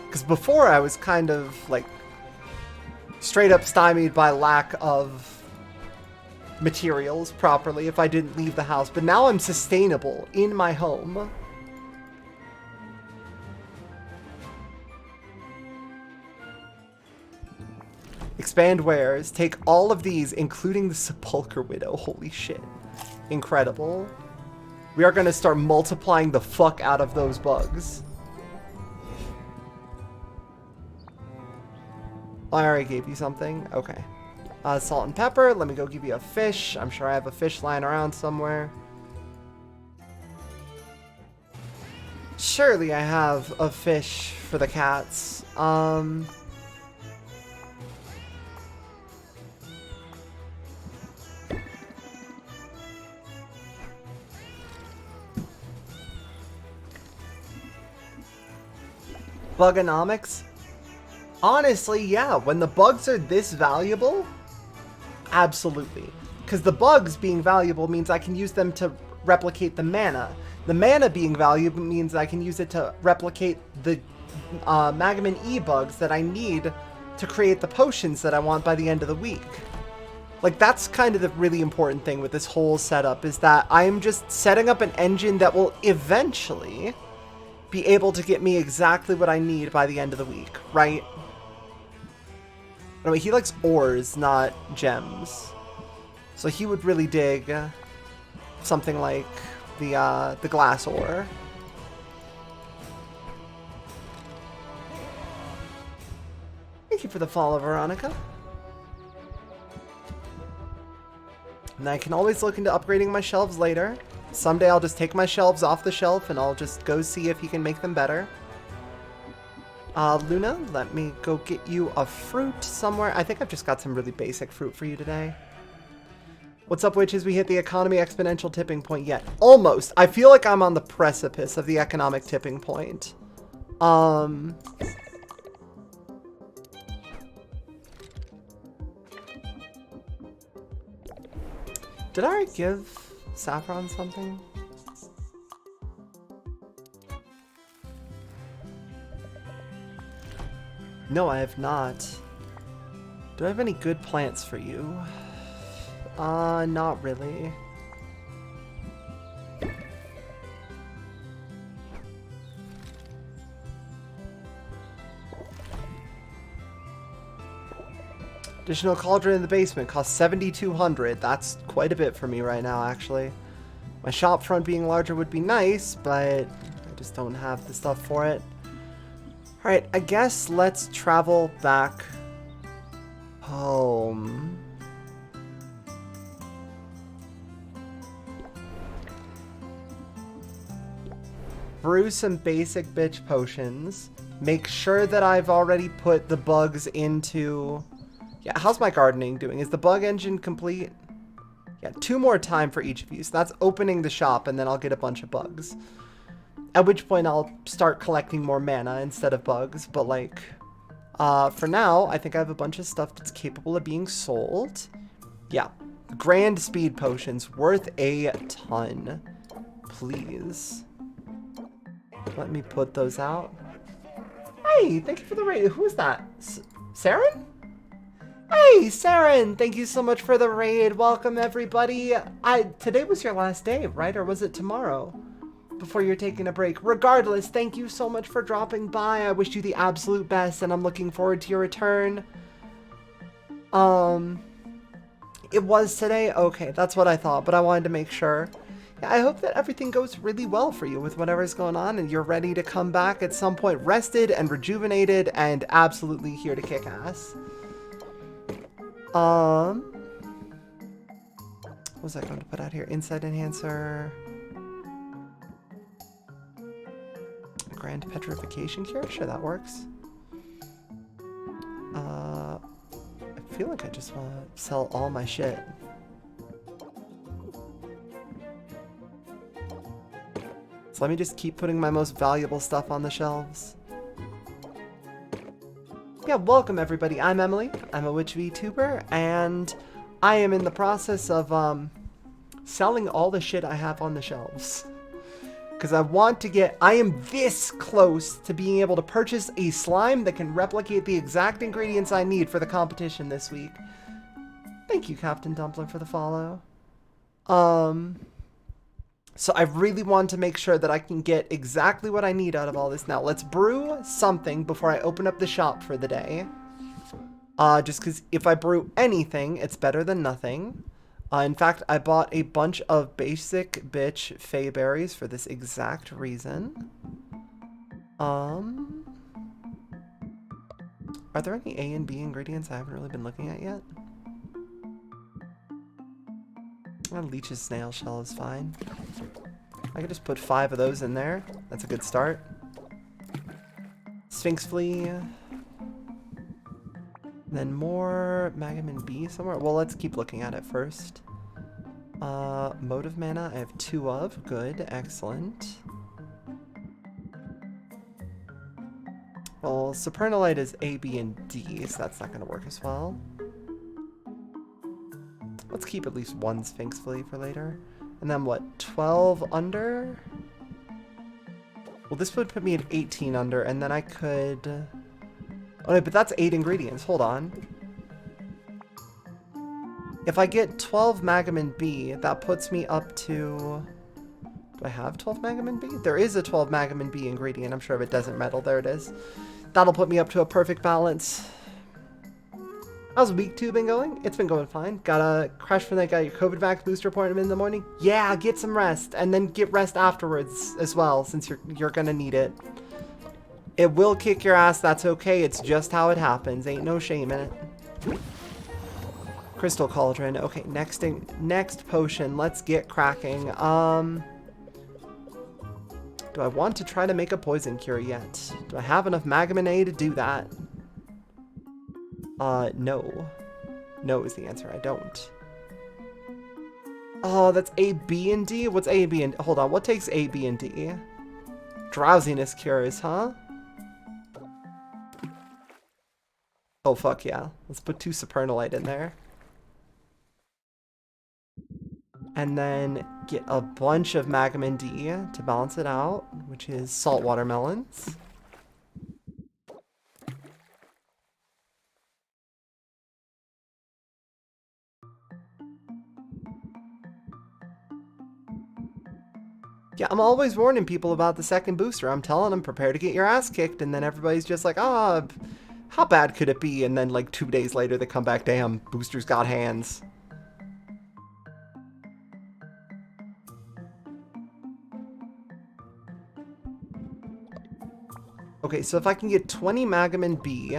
Because before I was kind of like straight up stymied by lack of materials properly if I didn't leave the house, but now I'm sustainable in my home. Expand wares. Take all of these, including the Sepulchre Widow. Holy shit. Incredible. We are going to start multiplying the fuck out of those bugs. I already gave you something. Okay. Salt and pepper. Let me go give you a fish. I'm sure I have a fish lying around somewhere. Surely I have a fish for the cats. Bugonomics? Honestly, yeah. When the bugs are this valuable, absolutely. Because the bugs being valuable means I can use them to replicate the mana. The mana being valuable means I can use it to replicate the Magaman E bugs that I need to create the potions that I want by the end of the week. Like, that's kind of the really important thing with this whole setup, is that I'm just setting up an engine that will eventually be able to get me exactly what I need by the end of the week, right? Anyway, he likes ores, not gems. So he would really dig something like the glass ore. Thank you for the follow, Veronica. And I can always look into upgrading my shelves later. Someday I'll just take my shelves off the shelf and I'll just go see if he can make them better. Luna, let me go get you a fruit somewhere. I think I've just got some really basic fruit for you today. What's up, witches? We hit the economy exponential tipping point yet. Almost. I feel like I'm on the precipice of the economic tipping point. Did I already give Saffron something? No, I have not. Do I have any good plants for you? Not really. Additional cauldron in the basement costs 7,200. That's quite a bit for me right now, actually. My shop front being larger would be nice, but I just don't have the stuff for it. Alright, I guess let's travel back home. Brew some basic bitch potions. Make sure that I've already put the bugs into... Yeah, how's my gardening doing? Is the bug engine complete? Yeah, 2 more time for each of you. So that's opening the shop, and then I'll get a bunch of bugs. At which point I'll start collecting more mana instead of bugs. But like, for now, I think I have a bunch of stuff that's capable of being sold. Yeah, grand speed potions worth a ton. Please. Let me put those out. Hey, thank you for the raid. Who is that? Saren? Hey, Saren, thank you so much for the raid. Welcome, everybody. Today was your last day, right? Or was it tomorrow? Before you're taking a break. Regardless, thank you so much for dropping by. I wish you the absolute best, and I'm looking forward to your return. It was today? Okay, that's what I thought, but I wanted to make sure. Yeah, I hope that everything goes really well for you with whatever's going on, and you're ready to come back at some point rested and rejuvenated and absolutely here to kick ass. What was I going to put out here? Insight enhancer. Grand petrification cure? Sure, that works. I feel like I just want to sell all my shit. So let me just keep putting my most valuable stuff on the shelves. Yeah, welcome everybody. I'm Emily. I'm a Witch VTuber, and I am in the process of selling all the shit I have on the shelves. Because I want to get... I am this close to being able to purchase a slime that can replicate the exact ingredients I need for the competition this week. Thank you, Captain Dumpling, for the follow. So I really want to make sure that I can get exactly what I need out of all this. Now, let's brew something before I open up the shop for the day. Just because if I brew anything, it's better than nothing. In fact, I bought a bunch of basic bitch fey berries for this exact reason. Are there any A and B ingredients I haven't really been looking at yet? Leech's snail shell is fine. I could just put 5 of those in there. That's a good start. Sphinx flea. Then more Magamin B somewhere. Well, let's keep looking at it first. Motive mana, I have 2 of. Good, excellent. Well, Supernalite is A, B, and D, so that's not going to work as well. Let's keep at least 1 Sphinx flea for later. And then what, 12 under? Well, this would put me at 18 under, and then I could... Oh, no, but that's 8 ingredients. Hold on. If I get 12 Magamin B, that puts me up to... Do I have 12 Magamin B? There is a 12 Magamin B ingredient. I'm sure if it doesn't metal, there it is. That'll put me up to a perfect balance. How's week 2 been going? It's been going fine. Got a crash for that guy, your COVID vax booster appointment in the morning? Yeah, get some rest, and then get rest afterwards as well, since you're gonna need it. It will kick your ass, that's okay. It's just how it happens. Ain't no shame in it. Crystal Cauldron. Okay, next potion. Let's get cracking. Do Do I want to try to make a poison cure yet? Do I have enough Magamin A to do that? No. No is the answer. I don't. Oh, that's A, B, and D? What's A, B, and... Hold on. What takes A, B, and D? Drowsiness cures, huh? Oh, fuck yeah. Let's put 2 Supernalite in there. And then get a bunch of Magamin D to balance it out, which is saltwater melons. Yeah, I'm always warning people about the second booster. I'm telling them, prepare to get your ass kicked, and then everybody's just like, ah, oh, how bad could it be? And then like 2 days later, they come back, damn, booster's got hands. Okay, so if I can get 20 Magamin B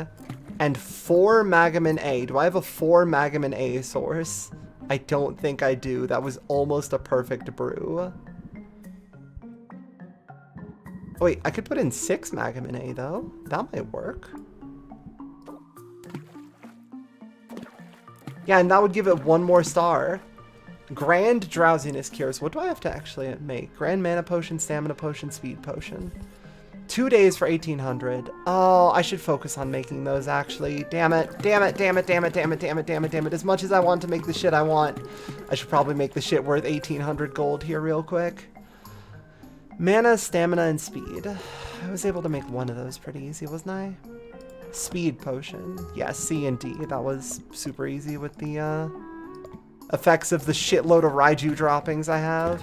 and 4 Magamin A, do I have a 4 Magamin A source? I don't think I do. That was almost a perfect brew. Oh, wait, I could put in 6 Magamin A, though. That might work. Yeah, and that would give it 1 more star. Grand Drowsiness Cures. What do I have to actually make? Grand Mana Potion, Stamina Potion, Speed Potion. 2 days for 1800. Oh, I should focus on making those, actually. Damn it. Damn it, damn it, damn it, damn it, damn it, damn it, damn it. As much as I want to make the shit I want, I should probably make the shit worth 1800 gold here real quick. Mana, Stamina, and Speed. I was able to make one of those pretty easy, wasn't I? Speed Potion. Yeah, C and D. That was super easy with the effects of the shitload of Raiju droppings I have.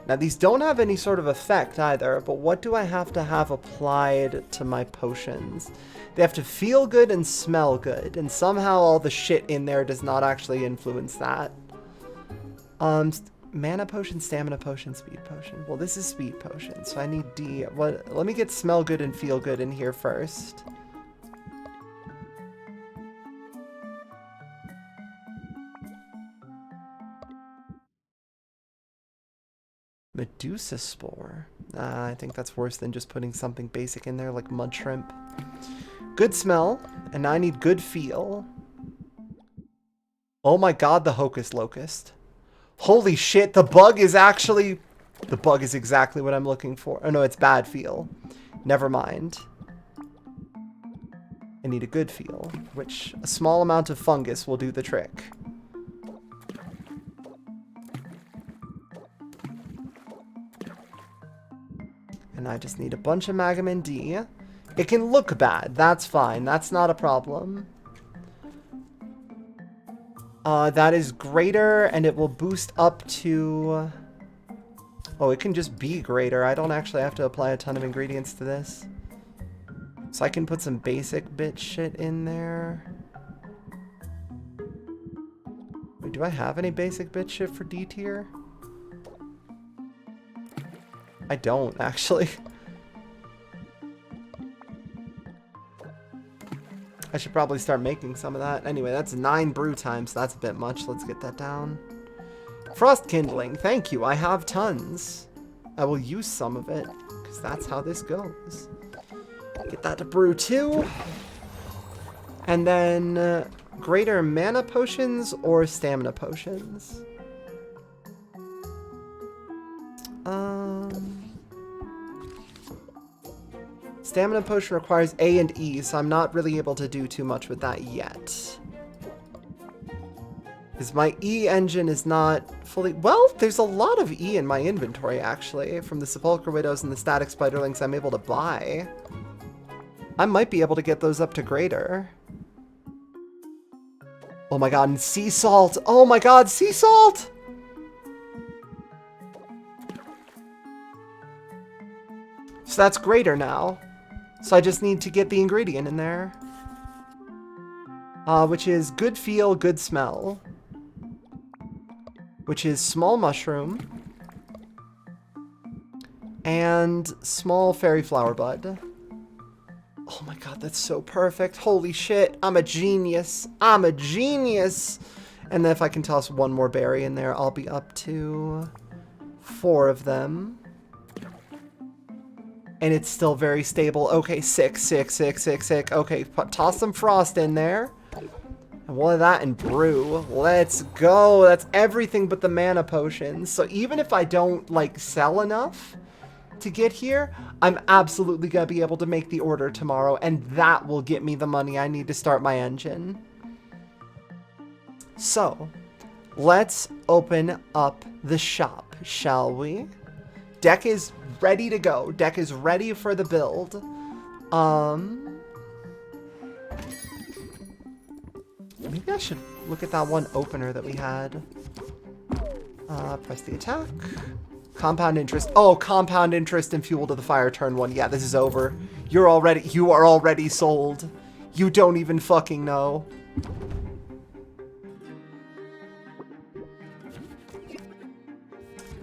Now, these don't have any sort of effect either, but what do I have to have applied to my potions? They have to feel good and smell good, and somehow all the shit in there does not actually influence that. Mana Potion, Stamina Potion, Speed Potion. Well, this is Speed Potion, so I need D. Let me get Smell Good and Feel Good in here first. Medusa Spore. I think that's worse than just putting something basic in there like Mud Shrimp. Good smell, and now I need good feel. Oh my god, the Hocus Locust. Holy shit, the bug is actually... The bug is exactly what I'm looking for. Oh no, it's bad feel. Never mind. I need a good feel, which a small amount of fungus will do the trick. And I just need a bunch of Magamin D. It can look bad. That's fine. That's not a problem. That is greater, and it will boost up to... Oh, it can just be greater. I don't actually have to apply a ton of ingredients to this. So I can put some basic bit shit in there. Wait, do I have any basic bit shit for D tier? I don't, actually. I should probably start making some of that. Anyway, that's 9 brew times, so that's a bit much. Let's get that down. Frost Kindling, thank you. I have tons. I will use some of it, because that's how this goes. Get that to brew too. And then greater mana potions or stamina potions? Stamina potion requires A and E, so I'm not really able to do too much with that yet. Because my E engine is not fully... Well, there's a lot of E in my inventory, actually. From the Sepulchre Widows and the Static Spiderlings I'm able to buy. I might be able to get those up to greater. Oh my god, and sea salt! Oh my god, sea salt! So that's greater now. So I just need to get the ingredient in there. Which is good feel, good smell. Which is small mushroom. And small fairy flower bud. Oh my god, that's so perfect. Holy shit, I'm a genius. I'm a genius. And then if I can toss one more berry in there, I'll be up to 4 of them. And it's still very stable. Okay, 6, 6, 6, 6, 6. Okay, toss some frost in there. And one of that and brew. Let's go. That's everything but the mana potions. So even if I don't, like, sell enough to get here, I'm absolutely going to be able to make the order tomorrow. And that will get me the money I need to start my engine. So, let's open up the shop, shall we? Deck is ready to go. Deck is ready for the build. Maybe I should look at that one opener that we had. Press the attack. Compound interest. Oh, compound interest and fuel to the fire turn 1. Yeah, this is over. You are already sold. You don't even fucking know.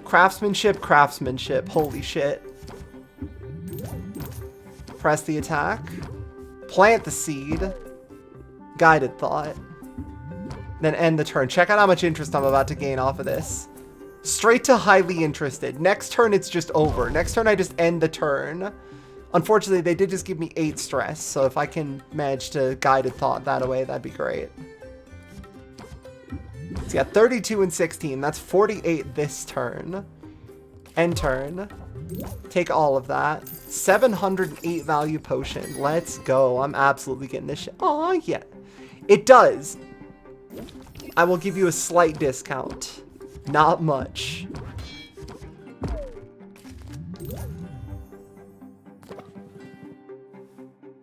Craftsmanship, craftsmanship. Holy shit. Press the attack. Plant the seed. Guided thought. Then end the turn. Check out how much interest I'm about to gain off of this. Straight to highly interested. Next turn, it's just over. Next turn, I just end the turn. Unfortunately, they did just give me 8 stress. So if I can manage to guided thought that away, that'd be great. So yeah, 32 and 16. That's 48 this turn. End turn. Take all of that. 708 value potion. Let's go. I'm absolutely getting this shit. Oh, yeah. It does. I will give you a slight discount. Not much.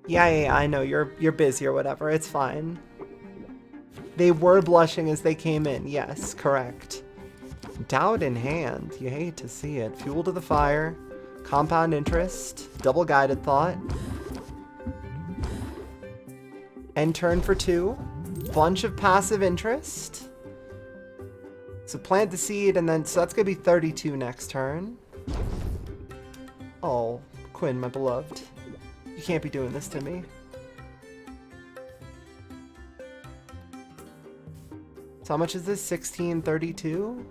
Yeah, I know. You're busy or whatever. It's fine. They were blushing as they came in. Yes, correct. Doubt in hand. You hate to see it. Fuel to the fire. Compound interest. Double guided thought. End turn for 2. Bunch of passive interest. So plant the seed, and then, so that's going to be 32 next turn. Oh, Quinn, my beloved. You can't be doing this to me. So how much is this? 1632?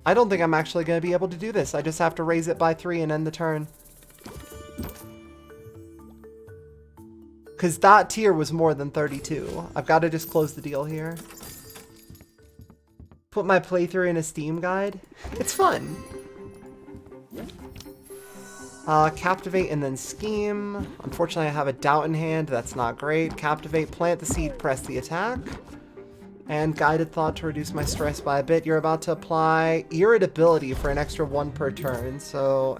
I don't think I'm actually going to be able to do this. I just have to raise it by 3 and end the turn. Because that tier was more than 32. I've got to just close the deal here. Put my playthrough in a Steam guide. It's fun. Captivate and then scheme. Unfortunately, I have a doubt in hand. That's not great. Captivate, plant the seed, press the attack. And guided thought to reduce my stress by a bit. You're about to apply irritability for an extra 1 per turn. So,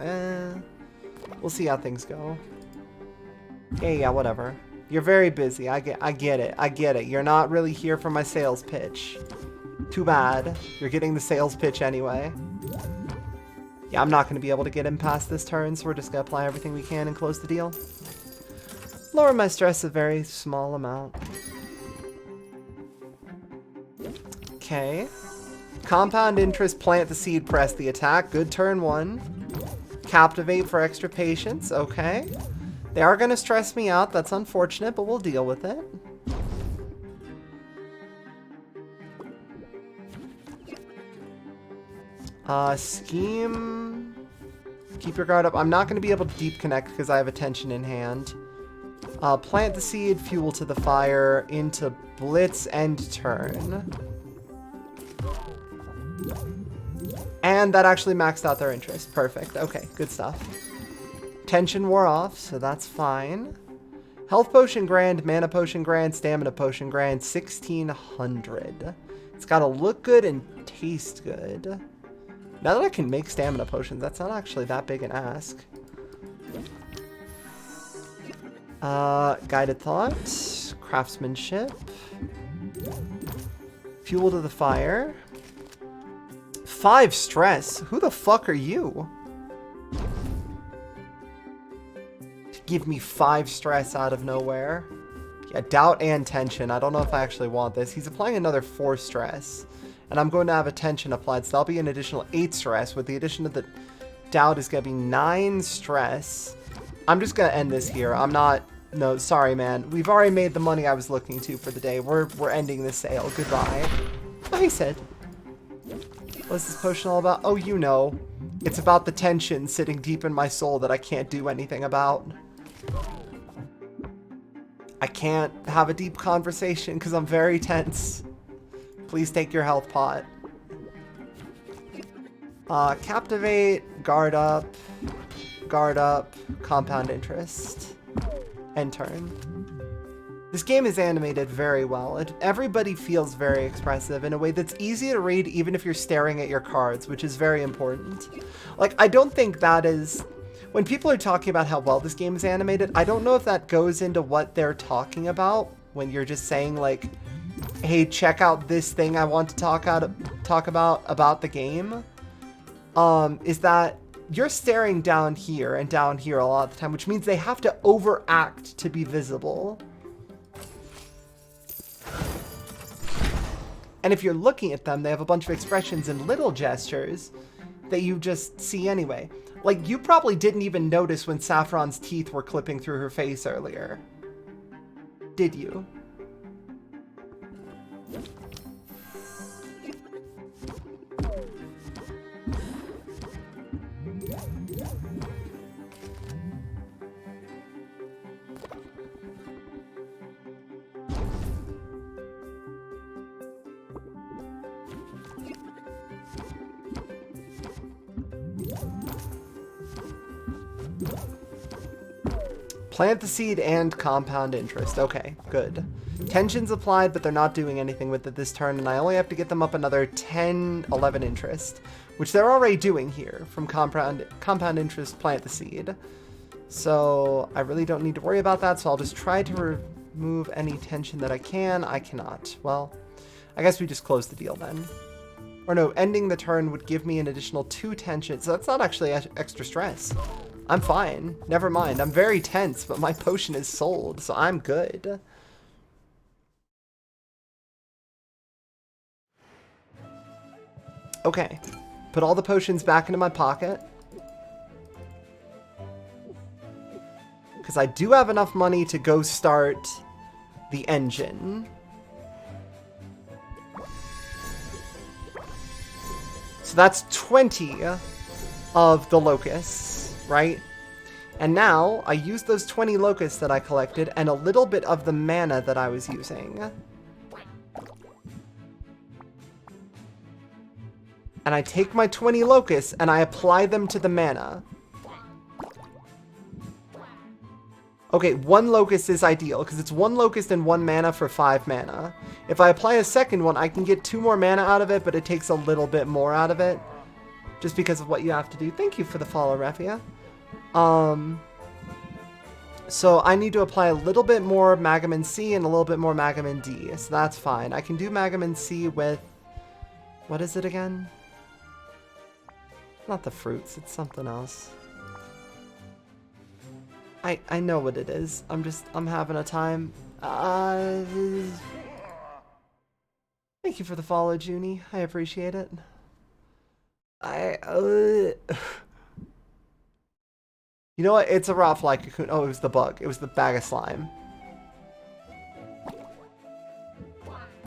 we'll see how things go. Yeah, whatever. You're very busy. I get it. You're not really here for my sales pitch. Too bad. You're getting the sales pitch anyway. Yeah, I'm not going to be able to get him past this turn, so we're just going to apply everything we can and close the deal. Lower my stress a very small amount. Okay. Compound interest, plant the seed, press the attack. Good turn 1. Captivate for extra patience. Okay. They are going to stress me out. That's unfortunate, but we'll deal with it. Scheme. Keep your guard up. I'm not going to be able to deep connect because I have attention in hand. Plant the seed, fuel to the fire, into blitz end turn. And that actually maxed out their interest. Perfect. Okay, good stuff. Tension wore off, so that's fine. Health potion grand, mana potion grand, stamina potion grand, 1600. It's got to look good and taste good. Now that I can make stamina potions, that's not actually that big an ask. Guided thought, craftsmanship, fuel to the fire, 5 stress. Who the fuck are you? To give me 5 stress out of nowhere. Yeah, doubt and tension. I don't know if I actually want this. He's applying another 4 stress. And I'm going to have attention applied, so that'll be an additional 8 stress. With the addition of the doubt is going to be 9 stress. I'm just going to end this here. I'm not... No, sorry, man. We've already made the money I was looking to for the day. We're ending this sale. Goodbye. Oh, he said. What's this potion all about? Oh, you know. It's about the tension sitting deep in my soul that I can't do anything about. I can't have a deep conversation because I'm very tense. Please take your health pot. Captivate, guard up, compound interest, end turn. This game is animated very well. Everybody feels very expressive in a way that's easy to read even if you're staring at your cards, which is very important. Like, I don't think that is... When people are talking about how well this game is animated, I don't know if that goes into what they're talking about when you're just saying, like, hey, check out this thing I want to talk about the game. Is that you're staring down here and down here a lot of the time, which means they have to overact to be visible. And if you're looking at them, they have a bunch of expressions and little gestures that you just see anyway. Like, you probably didn't even notice when Saffron's teeth were clipping through her face earlier. Did you? Plant the seed and compound interest. Okay, good. Tension's applied, but they're not doing anything with it this turn, and I only have to get them up another 10, 11 interest, which they're already doing here from compound interest, plant the seed. So I really don't need to worry about that, so I'll just try to remove any tension that I can. I cannot. Well, I guess we just close the deal then. Or no, ending the turn would give me an additional 2 tension, so that's not actually extra stress. I'm fine. Never mind. I'm very tense, but my potion is sold, so I'm good. Okay. Put all the potions back into my pocket. Because I do have enough money to go start the engine. So that's 20 of the locusts. Right? And now I use those 20 locusts that I collected and a little bit of the mana that I was using. And I take my 20 locusts and I apply them to the mana. Okay, 1 locust is ideal because it's 1 locust and 1 mana for 5 mana. If I apply a second one, I can get 2 more mana out of it, but it takes a little bit more out of it. Just because of what you have to do. Thank you for the follow, Raffia. So I need to apply a little bit more Magamin C and a little bit more Magamin D. So that's fine. I can do Magamin C with... What is it again? Not the fruits. It's something else. I know what it is. I'm having a time. Thank you for the follow, Junie. I appreciate it. You know what? It's a raw fly cocoon. Oh, it was the bug. It was the bag of slime.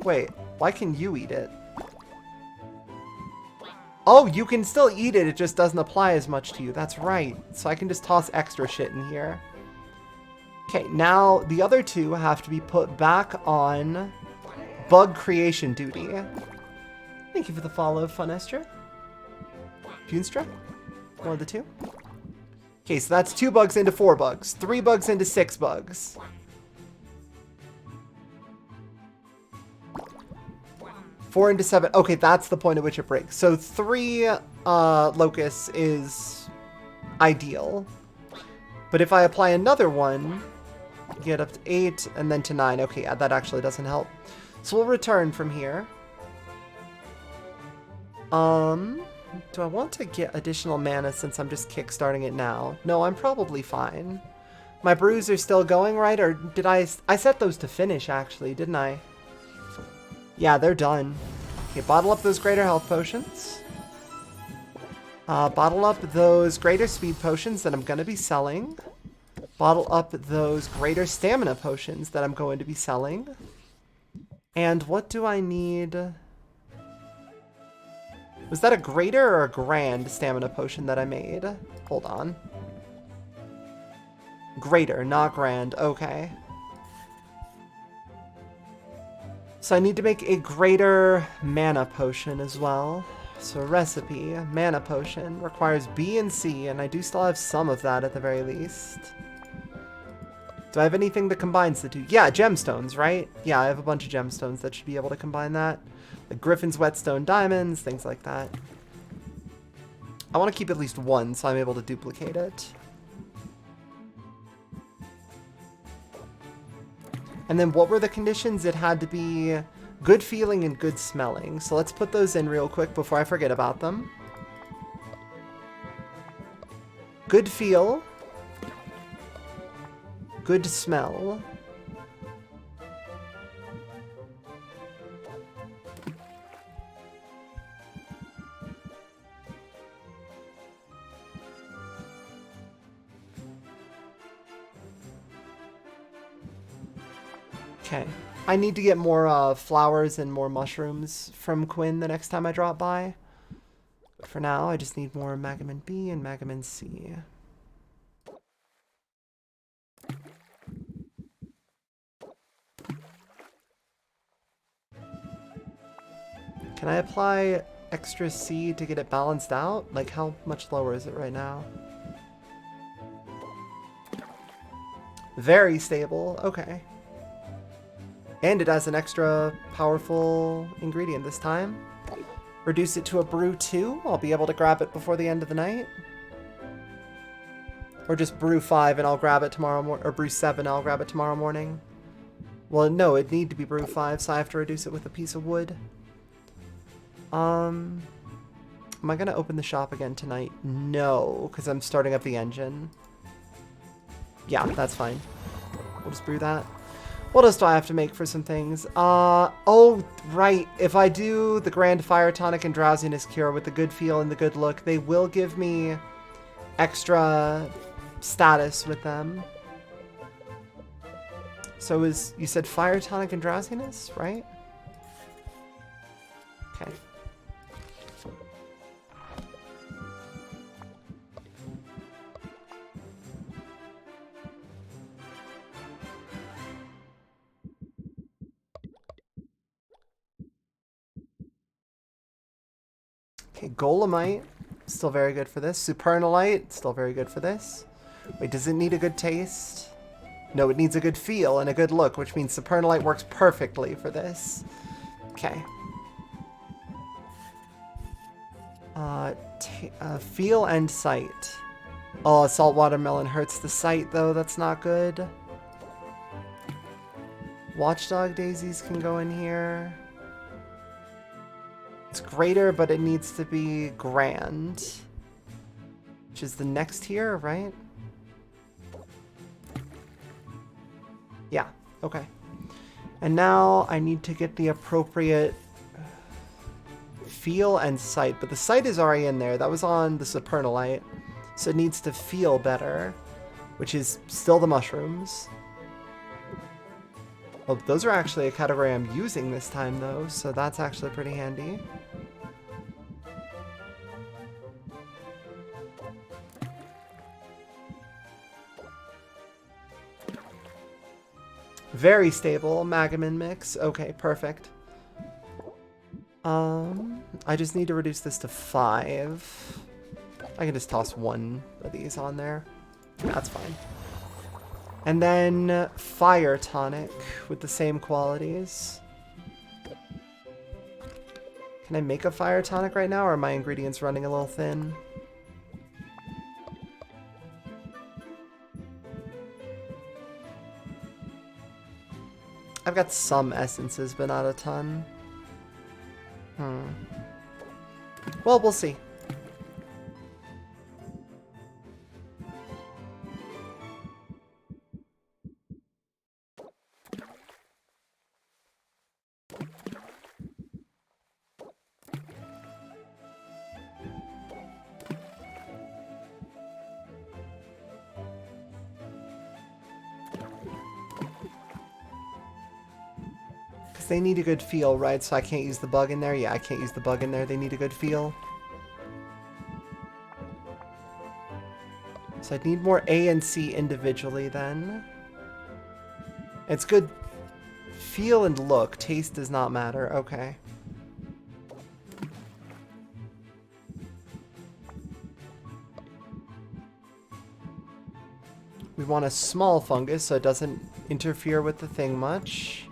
Wait, why can you eat it? Oh, you can still eat it. It just doesn't apply as much to you. That's right. So I can just toss extra shit in here. Okay, now the other 2 have to be put back on bug creation duty. Thank you for the follow, Funestra. Funestra? One of the 2. Okay, so that's 2 bugs into 4 bugs. 3 bugs into 6 bugs. Four into 7. Okay, that's the point at which it breaks. So 3 locusts is ideal. But if I apply another one, get up to 8 and then to 9. Okay, yeah, that actually doesn't help. So we'll return from here. Do I want to get additional mana since I'm just kickstarting it now? No, I'm probably fine. My brews are still going, right? Or did I set those to finish, actually, didn't I? Yeah, they're done. Okay, bottle up those greater health potions. Bottle up those greater speed potions that I'm going to be selling. Bottle up those greater stamina potions that I'm going to be selling. And what do I need? Was that a greater or a grand stamina potion that I made? Hold on. Greater, not grand. Okay. So I need to make a greater mana potion as well. So recipe, mana potion, requires B and C, and I do still have some of that at the very least. Do I have anything that combines the two? Yeah, gemstones, right? Yeah, I have a bunch of gemstones that should be able to combine that. Like Griffin's Whetstone Diamonds, things like that. I want to keep at least one so I'm able to duplicate it. And then what were the conditions? It had to be good feeling and good smelling. So let's put those in real quick before I forget about them. Good feel. Good smell. Okay. I need to get more flowers and more mushrooms from Quinn the next time I drop by. But for now, I just need more Magamin B and Magamin C. Can I apply extra C to get it balanced out? Like, how much lower is it right now? Very stable. Okay. And it has an extra powerful ingredient this time. Reduce it to a brew 2. I'll be able to grab it before the end of the night. Or just brew 5 and I'll grab it tomorrow morning. Or brew 7 and I'll grab it tomorrow morning. Well, no, it'd need to be brew 5, so I have to reduce it with a piece of wood. Am I going to open the shop again tonight? No, because I'm starting up the engine. Yeah, that's fine. We'll just brew that. What else do I have to make for some things? Oh, right. If I do the Grand Fire Tonic and Drowsiness Cure with the good feel and the good look, they will give me extra status with them. So you said Fire Tonic and Drowsiness, right? Okay. Okay, Golemite, still very good for this. Supernalite, still very good for this. Wait, does it need a good taste? No, it needs a good feel and a good look, which means Supernalite works perfectly for this. Okay. Feel and sight. Oh, salt watermelon hurts the sight, though. That's not good. Watchdog daisies can go in here. It's greater, but it needs to be grand. Which is the next tier, right? Yeah, okay. And now I need to get the appropriate feel and sight. But the sight is already in there. That was on the Supernalite. So it needs to feel better. Which is still the mushrooms. Oh, those are actually a category I'm using this time, though. So that's actually pretty handy. Very stable. Magamin mix. Okay, perfect. I just need to reduce this to 5. I can just toss one of these on there. That's fine. And then Fire Tonic with the same qualities. Can I make a Fire Tonic right now, or are my ingredients running a little thin? I've got some essences, but not a ton. Well, we'll see. they need a good feel, right? So I can't use the bug in there. Yeah, I can't use the bug in there. They need a good feel. So I'd need more A and C individually then. It's good feel and look. Taste does not matter. Okay. We want a small fungus so it doesn't interfere with the thing much.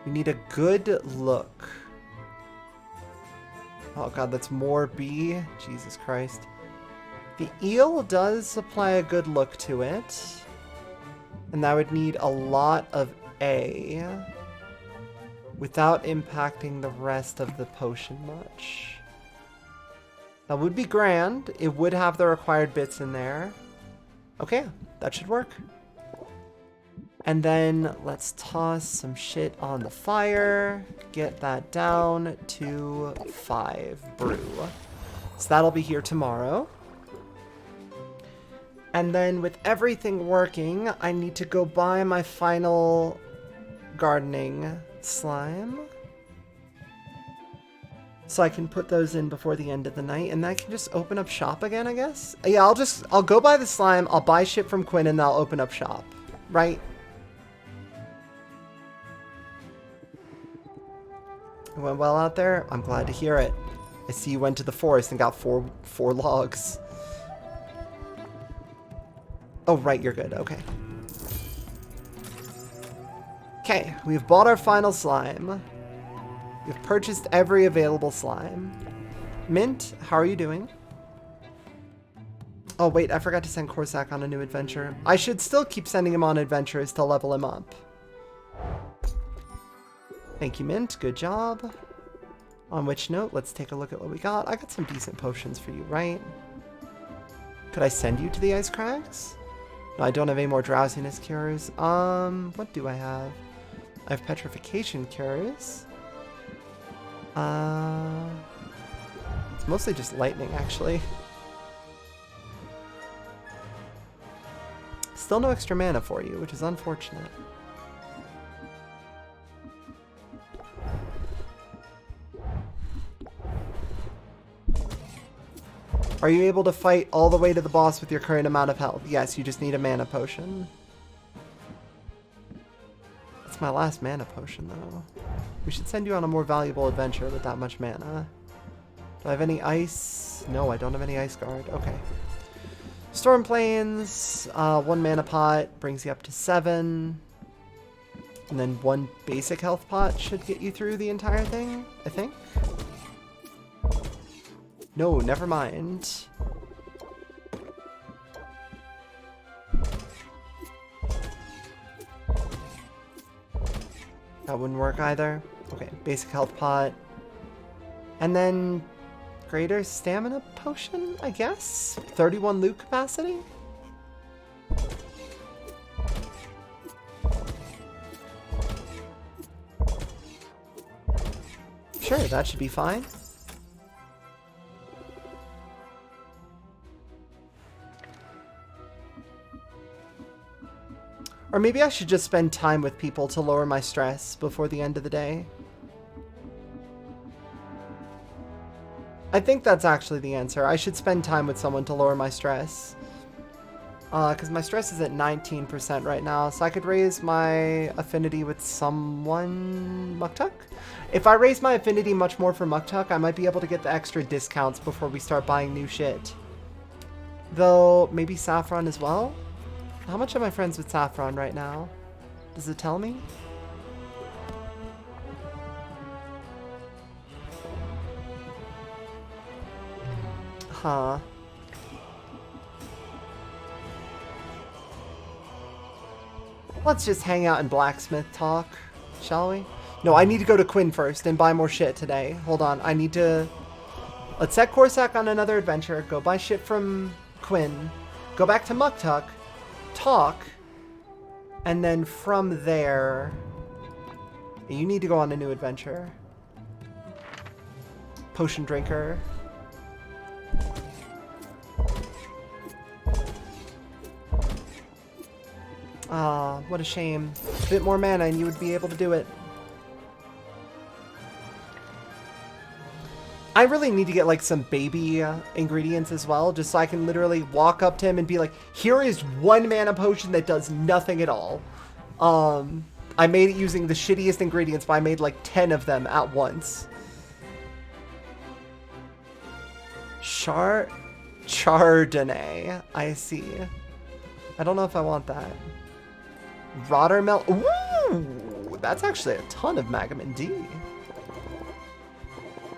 We need a good look. Oh god, that's more B. Jesus Christ. The eel does supply a good look to it. And that would need a lot of A without impacting the rest of the potion much. That would be grand. It would have the required bits in there. Okay, that should work. And then let's toss some shit on the fire. Get that down to 5 brew. So that'll be here tomorrow. And then with everything working, I need to go buy my final gardening slime. So I can put those in before the end of the night, and then I can just open up shop again, I guess? Yeah, I'll go buy the slime, I'll buy shit from Quinn, and then I'll open up shop. Right? It went well out there? I'm glad to hear it. I see you went to the forest and got four logs. Oh, right, you're good. Okay. Okay, we've bought our final slime. We've purchased every available slime. Mint, how are you doing? Oh, wait, I forgot to send Corsac on a new adventure. I should still keep sending him on adventures to level him up. Thank you, Mint. Good job. On which note, let's take a look at what we got. I got some decent potions for you, right? Could I send you to the ice crags? No, I don't have any more drowsiness cures. What do I have? I have petrification cures. Mostly just lightning, actually. Still no extra mana for you, which is unfortunate. Are you able to fight all the way to the boss with your current amount of health? Yes, you just need a mana potion. That's my last mana potion, though. We should send you on a more valuable adventure with that much mana. Do I have any ice? No, I don't have any ice guard. Okay. Storm Plains, 1 mana pot brings you up to 7. And then 1 basic health pot should get you through the entire thing, I think. No, never mind. That wouldn't work either. Okay, basic health pot. And then greater stamina potion, I guess? 31 loot capacity? Sure, that should be fine. Or maybe I should just spend time with people to lower my stress before the end of the day. I think that's actually the answer. I should spend time with someone to lower my stress. Because my stress is at 19% right now, so I could raise my affinity with someone... Muktuk? If I raise my affinity much more for Muktuk, I might be able to get the extra discounts before we start buying new shit. Though, maybe Saffron as well? How much am I friends with Saffron right now? Does it tell me? Huh. Let's just hang out and blacksmith talk, shall we? No, I need to go to Quinn first and buy more shit today. Hold on, I need to... Let's set Corsac on another adventure, go buy shit from Quinn, go back to Muktuk, talk, and then from there you need to go on a new adventure. Potion drinker. Ah, what a shame. A bit more mana and you would be able to do it. I really need to get like some baby ingredients as well, just so I can literally walk up to him and be like, here is 1 mana potion that does nothing at all. I made it using the shittiest ingredients, but I made like 10 of them at once. Chardonnay. I see. I don't know if I want that. Watermelon. Ooh, that's actually a ton of Magamin D.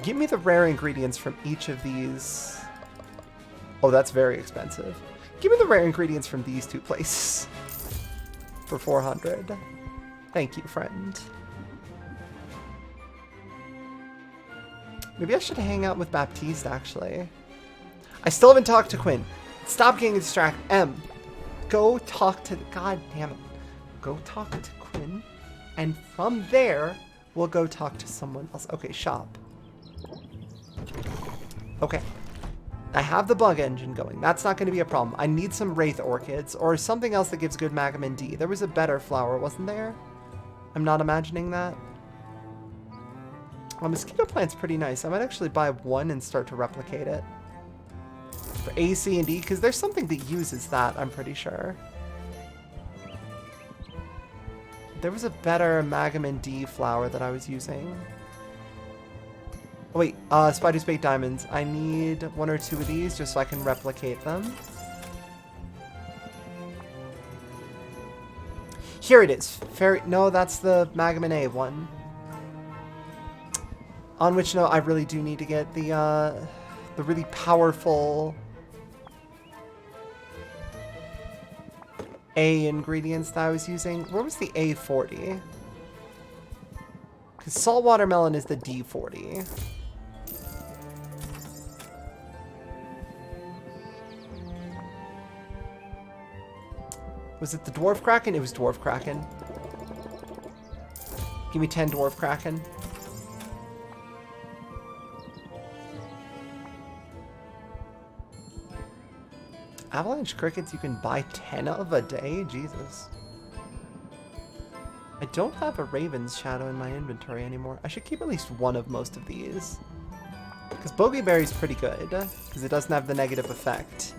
Give me the rare ingredients from each of these. Oh, that's very expensive. Give me the rare ingredients from these 2 places. For 400. Thank you, friend. Maybe I should hang out with Baptiste, actually. I still haven't talked to Quinn. Stop getting distracted. Go talk to... God damn it. Go talk to Quinn. And from there, we'll go talk to someone else. Okay, shop. Okay. I have the bug engine going. That's not going to be a problem. I need some Wraith Orchids or something else that gives good Magamin D. There was a better flower, wasn't there? I'm not imagining that. Mosquito Plant's pretty nice. I might actually buy 1 and start to replicate it. For A, C, and D, because there's something that uses that, I'm pretty sure. There was a better Magamin D flower that I was using. Oh, wait, Spider's Bait Diamonds. I need 1 or 2 of these just so I can replicate them. Here it is. No, that's the Magamin A one. On which note, I really do need to get the really powerful A ingredients that I was using. Where was the A40? Because salt watermelon is the D40. Was it the Dwarf Kraken? It was Dwarf Kraken. Give me 10 Dwarf Kraken. Avalanche Crickets you can buy 10 of a day? Jesus. I don't have a Raven's Shadow in my inventory anymore. I should keep at least 1 of most of these. Because Bogeyberry's pretty good, because it doesn't have the negative effect.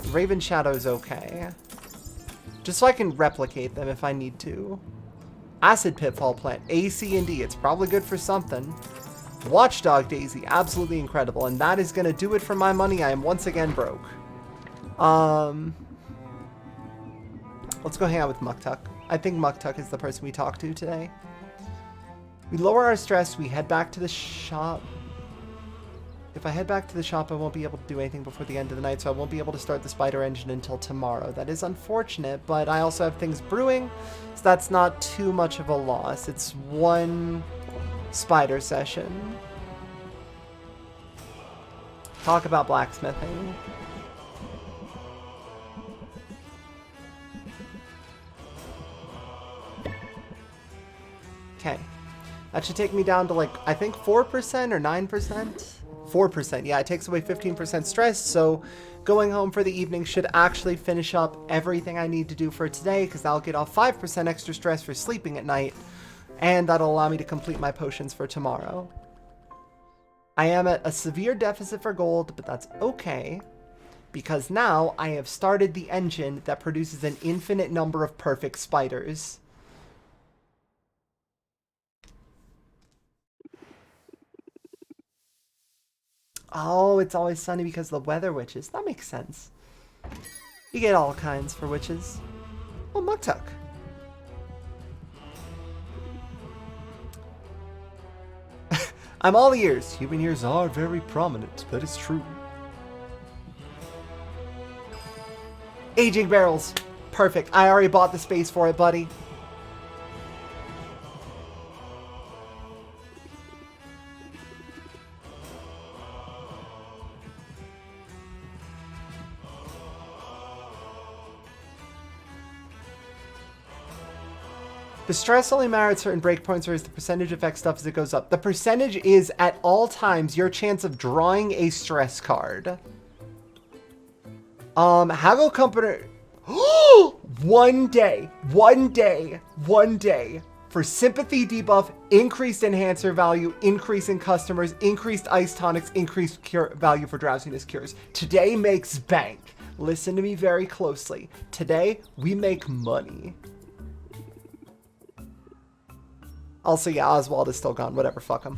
Raven Shadow is okay. Just so I can replicate them if I need to. Acid Pitfall Plant, A, C, and D. It's probably good for something. Watchdog Daisy, absolutely incredible. And that is going to do it for my money. I am once again broke. Let's go hang out with Muktuk. I think Muktuk is the person we talk to today. We lower our stress. We head back to the shop. If I head back to the shop, I won't be able to do anything before the end of the night, so I won't be able to start the spider engine until tomorrow. That is unfortunate, but I also have things brewing, so that's not too much of a loss. It's 1 spider session. Talk about blacksmithing. Okay. That should take me down to like, I think 4% or 9%? 4%. Yeah, it takes away 15% stress, so going home for the evening should actually finish up everything I need to do for today, because I'll get off 5% extra stress for sleeping at night, and that'll allow me to complete my potions for tomorrow. I am at a severe deficit for gold, but that's okay, because now I have started the engine that produces an infinite number of perfect spiders. Oh, it's always sunny because of the weather witches. That makes sense. You get all kinds for witches. Oh, Muktuk. I'm all ears. Human ears are very prominent. That is true. Aging barrels. Perfect. I already bought the space for it, buddy. The stress only matters at certain breakpoints, whereas the percentage affects stuff as it goes up. The percentage is at all times your chance of drawing a stress card. Haggle Company. One day. for sympathy debuff, increased enhancer value, increase in customers, increased ice tonics, increased cure value for drowsiness cures. Today makes bank. Listen to me very closely. Today, we make money. Also, yeah, Oswald is still gone. Whatever, fuck him.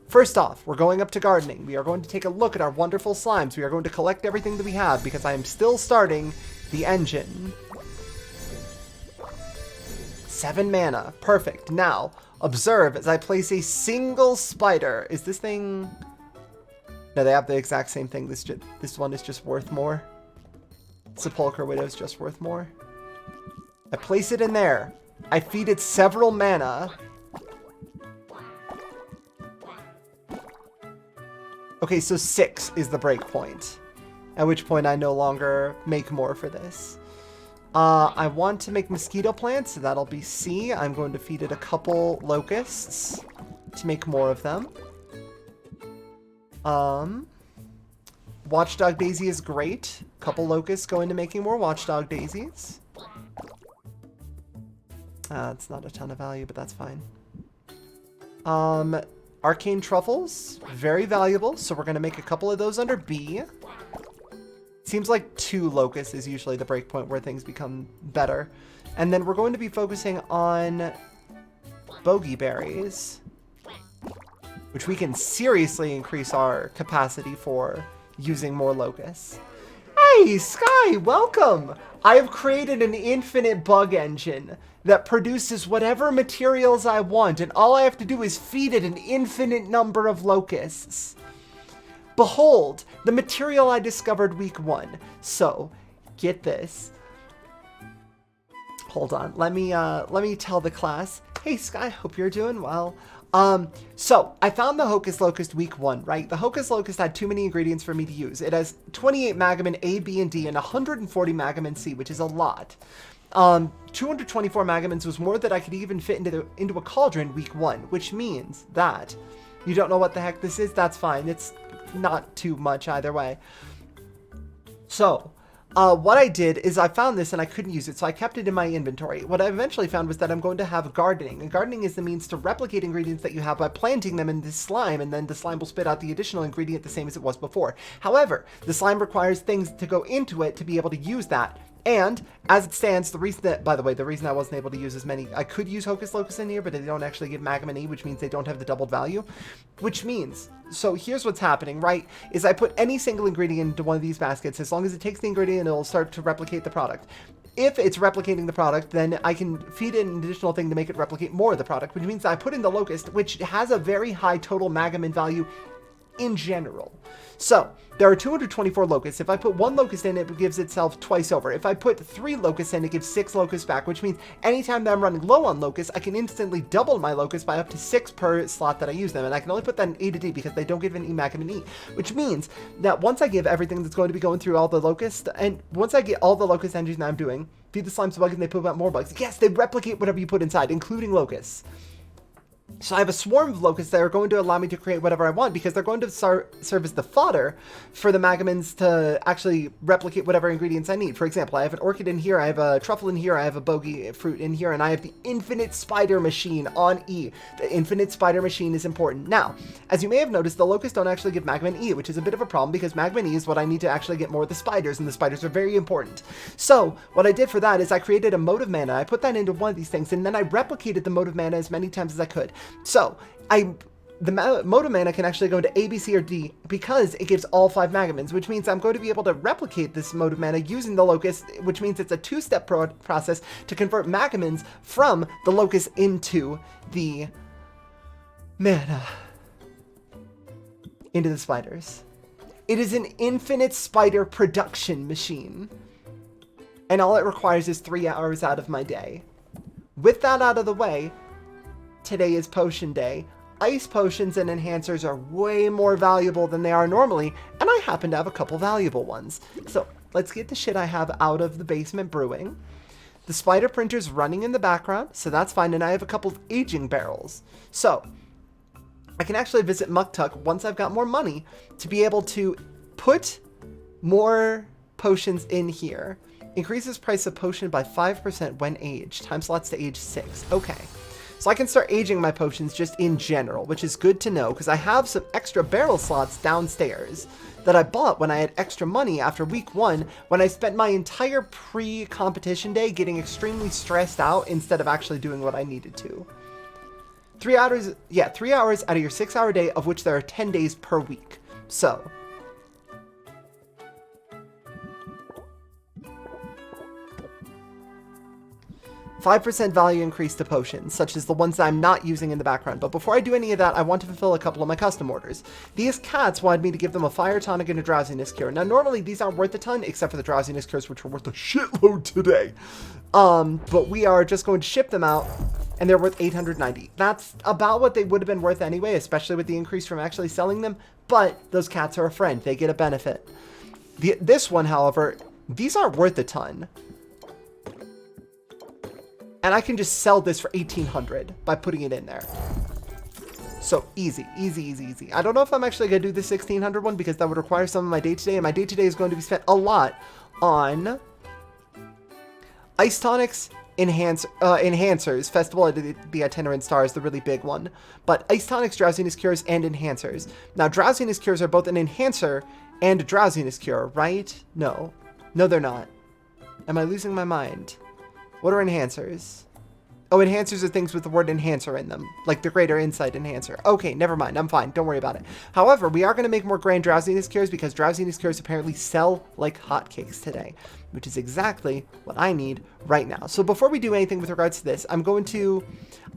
First off, we're going up to gardening. We are going to take a look at our wonderful slimes. We are going to collect everything that we have because I am still starting the engine. 7 mana. Perfect. Now, observe as I place a single spider. Is this thing... No, they have the exact same thing. This one is just worth more. Sepulchre Widow is just worth more. I place it in there. I feed it several mana. Okay, so 6 is the break point. At which point I no longer make more for this. I want to make mosquito plants, so that'll be C. I'm going to feed it a couple locusts to make more of them. Watchdog Daisy is great. Couple locusts go into making more Watchdog Daisies. It's not a ton of value, but that's fine. Arcane Truffles, very valuable, so we're going to make a couple of those under B. Seems like 2 locusts is usually the breakpoint where things become better. And then we're going to be focusing on bogey berries, which we can seriously increase our capacity for using more locusts. Hey, Sky, welcome! I have created an infinite bug engine that produces whatever materials I want, and all I have to do is feed it an infinite number of locusts. Behold, the material I discovered week 1. So, get this. Hold on, let me tell the class. Hey Sky, hope you're doing well. So I found the Hocus Locust week 1, right? The Hocus Locust had too many ingredients for me to use. It has 28 Magamin A, B, and D, and 140 Magamin C, which is a lot. 224 Magamins was more than I could even fit into a cauldron week 1, which means that you don't know what the heck this is. That's fine. It's not too much either way. So what I did is I found this and I couldn't use it, so I kept it in my inventory. What I eventually found was that I'm going to have gardening, and gardening is the means to replicate ingredients that you have by planting them in this slime, and then the slime will spit out the additional ingredient the same as it was before. However, the slime requires things to go into it to be able to use that. And as it stands, the reason I wasn't able to use as many, I could use Hocus Locus in here, but they don't actually give Magamin E, which means they don't have the doubled value, which means, so here's what's happening, right, is I put any single ingredient into one of these baskets. As long as it takes the ingredient, it'll start to replicate the product. If it's replicating the product, then I can feed in an additional thing to make it replicate more of the product, which means I put in the Locust, which has a very high total Magamin value in general. So there are 224 locusts. If I put 1 locust in, it gives itself twice over. If I put 3 locusts in, it gives 6 locusts back, which means anytime that I'm running low on locusts, I can instantly double my locusts by up to 6 per slot that I use them. And I can only put that in A to D because they don't give an E Magamin E, which means that once I give everything that's going to be going through all the locusts, and once I get all the locust engines that I'm doing, feed the slimes bugs and they poop out more bugs. Yes, they replicate whatever you put inside, including locusts. So I have a swarm of locusts that are going to allow me to create whatever I want because they're going to serve as the fodder for the Magamins to actually replicate whatever ingredients I need. For example, I have an orchid in here, I have a truffle in here, I have a bogey fruit in here, and I have the infinite spider machine on E. The infinite spider machine is important. Now, as you may have noticed, the locusts don't actually give Magamin E, which is a bit of a problem because Magamin E is what I need to actually get more of the spiders, and the spiders are very important. So what I did for that is I created a mode of mana, I put that into one of these things, and then I replicated the mode of mana as many times as I could. So, the mode of mana can actually go into A, B, C, or D because it gives all 5 Magamins, which means I'm going to be able to replicate this mode of mana using the Locust, which means it's a 2-step process to convert Magamins from the Locust into the mana, into the spiders. It is an infinite spider production machine, and all it requires is 3 hours out of my day. With that out of the way, today is potion day. Ice potions and enhancers are way more valuable than they are normally, and I happen to have a couple valuable ones. So let's get the shit I have out of the basement brewing. The spider printer's running in the background, so that's fine, and I have a couple of aging barrels. So I can actually visit Muktuk once I've got more money to be able to put more potions in here. Increases price of potion by 5% when aged. Time slots to age 6. Okay. So I can start aging my potions just in general, which is good to know because I have some extra barrel slots downstairs that I bought when I had extra money after week 1 when I spent my entire pre-competition day getting extremely stressed out instead of actually doing what I needed to. 3 hours, yeah, 3 hours out of your 6-hour day, of which there are 10 days per week. So 5% value increase to potions, such as the ones that I'm not using in the background. But before I do any of that, I want to fulfill a couple of my custom orders. These cats wanted me to give them a fire tonic and a drowsiness cure. Now, normally these aren't worth a ton, except for the drowsiness cures, which are worth a shitload today. But we are just going to ship them out, and they're worth 890. That's about what they would have been worth anyway, especially with the increase from actually selling them. But those cats are a friend. They get a benefit. This one, however, these aren't worth a ton. And I can just sell this for 1,800 by putting it in there. So easy, easy, easy, easy. I don't know if I'm actually going to do the 1,600 one because that would require some of my day-to-day. And my day-to-day is going to be spent a lot on Ice Tonics, Enhancers, Festival of the Itinerant Stars, the really big one. But Ice Tonics, Drowsiness Cures, and Enhancers. Now, Drowsiness Cures are both an Enhancer and a Drowsiness Cure, right? No. No, they're not. Am I losing my mind? What are enhancers? Oh, enhancers are things with the word enhancer in them, like the greater insight enhancer. Okay, never mind. I'm fine. Don't worry about it. However, we are going to make more grand drowsiness cures because drowsiness cures apparently sell like hotcakes today, which is exactly what I need right now. So before we do anything with regards to this,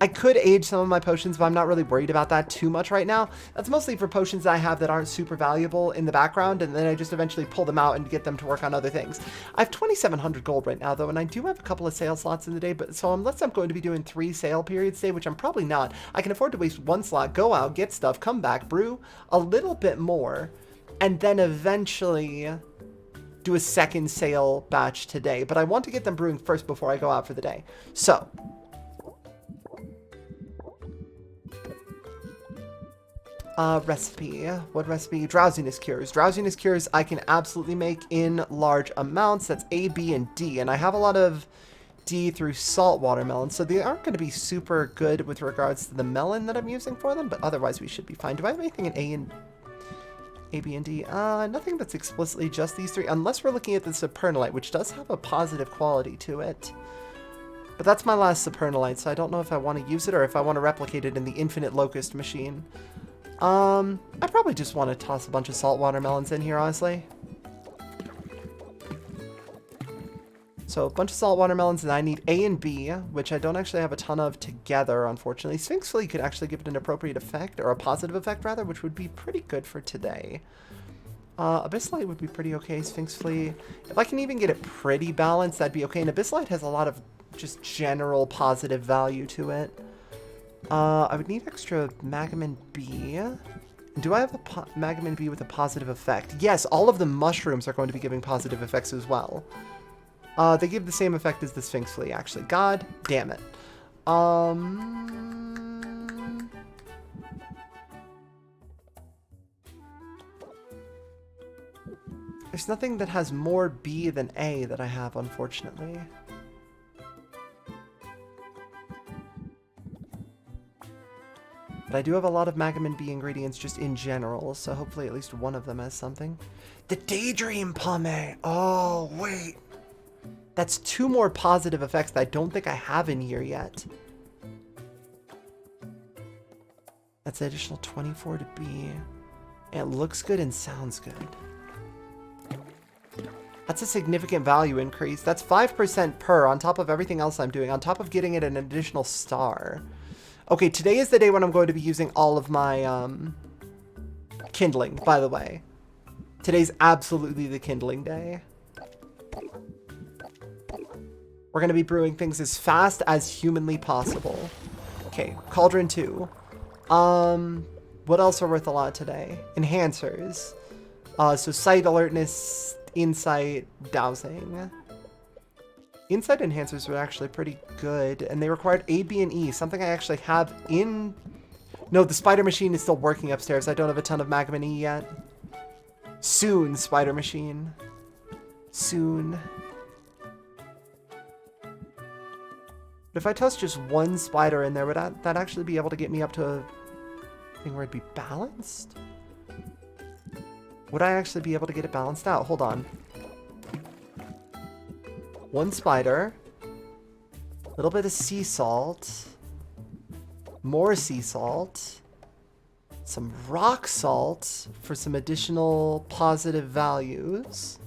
I could age some of my potions, but I'm not really worried about that too much right now. That's mostly for potions I have that aren't super valuable in the background, and then I just eventually pull them out and get them to work on other things. I have 2,700 gold right now, though, and I do have a couple of sale slots in the day, but so unless I'm going to be doing 3 sale periods today, which I'm probably not, I can afford to waste 1 slot, go out, get stuff, come back, brew a little bit more, and then eventually do a second sale batch today. But I want to get them brewing first before I go out for the day. So recipe. What recipe? Drowsiness cures. Drowsiness cures I can absolutely make in large amounts. That's A, B, and D. And I have a lot of D through salt watermelon, so they aren't going to be super good with regards to the melon that I'm using for them, but otherwise we should be fine. Do I have anything in A, B, and D? Nothing that's explicitly just these 3, unless we're looking at the Supernalite, which does have a positive quality to it. But that's my last Supernalite, so I don't know if I want to use it or if I want to replicate it in the Infinite Locust machine. I probably just want to toss a bunch of salt watermelons in here, honestly. So a bunch of salt watermelons, and I need A and B, which I don't actually have a ton of together, unfortunately. Sphinx Flea could actually give it an appropriate effect, or a positive effect, rather, which would be pretty good for today. Abysslight would be pretty okay. Sphinx Flea. If I can even get it pretty balanced, that'd be okay. And Abysslight has a lot of just general positive value to it. I would need extra Magamin B. Do I have a Magamin B with a positive effect? Yes, all of the mushrooms are going to be giving positive effects as well. They give the same effect as the Sphinx Flea, actually. God damn it. There's nothing that has more B than A that I have, unfortunately. But I do have a lot of Magamin B ingredients just in general, so hopefully at least one of them has something. The Daydream Pomade! Oh, wait. That's 2 more positive effects that I don't think I have in here yet. That's an additional 24 to B. And it looks good and sounds good. That's a significant value increase. That's 5% per on top of everything else I'm doing, on top of getting it an additional star. Okay, today is the day when I'm going to be using all of my kindling, by the way. Today's absolutely the kindling day. We're going to be brewing things as fast as humanly possible. Okay, Cauldron 2. What else are worth a lot today? Enhancers. So sight, alertness, insight, dowsing. Insight enhancers were actually pretty good, and they required A, B, and E, something I actually have in... No, the spider machine is still working upstairs. I don't have a ton of Magamin E yet. Soon, spider machine. Soon. if I toss just one spider in there, would that actually be able to get me up to a thing where it'd be balanced? Would I actually be able to get it balanced out? Hold on. One spider. A little bit of sea salt. More sea salt. Some rock salt for some additional positive values.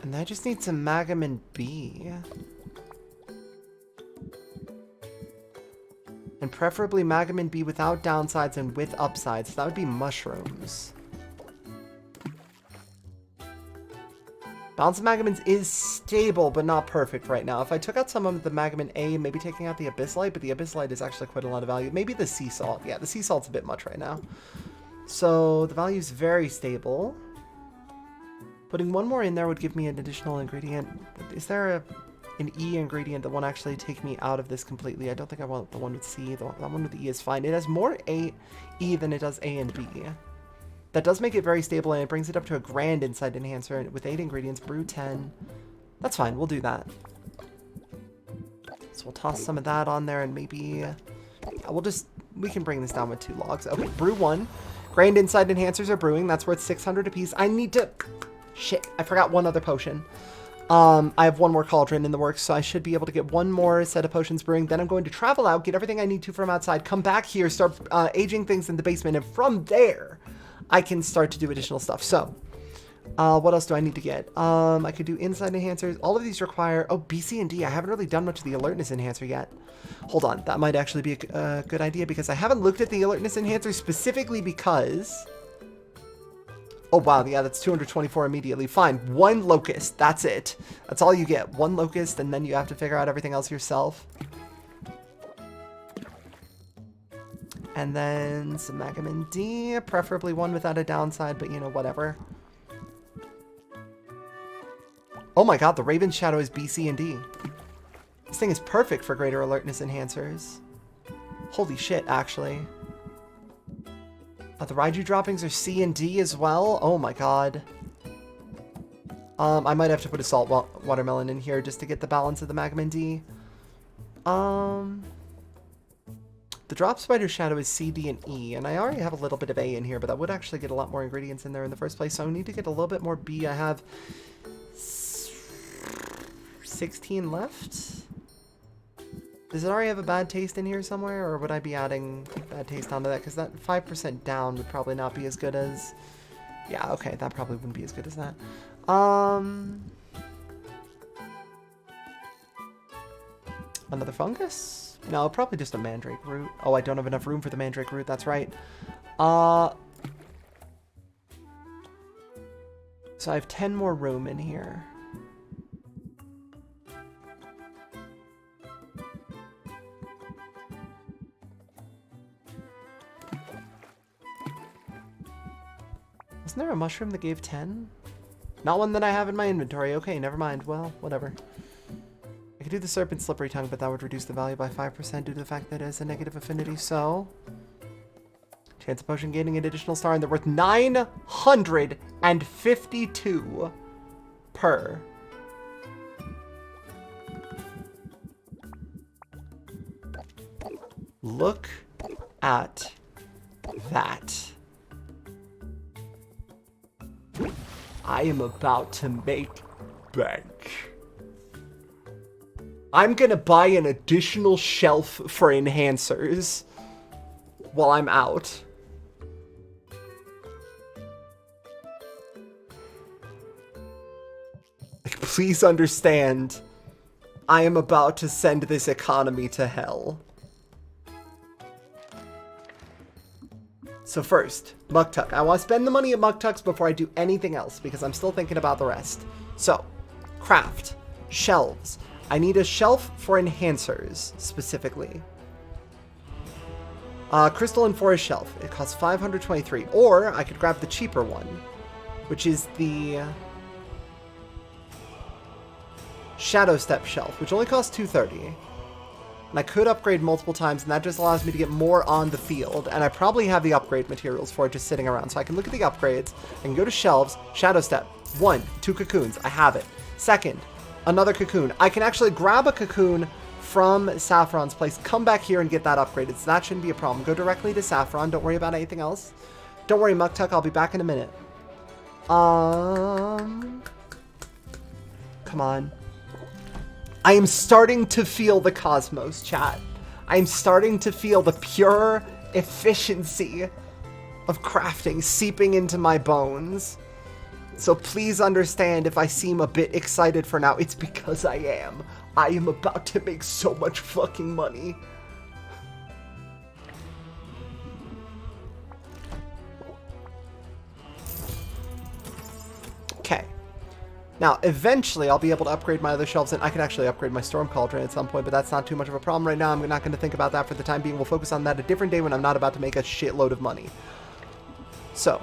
And I just need some Magamin B. And preferably Magamin B without downsides and with upsides. That would be mushrooms. Balance of Magamins is stable, but not perfect right now. If I took out some of the Magamin A, maybe taking out the Abyssite, but the Abyssite is actually quite a lot of value. Maybe the Sea Salt. Yeah, the Sea Salt's a bit much right now. So the value is very stable. Putting one more in there would give me an additional ingredient. Is there an E ingredient that won't actually take me out of this completely? I don't think I want the one with C. That one with E is fine. It has more E than it does A and B. That does make it very stable, and it brings it up to a grand insight enhancer with 8 ingredients, brew 10. That's fine, we'll do that. So we'll toss some of that on there, and maybe... yeah, we can bring this down with 2 logs. Okay, brew 1. Grand insight enhancers are brewing. That's worth 600 apiece. I need to... shit, I forgot one other potion. I have one more cauldron in the works, so I should be able to get one more set of potions brewing. Then I'm going to travel out, get everything I need to from outside, come back here, start aging things in the basement, and from there... I can start to do additional stuff. So, what else do I need to get? I could do insight enhancers. All of these require... oh, B, C, and D. I haven't really done much of the alertness enhancer yet. Hold on. That might actually be a good idea because I haven't looked at the alertness enhancer specifically because... oh, wow. Yeah, that's 224 immediately. Fine. 1 locust. That's it. That's all you get. 1 locust, and then you have to figure out everything else yourself. And then some Magamin D, preferably one without a downside, but you know, whatever. Oh my god, the Raven Shadow is B, C, and D. This thing is perfect for greater alertness enhancers. Holy shit, actually. The Raiju droppings are C and D as well? Oh my god. I might have to put a salt watermelon in here just to get the balance of the Magamin D. The Drop Spider Shadow is C, D, and E, and I already have a little bit of A in here, but that would actually get a lot more ingredients in there in the first place, so I need to get a little bit more B. I have 16 left? Does it already have a bad taste in here somewhere, or would I be adding bad taste onto that? Because that 5% down would probably not be as good as... yeah, okay, that probably wouldn't be as good as that. Another fungus? No, probably just a mandrake root. Oh, I don't have enough room for the mandrake root. That's right. So I have 10 more room in here. Wasn't there a mushroom that gave 10? Not one that I have in my inventory. Okay, never mind. Well, whatever. I could do the Serpent Slippery Tongue, but that would reduce the value by 5% due to the fact that it has a negative affinity, so... chance of potion gaining an additional star, and they're worth 952 per. Look at that. I am about to make bank. I'm gonna buy an additional shelf for enhancers while I'm out. Like, please understand, I am about to send this economy to hell. So first, Muktuk. I want to spend the money at Muktuk's before I do anything else because I'm still thinking about the rest. So, craft, shelves. I need a shelf for enhancers, specifically. Crystal and Forest Shelf. It costs 523. Or I could grab the cheaper one, which is the Shadow Step Shelf, which only costs 230. And I could upgrade multiple times, and that just allows me to get more on the field. And I probably have the upgrade materials for it just sitting around. So I can look at the upgrades. I can go to shelves. Shadow Step. 1, 2 cocoons. I have it. Second, Another cocoon. I can actually grab a cocoon from Saffron's place, come back here and get that upgraded. So that shouldn't be a problem. Go directly to Saffron. Don't worry about anything else. Don't worry, Muktuk. I'll be back in a minute. Come on. I am starting to feel the cosmos, chat. I am starting to feel the pure efficiency of crafting seeping into my bones. So please understand if I seem a bit excited for now. It's because I am. I am about to make so much fucking money. Okay. Now, eventually, I'll be able to upgrade my other shelves, and I can actually upgrade my Storm Cauldron at some point, but that's not too much of a problem right now. I'm not going to think about that for the time being. We'll focus on that a different day when I'm not about to make a shitload of money. So,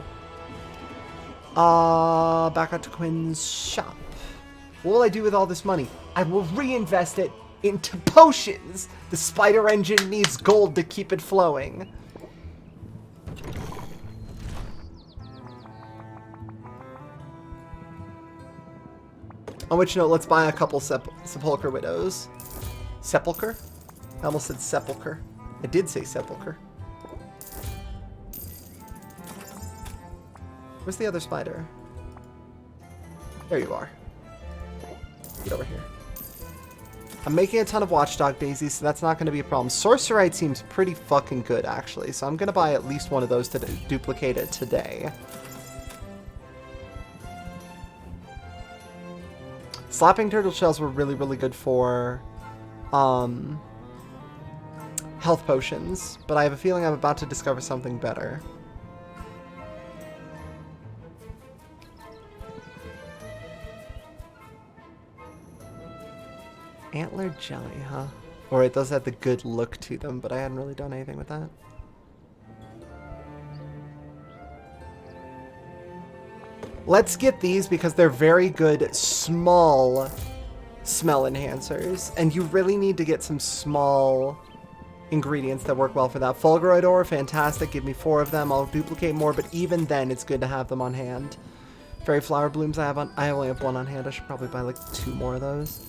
back out to Quinn's shop. What will I do with all this money? I will reinvest it into potions. The spider engine needs gold to keep it flowing. On which note, let's buy a couple Sepulchre Widows. Sepulchre? I almost said Sepulchre. I did say Sepulchre. Where's the other spider? There you are. Get over here. I'm making a ton of Watchdog Daisies, so that's not going to be a problem. Sorcerite seems pretty fucking good, actually, so I'm going to buy at least one of those to duplicate it today. Slapping Turtle Shells were really, really good for health potions, but I have a feeling I'm about to discover something better. Antler jelly, huh? Or it does have the good look to them, but I hadn't really done anything with that. Let's get these because they're very good small smell enhancers. And you really need to get some small ingredients that work well for that. Fulguroid ore, fantastic. Give me 4 of them. I'll duplicate more, but even then it's good to have them on hand. Fairy flower blooms I only have 1 on hand. I should probably buy like 2 more of those.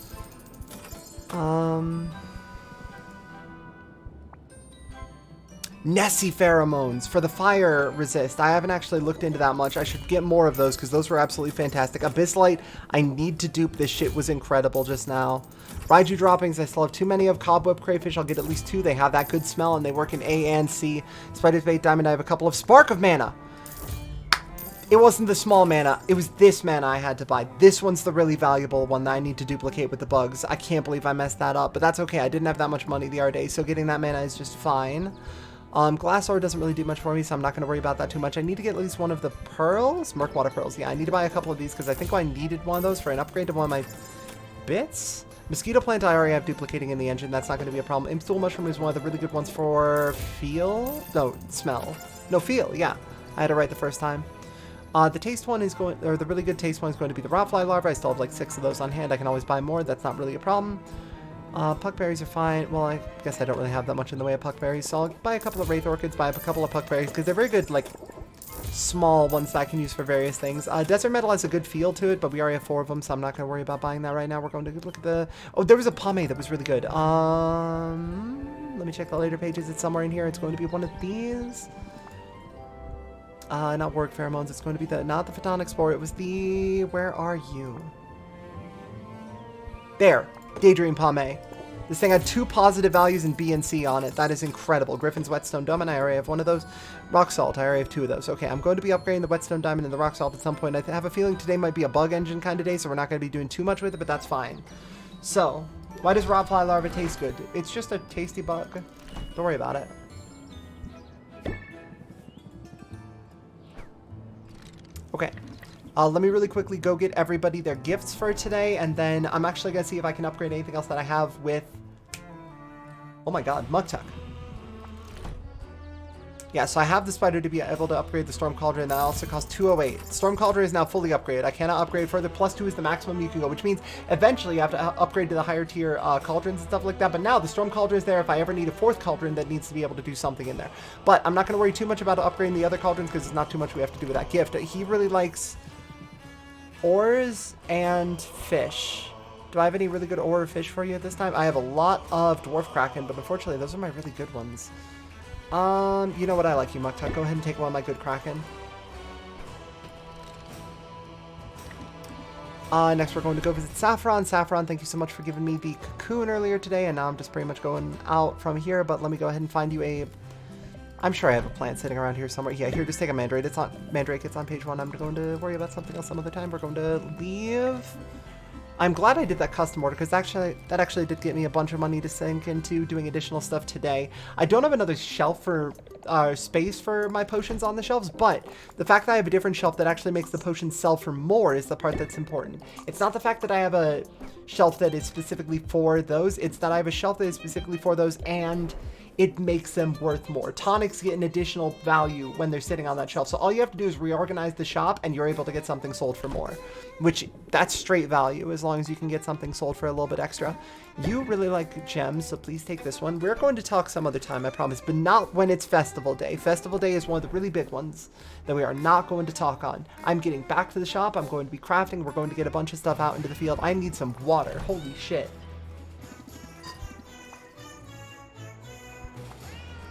Nessie pheromones for the fire resist. I haven't actually looked into that much. I should get more of those because those were absolutely fantastic. Abysslight, I need to dupe. This shit was incredible just now. Raiju droppings, I still have too many of. Cobweb crayfish, I'll get at least 2. They have that good smell and they work in A and C. Spider's bait diamond, I have a couple of. Spark of mana. It wasn't the small mana, it was this mana I had to buy. This one's the really valuable one that I need to duplicate with the bugs. I can't believe I messed that up, but that's okay. I didn't have that much money the other day, so getting that mana is just fine. Glass ore doesn't really do much for me, so I'm not going to worry about that too much. I need to get at least one of the pearls. Murkwater pearls. Yeah, I need to buy a couple of these because I think I needed one of those for an upgrade to one of my bits. Mosquito plant I already have duplicating in the engine. That's not going to be a problem. Imstool mushroom is one of the really good ones for feel. No, smell. No, feel. Yeah, I had it right the first time. The taste one is going, or the really good taste one is going to be the rotfly larva. I still have like 6 of those on hand. I can always buy more. That's not really a problem. Puckberries are fine. Well, I guess I don't really have that much in the way of puckberries, so I'll buy a couple of wraith orchids, buy a couple of puckberries, because they're very good, like, small ones that I can use for various things. Desert metal has a good feel to it, but we already have 4 of them, so I'm not going to worry about buying that right now. We're going to look at the... Oh, there was a pomade that was really good. Let me check the later pages. It's somewhere in here. It's going to be one of these. Not work pheromones. It's going to be the... Not the photonic spore. It was the... Where are you? There. Daydream Pomade. This thing had 2 positive values in B and C on it. That is incredible. Griffin's Whetstone Diamond. I already have one of those. Rock Salt. I already have 2 of those. Okay, I'm going to be upgrading the Whetstone Diamond and the Rock Salt at some point. I have a feeling today might be a bug engine kind of day, so we're not going to be doing too much with it, but that's fine. So, why does Rotfly Larva taste good? It's just a tasty bug. Don't worry about it. Okay. Let me really quickly go get everybody their gifts for today, and then I'm actually going to see if I can upgrade anything else that I have with... Oh my god, Muktuk. Yeah, so I have the spider to be able to upgrade the Storm Cauldron. That also costs 208. Storm Cauldron is now fully upgraded. I cannot upgrade further. +2 is the maximum you can go, which means eventually you have to upgrade to the higher tier cauldrons and stuff like that. But now the Storm Cauldron is there if I ever need a 4th cauldron that needs to be able to do something in there. But I'm not going to worry too much about upgrading the other cauldrons because there's not too much we have to do with that gift. He really likes... ores and fish. Do I have any really good ore or fish for you at this time? I have a lot of dwarf kraken, but unfortunately those are my really good ones. You know what, I like you, Muktuk. Go ahead and take one of my good kraken. Next we're going to go visit Saffron. Saffron, thank you so much for giving me the cocoon earlier today, and now I'm just pretty much going out from here, but let me go ahead and find you a... I'm sure I have a plant sitting around here somewhere. Yeah, here, just take a mandrake. Mandrake, it's on page 1. I'm going to worry about something else some other time. We're going to leave. I'm glad I did that custom order, because that actually did get me a bunch of money to sink into doing additional stuff today. I don't have another shelf for space for my potions on the shelves, but the fact that I have a different shelf that actually makes the potions sell for more is the part that's important. It's not the fact that I have a shelf that is specifically for those, it's that I have a shelf that is specifically for those and it makes them worth more. Tonics get an additional value when they're sitting on that shelf. So all you have to do is reorganize the shop and you're able to get something sold for more, which that's straight value as long as you can get something sold for a little bit extra. You really like gems, so please take this one. We're going to talk some other time, I promise, but not when it's festival day. Festival day is one of the really big ones that we are not going to talk on. I'm getting back to the shop. I'm going to be crafting. We're going to get a bunch of stuff out into the field. I need some water. Holy shit.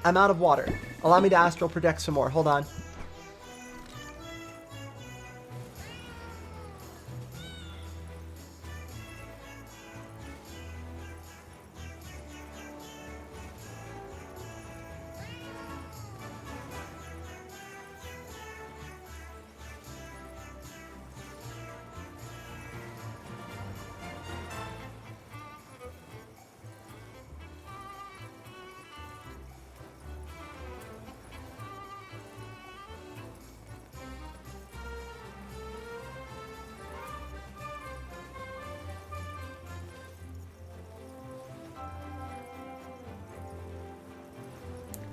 I'm out of water. Allow me to astral project some more. Hold on.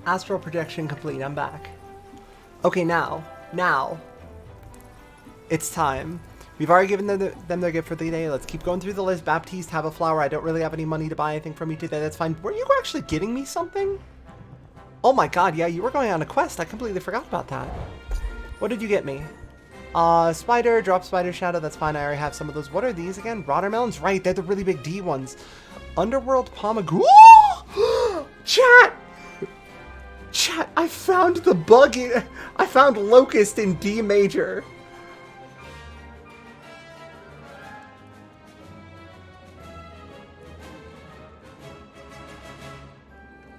Astral projection complete. I'm back. Okay, now, it's time. We've already given them their gift for the day. Let's keep going through the list. Baptiste, have a flower. I don't really have any money to buy anything from you today. That's fine. Were you actually getting me something? Oh my god, yeah, you were going on a quest. I completely forgot about that. What did you get me? Spider, drop spider shadow. That's fine. I already have some of those. What are these again? Watermelons? Right, they're the really big D ones. Underworld pomegranate. Chat! Chat, I found the bug I found Locust in D major.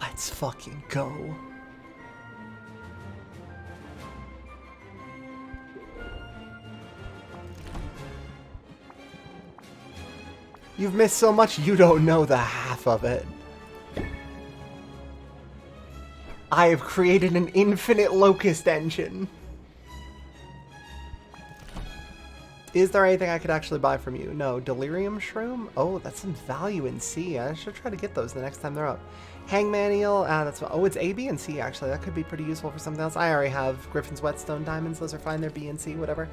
Let's fucking go. You've missed so much, you don't know the half of it. I have created an infinite locust engine. Is there anything I could actually buy from you? No. Delirium shroom? Oh, that's some value in C. I should try to get those the next time they're up. Hangman eel? That's... Oh, it's A, B, and C, actually. That could be pretty useful for something else. I already have Griffin's Whetstone diamonds. Those are fine. They're B and C, whatever.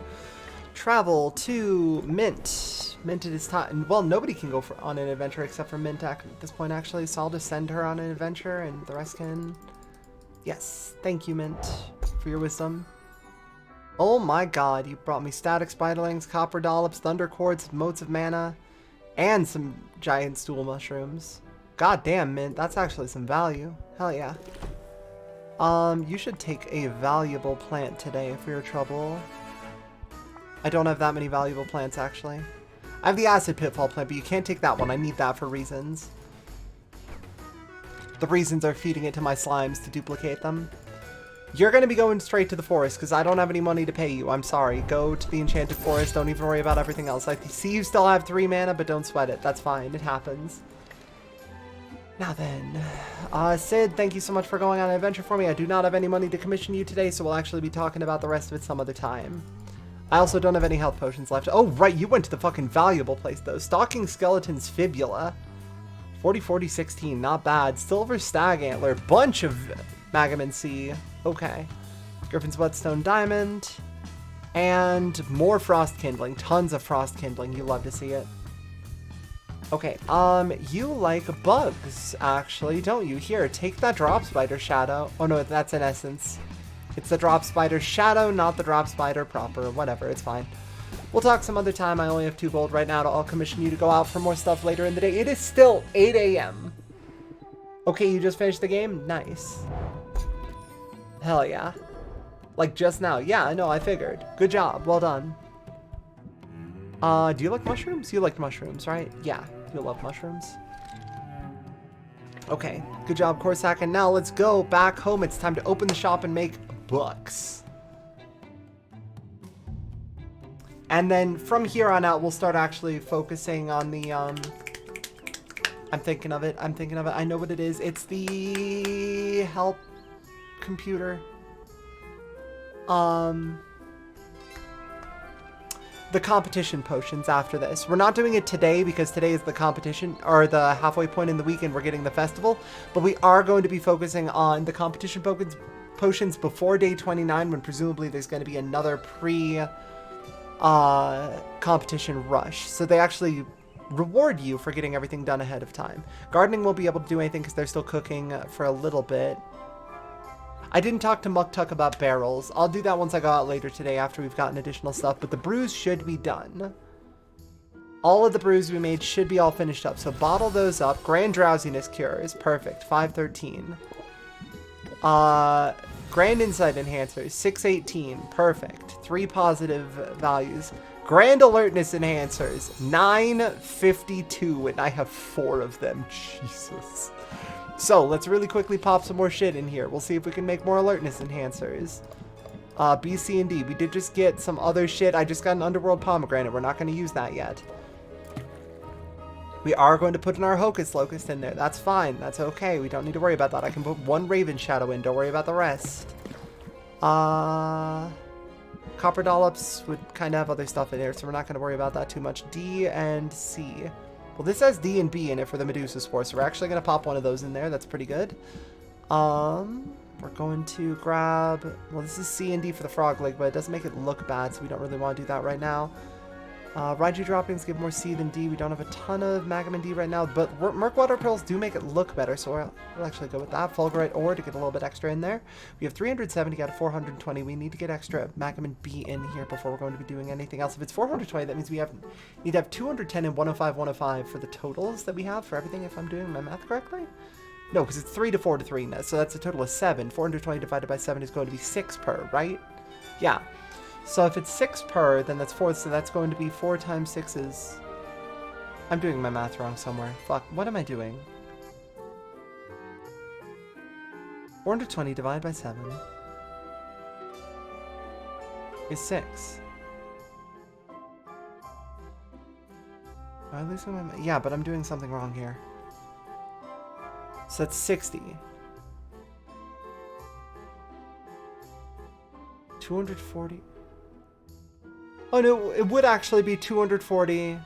Travel to Mint. Mint it is time. Well, nobody can go on an adventure except for Mint at this point, actually. So I'll just send her on an adventure, and the rest can... Yes, thank you, Mint, for your wisdom. Oh my god, you brought me static spiderlings, copper dollops, thunder quartz, motes of mana, and some giant stool mushrooms. God damn, Mint, that's actually some value. Hell yeah. You should take a valuable plant today for your trouble. I don't have that many valuable plants, actually. I have the acid pitfall plant, but you can't take that one. I need that for reasons. The reasons are feeding it to my slimes to duplicate them. You're going to be going straight to the forest because I don't have any money to pay you. I'm sorry. Go to the enchanted forest. Don't even worry about everything else. I see you still have 3 mana, but don't sweat it. That's fine. It happens. Now then. Sid, thank you so much for going on an adventure for me. I do not have any money to commission you today, so we'll actually be talking about the rest of it some other time. I also don't have any health potions left. Oh, right. You went to the fucking valuable place, though. Stalking Skeleton's Fibula. 40, 40, 16, not bad. Silver Stag Antler, bunch of Magaman C. Okay. Griffin's Whetstone Diamond. And more Frost Kindling. Tons of Frost Kindling. You love to see it. Okay, you like bugs, actually, don't you? Here, take that Drop Spider Shadow. Oh no, that's an essence. It's the Drop Spider Shadow, not the Drop Spider proper. Whatever, it's fine. We'll talk some other time. I only have 2 gold right now to all commission you to go out for more stuff later in the day. It is still 8 a.m. Okay, you just finished the game? Nice. Hell yeah. Like just now. Yeah, I know, I figured. Good job. Well done. Do you like mushrooms? You like mushrooms, right? Yeah, you love mushrooms. Okay, good job, Corsac. And now let's go back home. It's time to open the shop and make bucks. And then from here on out, we'll start actually focusing on the, I'm thinking of it. I know what it is. It's the help computer. The competition potions after this. We're not doing it today because today is the competition, or the halfway point in the weekend. We're getting the festival, but we are going to be focusing on the competition potions before day 29, when presumably there's going to be another competition rush. So they actually reward you for getting everything done ahead of time. Gardening won't be able to do anything because they're still cooking for a little bit. I didn't talk to Muktuk about barrels. I'll do that once I go out later today after we've gotten additional stuff, but the brews should be done. All of the brews we made should be all finished up, so bottle those up. Grand Drowsiness Cure is perfect, 513. Grand Insight Enhancers, 618, perfect. 3 positive values. Grand Alertness Enhancers, 952, and I have 4 of them. Jesus. So, let's really quickly pop some more shit in here. We'll see if we can make more alertness enhancers. B, C, and D. We did just get some other shit. I just got an Underworld Pomegranate. We're not going to use that yet. We are going to put in our Hocus Locust in there. That's fine. That's okay. We don't need to worry about that. I can put 1 Raven Shadow in. Don't worry about the rest. Copper Dollops would kind of have other stuff in here, so we're not going to worry about that too much. D and C. Well, this has D and B in it for the Medusa Spore, so we're actually going to pop one of those in there. That's pretty good. We're going to grab... Well, this is C and D for the Frog Leg, but it doesn't make it look bad, so we don't really want to do that right now. Raiju droppings give more C than D. We don't have a ton of Magamin D right now, but Murkwater Pearls do make it look better, so we'll actually go with that. Fulgurite Ore to get a little bit extra in there. We have 370 out of 420. We need to get extra Magamin B in here before we're going to be doing anything else. If it's 420, that means we need to have 210 and 105, 105 for the totals that we have for everything, if I'm doing my math correctly. No, because it's 3 to 4 to 3 now, so that's a total of 7. 420 divided by 7 is going to be 6 per, right? Yeah. So if it's 6 per, then that's 4, so that's going to be 4 times 6 is... I'm doing my math wrong somewhere. Fuck, what am I doing? 420 divided by 7 is 6. Am I losing my math? Yeah, but I'm doing something wrong here. So that's 60. 240... Oh no, it would actually be 240,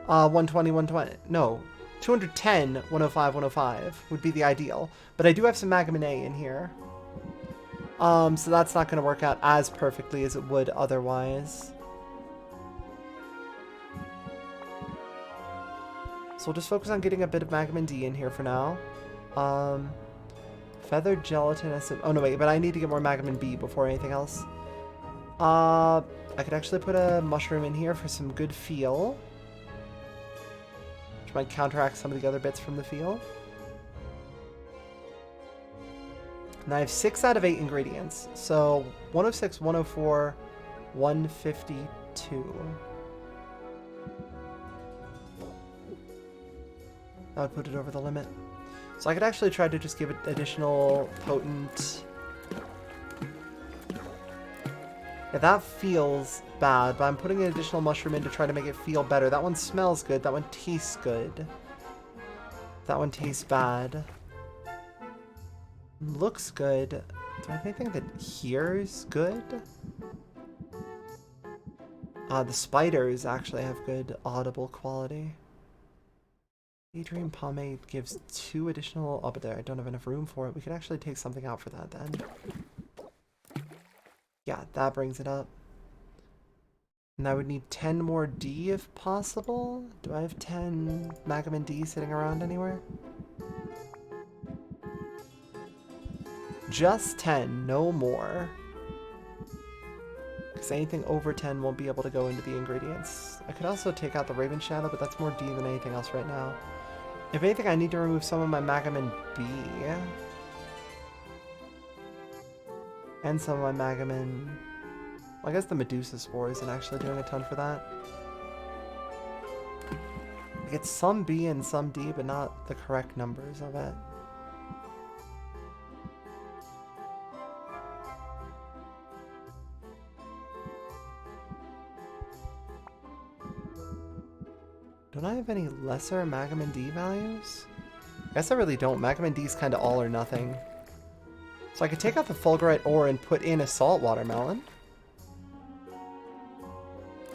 120, 120. No, 210, 105, 105 would be the ideal. But I do have some Magamin A in here. So that's not going to work out as perfectly as it would otherwise. So we'll just focus on getting a bit of Magamin D in here for now. Feathered gelatinous... Oh no, wait, but I need to get more Magamin B before anything else. I could actually put a mushroom in here for some good feel, which might counteract some of the other bits from the feel. And I have 6 out of 8 ingredients, so 106, 104, 152. That would put it over the limit. So I could actually try to just give it additional potent... Yeah, that feels bad, but I'm putting an additional mushroom in to try to make it feel better. That one smells good. That one tastes good. That one tastes bad. Looks good. Do I have anything that hears good? The spiders actually have good audible quality. Daydream Pomade gives 2 additional... Oh, but there, I don't have enough room for it. We could actually take something out for that then. Yeah, that brings it up. And I would need 10 more D if possible. Do I have 10 Magamin D sitting around anywhere? Just 10, no more. Because anything over 10 won't be able to go into the ingredients. I could also take out the Raven Shadow, but that's more D than anything else right now. If anything, I need to remove some of my Magamin B. And some of my Magamin... Well, I guess the Medusa Spore isn't actually doing a ton for that. I get some B and some D, but not the correct numbers of it. Don't I have any lesser Magamin D values? I guess I really don't. Magamin D is kind of all or nothing. So I could take out the Fulgurite ore and put in a salt watermelon.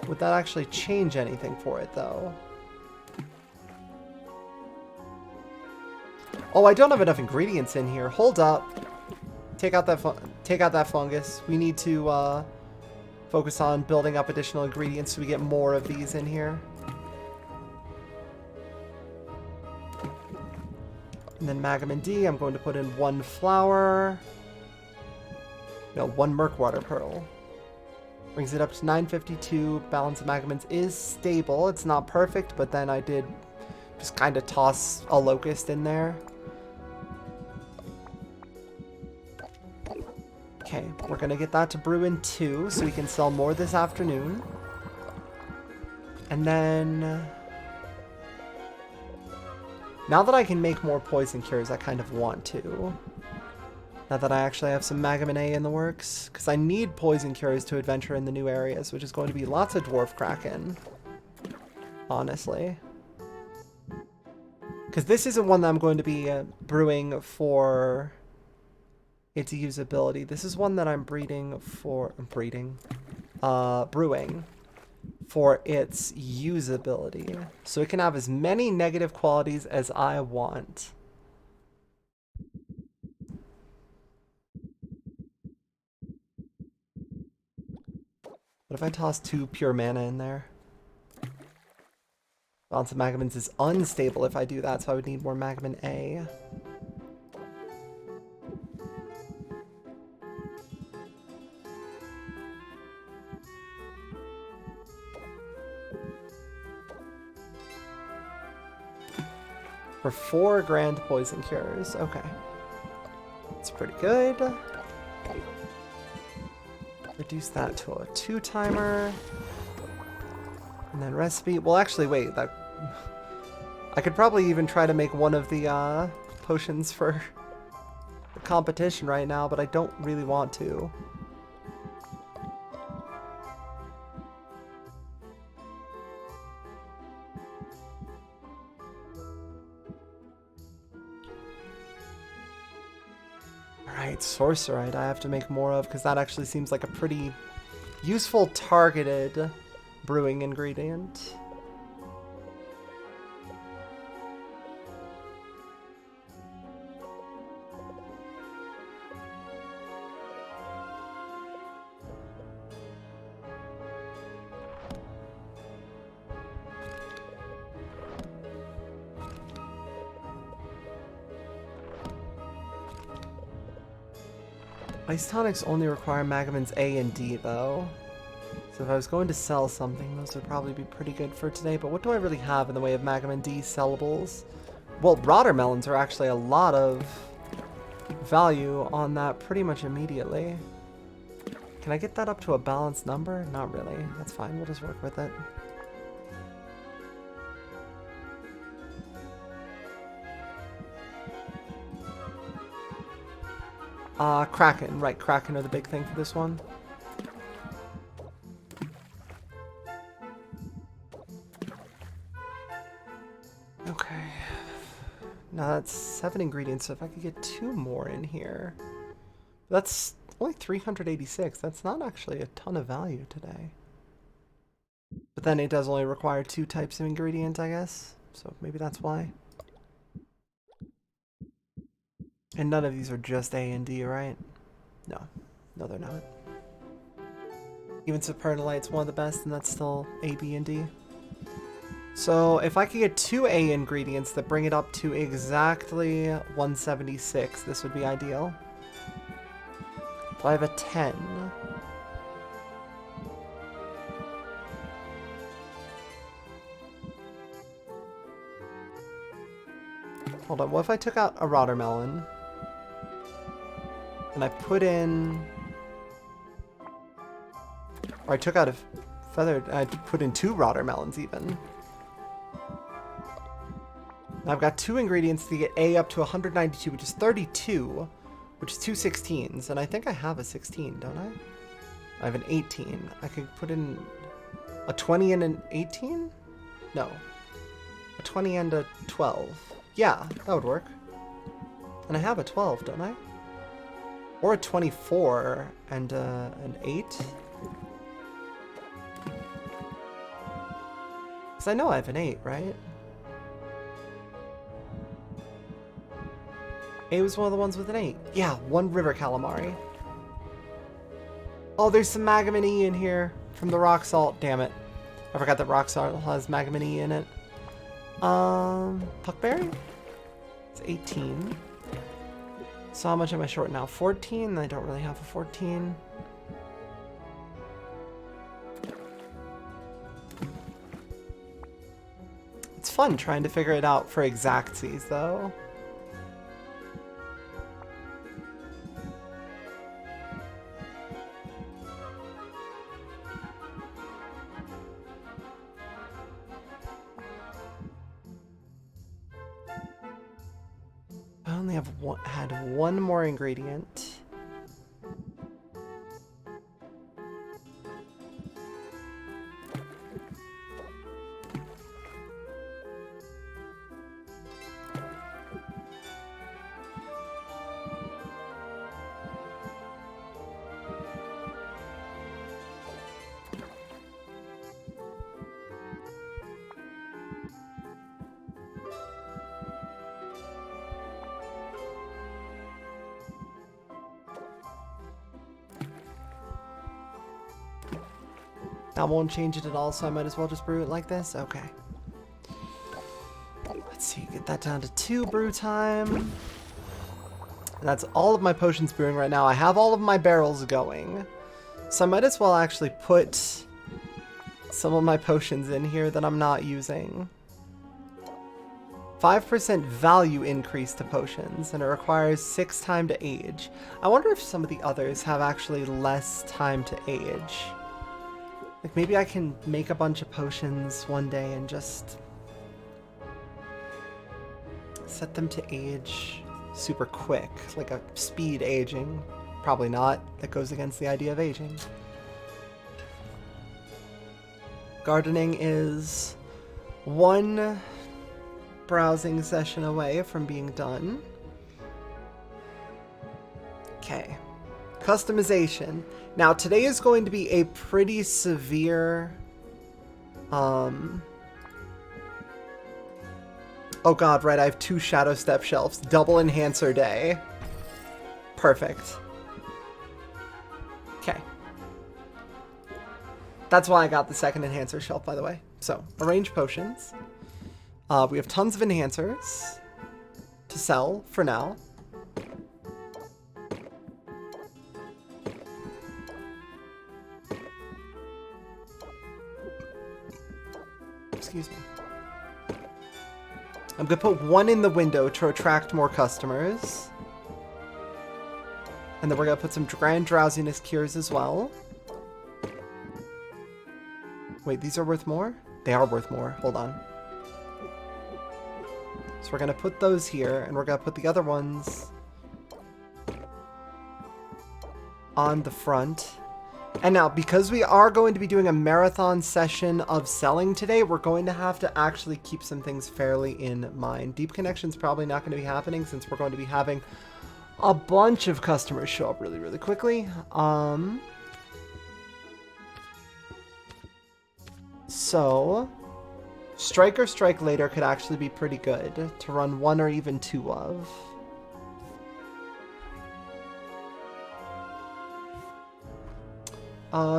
Would that actually change anything for it, though? Oh, I don't have enough ingredients in here. Hold up. Take out that fungus. We need to focus on building up additional ingredients so we get more of these in here. And then Magamin D, I'm going to put in 1 flower. No, 1 Murkwater Pearl. Brings it up to 952. Balance of Magamins is stable. It's not perfect, but then I did just kind of toss a Locust in there. Okay, we're going to get that to brew in 2, so we can sell more this afternoon. And then... Now that I can make more poison cures, I kind of want to. Now that I actually have some Magamin A in the works. Because I need poison cures to adventure in the new areas, which is going to be lots of Dwarf Kraken. Honestly. Because this isn't one that I'm going to be brewing for its usability. This is one that I'm brewing for its usability. So it can have as many negative qualities as I want. What if I toss 2 pure mana in there? Balance of Magamins is unstable if I do that, so I would need more Magamin A. For 4 grand poison cures. Okay. That's pretty good. Reduce that to a 2-timer. And then recipe. Well, actually, wait. That I could probably even try to make one of the potions for the competition right now, but I don't really want to. Sorcerite I have to make more of, because that actually seems like a pretty useful targeted brewing ingredient. Ice tonics only require Magamins A and D, though. So if I was going to sell something, those would probably be pretty good for today. But what do I really have in the way of Magamin D sellables? Well, watermelons are actually a lot of value on that pretty much immediately. Can I get that up to a balanced number? Not really. That's fine. We'll just work with it. Kraken. Right, Kraken are the big thing for this one. Okay. Now that's 7 ingredients, so if I could get 2 more in here. That's only 386. That's not actually a ton of value today. But then it does only require 2 types of ingredient, I guess. So maybe that's why. And none of these are just A and D, right? No. No, they're not. Even Supernalite's one of the best, and that's still A, B, and D. So if I could get 2 A ingredients that bring it up to exactly 176, this would be ideal. If I have a 10... Hold on, what if I took out a watermelon? And I put in... Or I took out a feathered... I put in 2 watermelons even. Now I've got 2 ingredients to get A up to 192, which is 32, which is 2 16s. And I think I have a 16, don't I? I have an 18. I could put in a 20 and an 18? No. A 20 and a 12. Yeah, that would work. And I have a 12, don't I? Or a 24 and an 8? Because I know I have an 8, right? A was one of the ones with an 8. Yeah, 1 river calamari. Oh, there's some Magamin in here from the rock salt. Damn it. I forgot that rock salt has Magamin in it. Puckberry? It's 18. So how much am I short now? 14? I don't really have a 14. It's fun trying to figure it out for exactsies, though. I only have had 1 more ingredient. That won't change it at all, so I might as well just brew it like this? Okay. Let's see, get that down to 2 brew time. And that's all of my potions brewing right now. I have all of my barrels going. So I might as well actually put some of my potions in here that I'm not using. 5% value increase to potions, and it requires 6 time to age. I wonder if some of the others have actually less time to age. Like, maybe I can make a bunch of potions one day and just set them to age super quick, like a speed aging. Probably not. That goes against the idea of aging. Gardening is 1 browsing session away from being done. Okay. Customization. Now, today is going to be a pretty severe... Oh god, right, I have 2 Shadow Step shelves. Double Enhancer Day. Perfect. Okay. That's why I got the 2nd Enhancer shelf, by the way. So, arrange potions. We have tons of enhancers to sell for now. Excuse me. I'm gonna put 1 in the window to attract more customers. And then we're gonna put some Grand Drowsiness Cures as well. Wait, these are worth more? They are worth more. Hold on. So we're gonna put those here, and we're gonna put the other ones on the front. And now, because we are going to be doing a marathon session of selling today, we're going to have to actually keep some things fairly in mind. Deep Connection's probably not going to be happening since we're going to be having a bunch of customers show up really, really quickly. So, Strike or Strike Later could actually be pretty good to run 1 or even 2 of.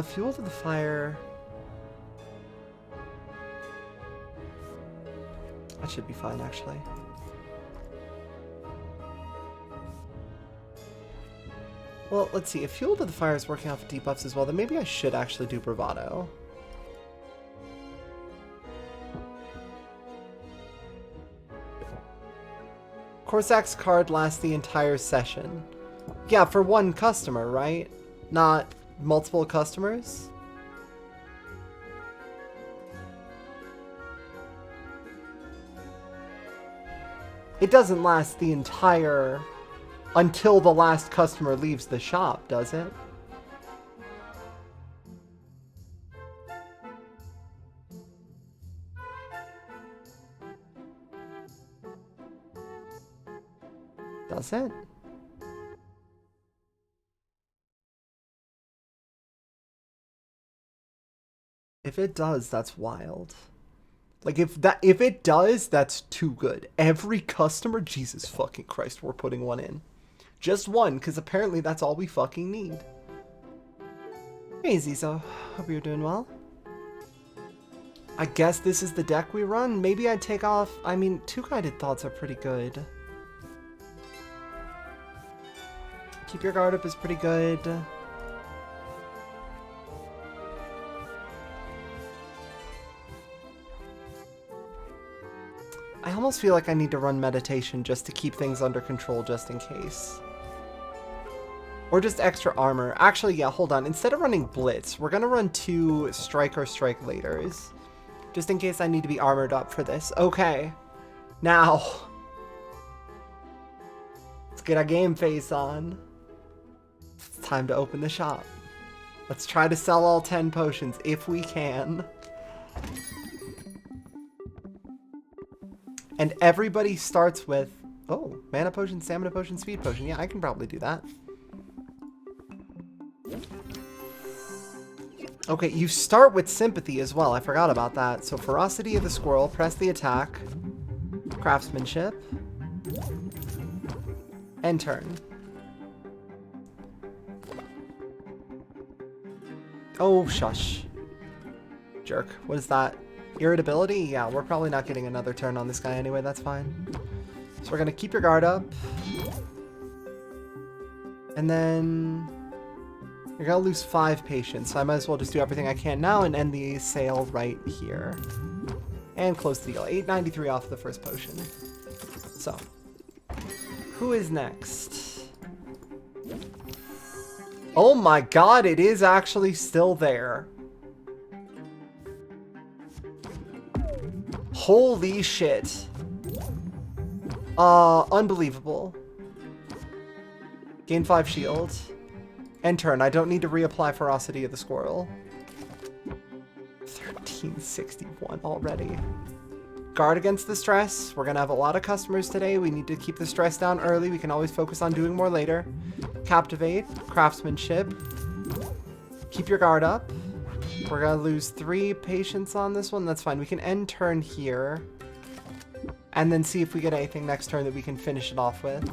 Fuel to the Fire. That should be fine, actually. Well, let's see. If Fuel to the Fire is working off of debuffs as well, then maybe I should actually do Bravado. Corsac's card lasts the entire session. Yeah, for one customer, right? Not multiple customers? It doesn't last the entire... until the last customer leaves the shop, does it? Does it? If it does, that's wild. Like, if it does, that's too good. Every customer, Jesus fucking Christ, we're putting one in. Just one, because apparently that's all we fucking need. Hey, Zizo. Hope you're doing well. I guess this is the deck we run. Maybe I'd take off... I mean, 2 Guided Thoughts are pretty good. Keep your guard up is pretty good. I almost feel like I need to run meditation just to keep things under control just in case. Or just extra armor. Actually, yeah, hold on. Instead of running Blitz, we're going to run 2 Strike or Strike Laters. Just in case I need to be armored up for this. Okay. Now. Let's get our game face on. It's time to open the shop. Let's try to sell all 10 potions if we can. And everybody starts with... Oh, mana potion, stamina potion, speed potion. Yeah, I can probably do that. Okay, you start with sympathy as well. I forgot about that. So ferocity of the squirrel, press the attack, craftsmanship, and turn. Oh, shush. Jerk. What is that? Irritability? Yeah, we're probably not getting another turn on this guy anyway. That's fine. So we're going to keep your guard up. And then... You're going to lose 5 patience, so I might as well just do everything I can now and end the sale right here. And close the deal. 893 off the first potion. So, who is next? Oh my god, it is actually still there. Holy shit. Unbelievable. Gain 5 shield. End turn. I don't need to reapply Ferocity of the Squirrel. 1361 already. Guard against the stress. We're going to have a lot of customers today. We need to keep the stress down early. We can always focus on doing more later. Captivate. Craftsmanship. Keep your guard up. We're going to lose 3 patience on this one. That's fine. We can end turn here. And then see if we get anything next turn that we can finish it off with.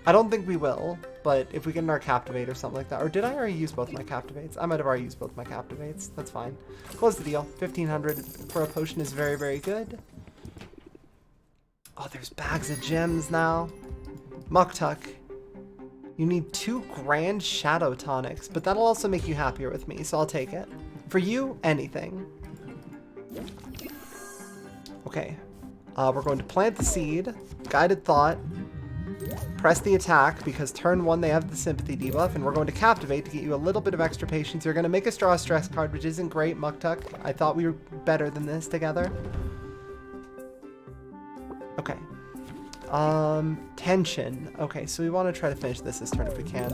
I don't think we will, but if we get our Captivate or something like that. Or did I already use both my Captivates? I might have already used both my Captivates. That's fine. Close the deal. 1500 for a potion is very, very good. Oh, there's bags of gems now. Muktuk. You need 2 grand shadow tonics, but that'll also make you happier with me, so I'll take it. For you, anything. Okay. We're going to plant the seed. Guided thought. Press the attack, because turn 1 they have the sympathy debuff, and we're going to captivate to get you a little bit of extra patience. You're going to make a straw stress card, which isn't great, Muktuk. I thought we were better than this together. Okay. Tension. Okay, so we want to try to finish this turn if we can.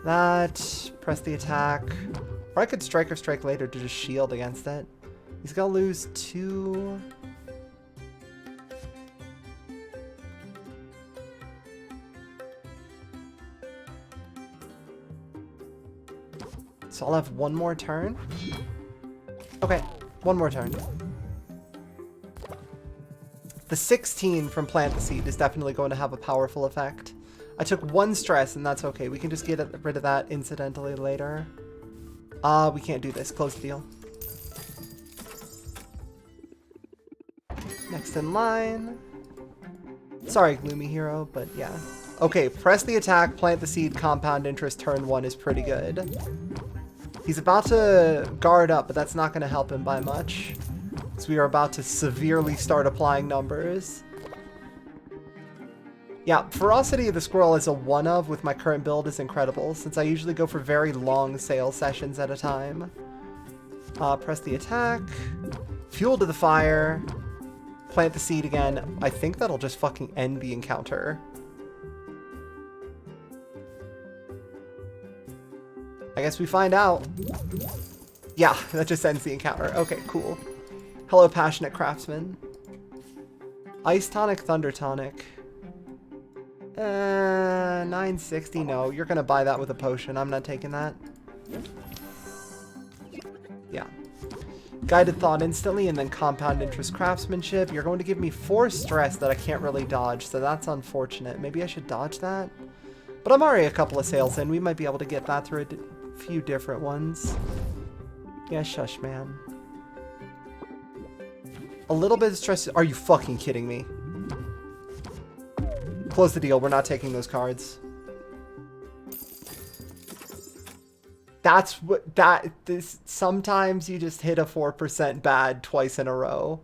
That, press the attack. Or I could strike or strike later to just shield against it. He's going to lose 2... So I'll have 1 more turn. Okay, 1 more turn. The 16 from Plant the Seed is definitely going to have a powerful effect. I took 1 stress, and that's okay. We can just get rid of that incidentally later. We can't do this. Close the deal. Next in line. Sorry, Gloomy Hero, but yeah. Okay, press the attack, plant the seed, compound interest, turn 1 is pretty good. He's about to guard up, but that's not going to help him by much. So we are about to severely start applying numbers. Yeah, Ferocity of the Squirrel as a one-of with my current build is incredible, since I usually go for very long sale sessions at a time. Press the attack. Fuel to the fire. Plant the seed again. I think that'll just fucking end the encounter. I guess we find out. Yeah, that just ends the encounter. Okay, cool. Hello, Passionate Craftsman. Ice Tonic, Thunder Tonic. 960. No, you're gonna buy that with a potion. I'm not taking that. Yeah. Guided Thought instantly, and then Compound Interest Craftsmanship. You're going to give me 4 stress that I can't really dodge, so that's unfortunate. Maybe I should dodge that? But I'm already a couple of sales in. We might be able to get that through a few different ones. Yeah, shush, man. A little bit of stress. Are you fucking kidding me? Close the deal. We're not taking those cards. That's what sometimes you just hit a 4% bad twice in a row.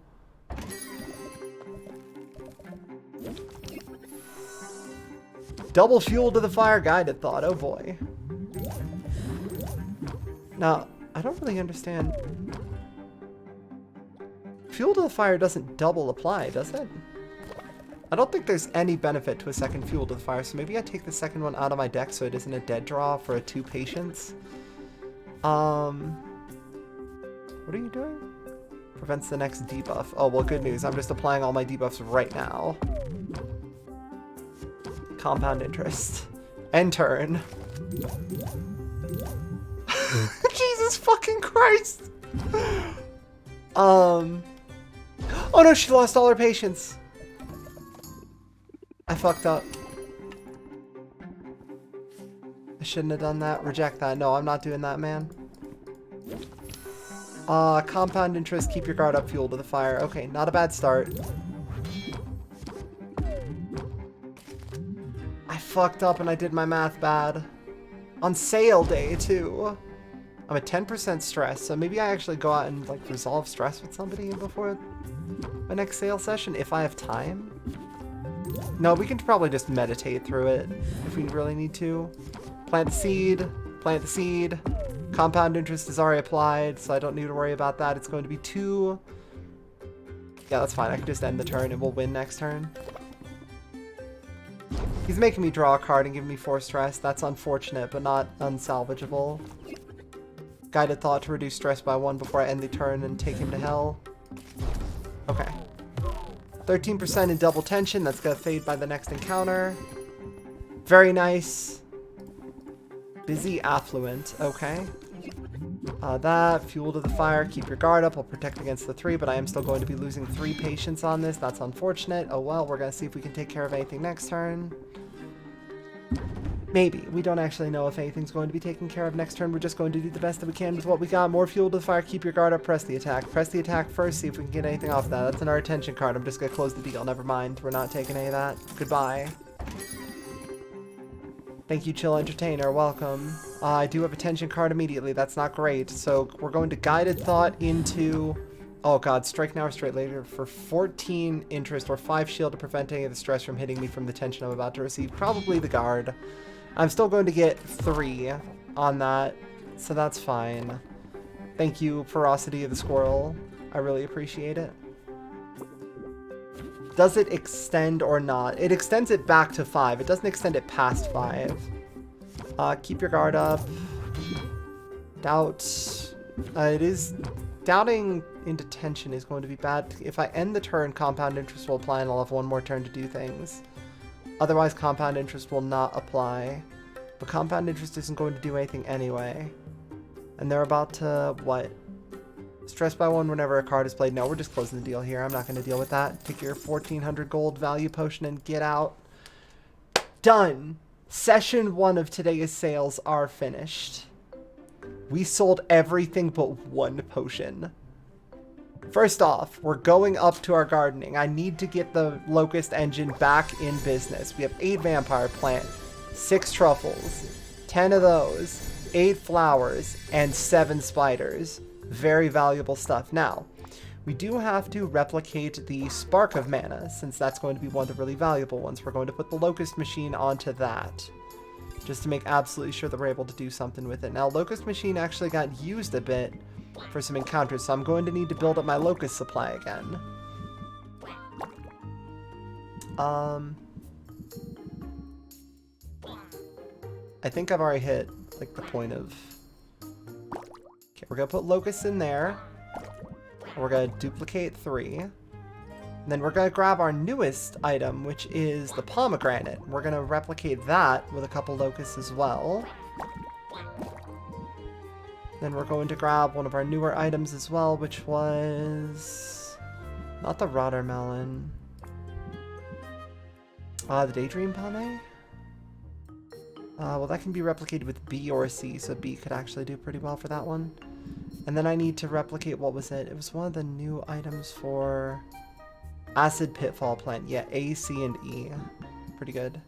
Double fuel to the fire, Guided Thought. Oh boy. Now, I don't really understand. Fuel to the fire doesn't double apply, does it? I don't think there's any benefit to a second fuel to the fire, so maybe I take the second one out of my deck so it isn't a dead draw for a 2 patience. What are you doing? Prevents the next debuff. Oh, well, good news. I'm just applying all my debuffs right now. Compound Interest. End turn. Jesus fucking Christ! Oh no, she lost all her patience. I fucked up. I shouldn't have done that. Reject that. No, I'm not doing that, man. Compound Interest, keep your guard up, fuel to the fire. Okay, not a bad start. I fucked up and I did my math bad. On sale day, too. I'm at 10% stress, so maybe I actually go out and, like, resolve stress with somebody before my next sale session, if I have time. No, we can probably just meditate through it if we really need to. Plant the seed. Plant the seed. Compound Interest is already applied, so I don't need to worry about that. It's going to be 2. Yeah, that's fine. I can just end the turn and we'll win next turn. He's making me draw a card and giving me 4 stress. That's unfortunate, but not unsalvageable. Guided Thought to reduce stress by 1 before I end the turn and take him to hell. Okay. 13% in double tension. That's going to fade by the next encounter. Very nice. Busy Affluent. Okay. That. Fuel to the fire. Keep your guard up. I'll protect against the 3, but I am still going to be losing 3 patience on this. That's unfortunate. Oh well, we're going to see if we can take care of anything next turn. Maybe. We don't actually know if anything's going to be taken care of next turn. We're just going to do the best that we can with what we got. More fuel to the fire. Keep your guard up. Press the attack. Press the attack first. See if we can get anything off that. That's an our attention card. I'm just going to close the deal. Never mind. We're not taking any of that. Goodbye. Thank you, Chill Entertainer. Welcome. I do have a tension card immediately. That's not great. So we're going to Guided Thought into... Oh god, strike now or strike later for 14 interest or 5 shield to prevent any of the stress from hitting me from the tension I'm about to receive. Probably the guard. I'm still going to get 3 on that, so that's fine. Thank you, Ferocity of the Squirrel. I really appreciate it. Does it extend or not? It extends it back to 5. It doesn't extend it past 5. Keep your guard up. Doubt. It is... Doubting into tension is going to be bad. If I end the turn, Compound Interest will apply and I'll have 1 more turn to do things. Otherwise, Compound Interest will not apply. But Compound Interest isn't going to do anything anyway. And they're about to, what? Stress by 1 whenever a card is played. No, we're just closing the deal here. I'm not going to deal with that. Take your 1,400 gold value potion and get out. Done. Session 1 of today's sales are finished. We sold everything but 1 potion. First off, we're going up to our gardening. I need to get the Locust Engine back in business. We have 8 Vampire Plant, 6 Truffles, 10 of those, 8 Flowers, and 7 Spiders. Very valuable stuff. Now, We do have to replicate the Spark of Mana, since that's going to be one of the really valuable ones. We're going to put the Locust Machine onto that, just to make absolutely sure that we're able to do something with it. Now, Locust Machine actually got used a bit for some encounters, so I'm going to need to build up my Locust supply again. I think I've already hit, like, the point of... Okay, we're going to put Locusts in there. We're going to duplicate 3. And then we're going to grab our newest item, which is the pomegranate. We're going to replicate that with a couple locusts as well. Then we're going to grab one of our newer items as well, which was... not the watermelon. The daydream pomegranate? Well, that can be replicated with B or C, so B could actually do pretty well for that one. And then I need to replicate, what was it? It was one of the new items for Acid Pitfall Plant. Yeah, A, C, and E. Pretty good.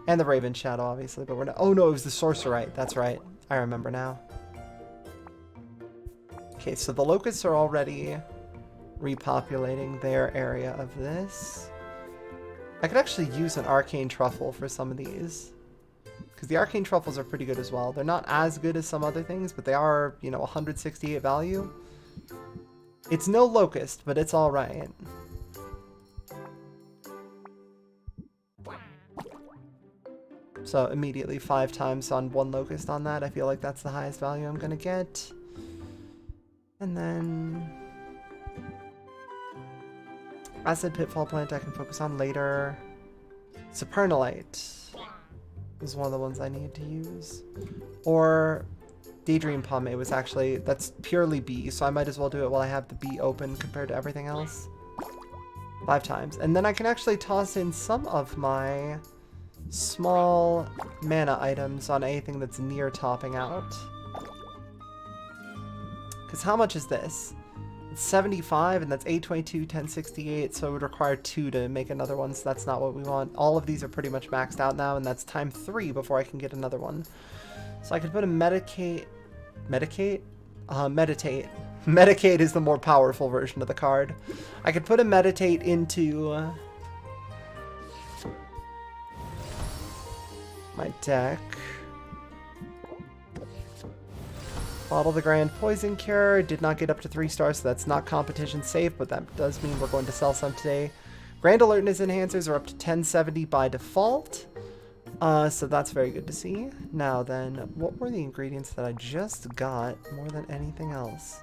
And the Raven Shadow, obviously, but we're not... Oh, no, it was the Sorcerite. That's right. I remember now. Okay, so the Locusts are already repopulating their area of this. I could actually use an Arcane Truffle for some of these, because the Arcane Truffles are pretty good as well. They're not as good as some other things, but they are, you know, 168 value. It's no Locust, but it's alright. So immediately 5 times on 1 Locust on that. I feel like that's the highest value I'm going to get. And then... Acid Pitfall Plant I can focus on later. Supernalite is one of the ones I need to use. Or Daydream Pomade was actually, that's purely B, so I might as well do it while I have the B open compared to everything else. 5 times. And then I can actually toss in some of my small mana items on anything that's near topping out. Because how much is this? It's 75, and that's 822, 1068, so it would require 2 to make another one, so that's not what we want. All of these are pretty much maxed out now, and that's time 3 before I can get another one. So I could put a Meditate. Meditate is the more powerful version of the card. I could put a Meditate into my deck. Bottle the Grand Poison Cure. Did not get up to 3 stars, so that's not competition safe, but that does mean we're going to sell some today. Grand Alertness Enhancers are up to 1070 by default. So that's very good to see. Now then, what were the ingredients that I just got more than anything else?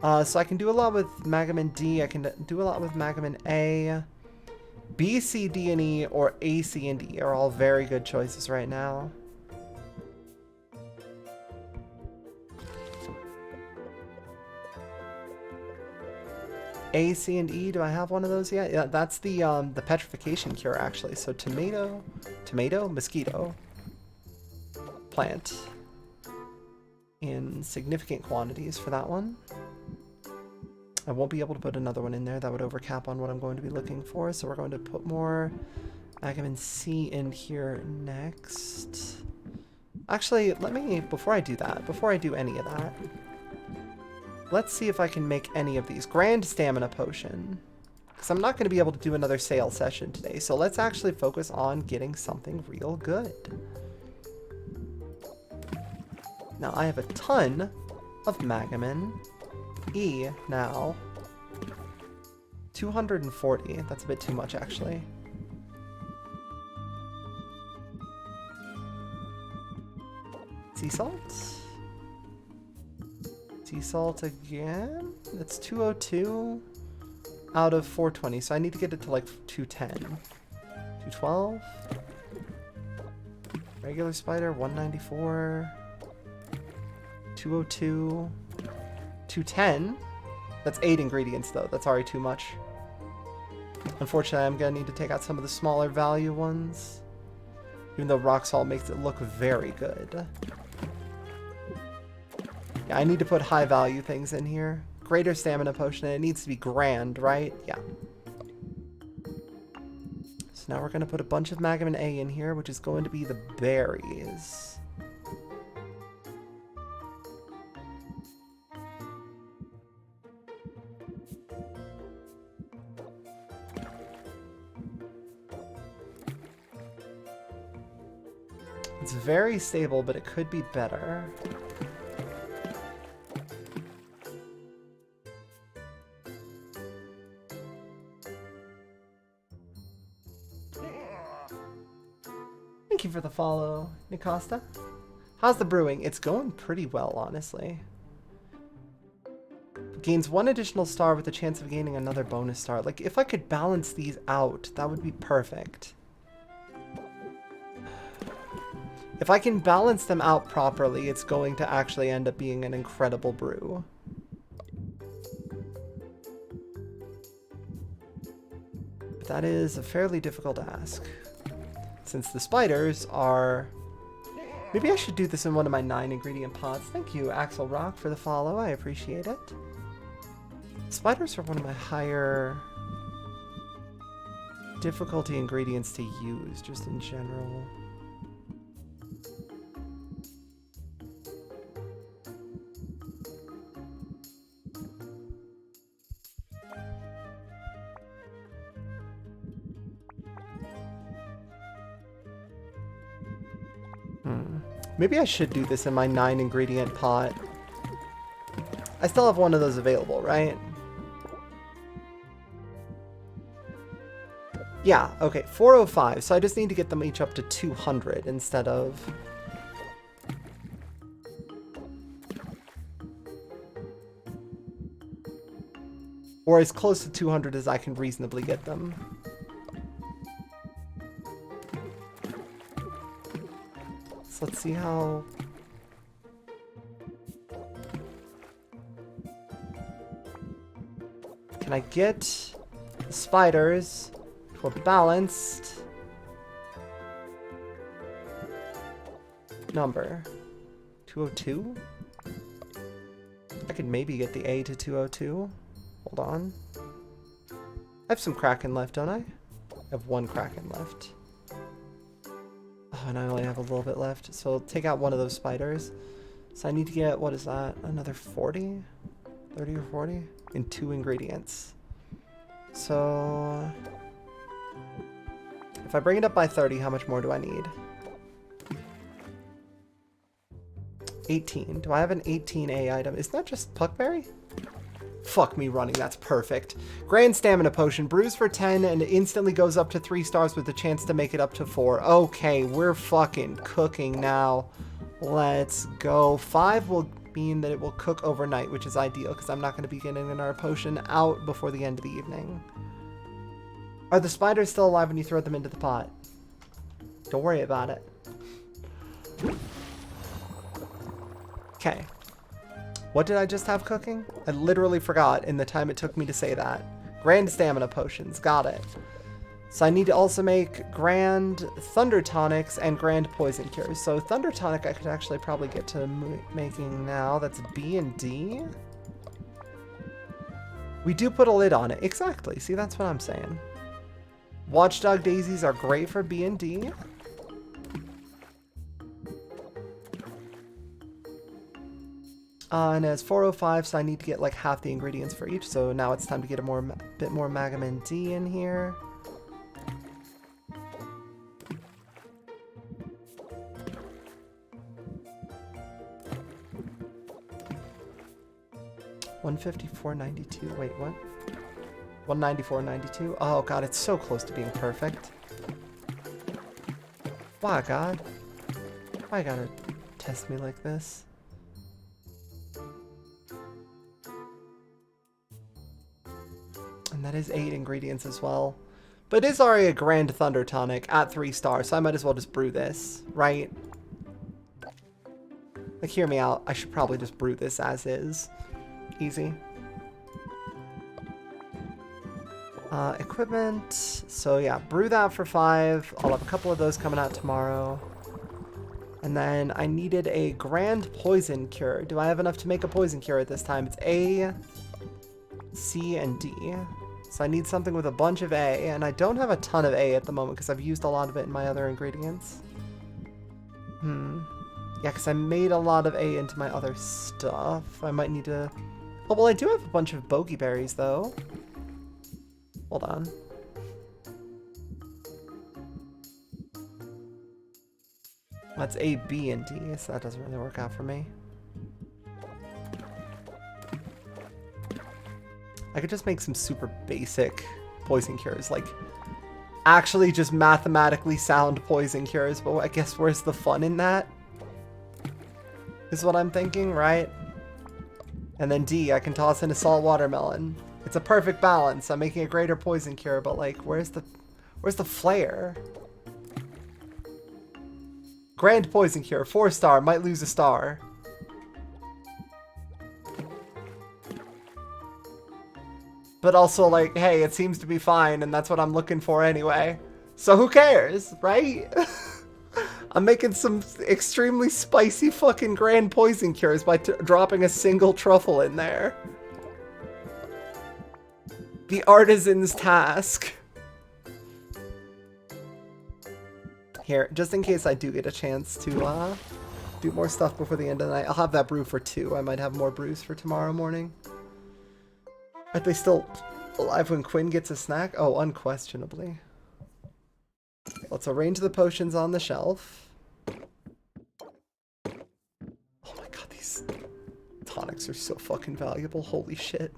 So I can do a lot with Magamin D. I can do a lot with Magamin A. B, C, D, and E, or A, C, and E are all very good choices right now. A, C, and E, do I have one of those yet? Yeah, that's the petrification cure, actually. So tomato, mosquito, plant in significant quantities for that one. I won't be able to put another one in there. That would overcap on what I'm going to be looking for. So we're going to put more Magamin C in here next. Actually, let me, before I do any of that, let's see if I can make any of these. Grand Stamina Potion. Because I'm not going to be able to do another sale session today. So let's actually focus on getting something real good. Now, I have a ton of Magamin E now. 240. That's a bit too much, actually. Sea salt? Sea salt again? That's 202 out of 420, so I need to get it to like 210. 212. Regular spider, 194. 202. 210. That's 8 ingredients though, that's already too much. Unfortunately, I'm gonna need to take out some of the smaller value ones. Even though rock salt makes it look very good. Yeah, I need to put high value things in here. Greater stamina potion, and it needs to be grand, right? Yeah. So now we're going to put a bunch of Magamin A in here, which is going to be the berries. It's very stable, but it could be better. Thank you for the follow, Nicosta. How's the brewing? It's going pretty well, honestly. Gains 1 additional star with the chance of gaining another bonus star. Like, if I could balance these out, that would be perfect. If I can balance them out properly, it's going to actually end up being an incredible brew. But that is a fairly difficult ask. Since the spiders are... Maybe I should do this in one of my 9 ingredient pots. Thank you, Axel Rock, for the follow. I appreciate it. Spiders are one of my higher difficulty ingredients to use, just in general. Maybe I should do this in my 9 ingredient pot. I still have one of those available, right? Yeah, okay, 405. So I just need to get them each up to 200 instead of... Or as close to 200 as I can reasonably get them. So let's see how... Can I get the spiders to a balanced number? 202? I could maybe get the A to 202. Hold on. I have some Kraken left, don't I? I have 1 Kraken left. Oh, and I only have a little bit left. So I'll take out one of those spiders. So I need to get, what is that? Another 40? 30 or 40? In 2 ingredients. So... If I bring it up by 30, how much more do I need? 18. Do I have an 18A item? Isn't that just Puckberry? Fuck me running, that's perfect. Grand Stamina Potion, brews for 10 and instantly goes up to 3 stars with the chance to make it up to 4. Okay, we're fucking cooking now. Let's go. 5 will mean that it will cook overnight, which is ideal because I'm not going to be getting another potion out before the end of the evening. Are the spiders still alive when you throw them into the pot? Don't worry about it. Okay. What did I just have cooking? I literally forgot in the time it took me to say that. Grand Stamina Potions. Got it. So I need to also make Grand Thunder Tonics and Grand Poison Cures. So Thunder Tonic I could actually probably get to making now. That's B and D. We do put a lid on it. Exactly. See, that's what I'm saying. Watchdog Daisies are great for B and D. And it's 405, so I need to get like half the ingredients for each. So now it's time to get a bit more Magamin D in here. $154.92. Wait, what? $194.92. Oh god, it's so close to being perfect. Why, God? Why you gotta test me like this? And that is 8 ingredients as well. But it is already a Grand Thunder Tonic at 3 stars, so I might as well just brew this, right? Like, hear me out. I should probably just brew this as is. Easy. Equipment. So yeah, brew that for 5. I'll have a couple of those coming out tomorrow. And then I needed a Grand Poison Cure. Do I have enough to make a Poison Cure at this time? It's A, C, and D. So I need something with a bunch of A, and I don't have a ton of A at the moment because I've used a lot of it in my other ingredients. Yeah, because I made a lot of A into my other stuff. I might need to... Oh, well, I do have a bunch of bogey berries, though. Hold on. That's A, B, and D, so that doesn't really work out for me. I could just make some super basic poison cures, like actually just mathematically sound poison cures, but I guess where's the fun in that? Is what I'm thinking, right? And then D, I can toss in a salt watermelon. It's a perfect balance. I'm making a greater poison cure, but like, where's the flair? Grand poison cure, 4-star, might lose a star. But also like, hey, it seems to be fine, and that's what I'm looking for anyway. So who cares, right? I'm making some extremely spicy fucking grand poison cures by dropping a single truffle in there. The artisan's task. Here, just in case I do get a chance to do more stuff before the end of the night, I'll have that brew for 2. I might have more brews for tomorrow morning. Are they still alive when Quinn gets a snack? Oh, unquestionably. Let's arrange the potions on the shelf. Oh my god, these tonics are so fucking valuable. Holy shit.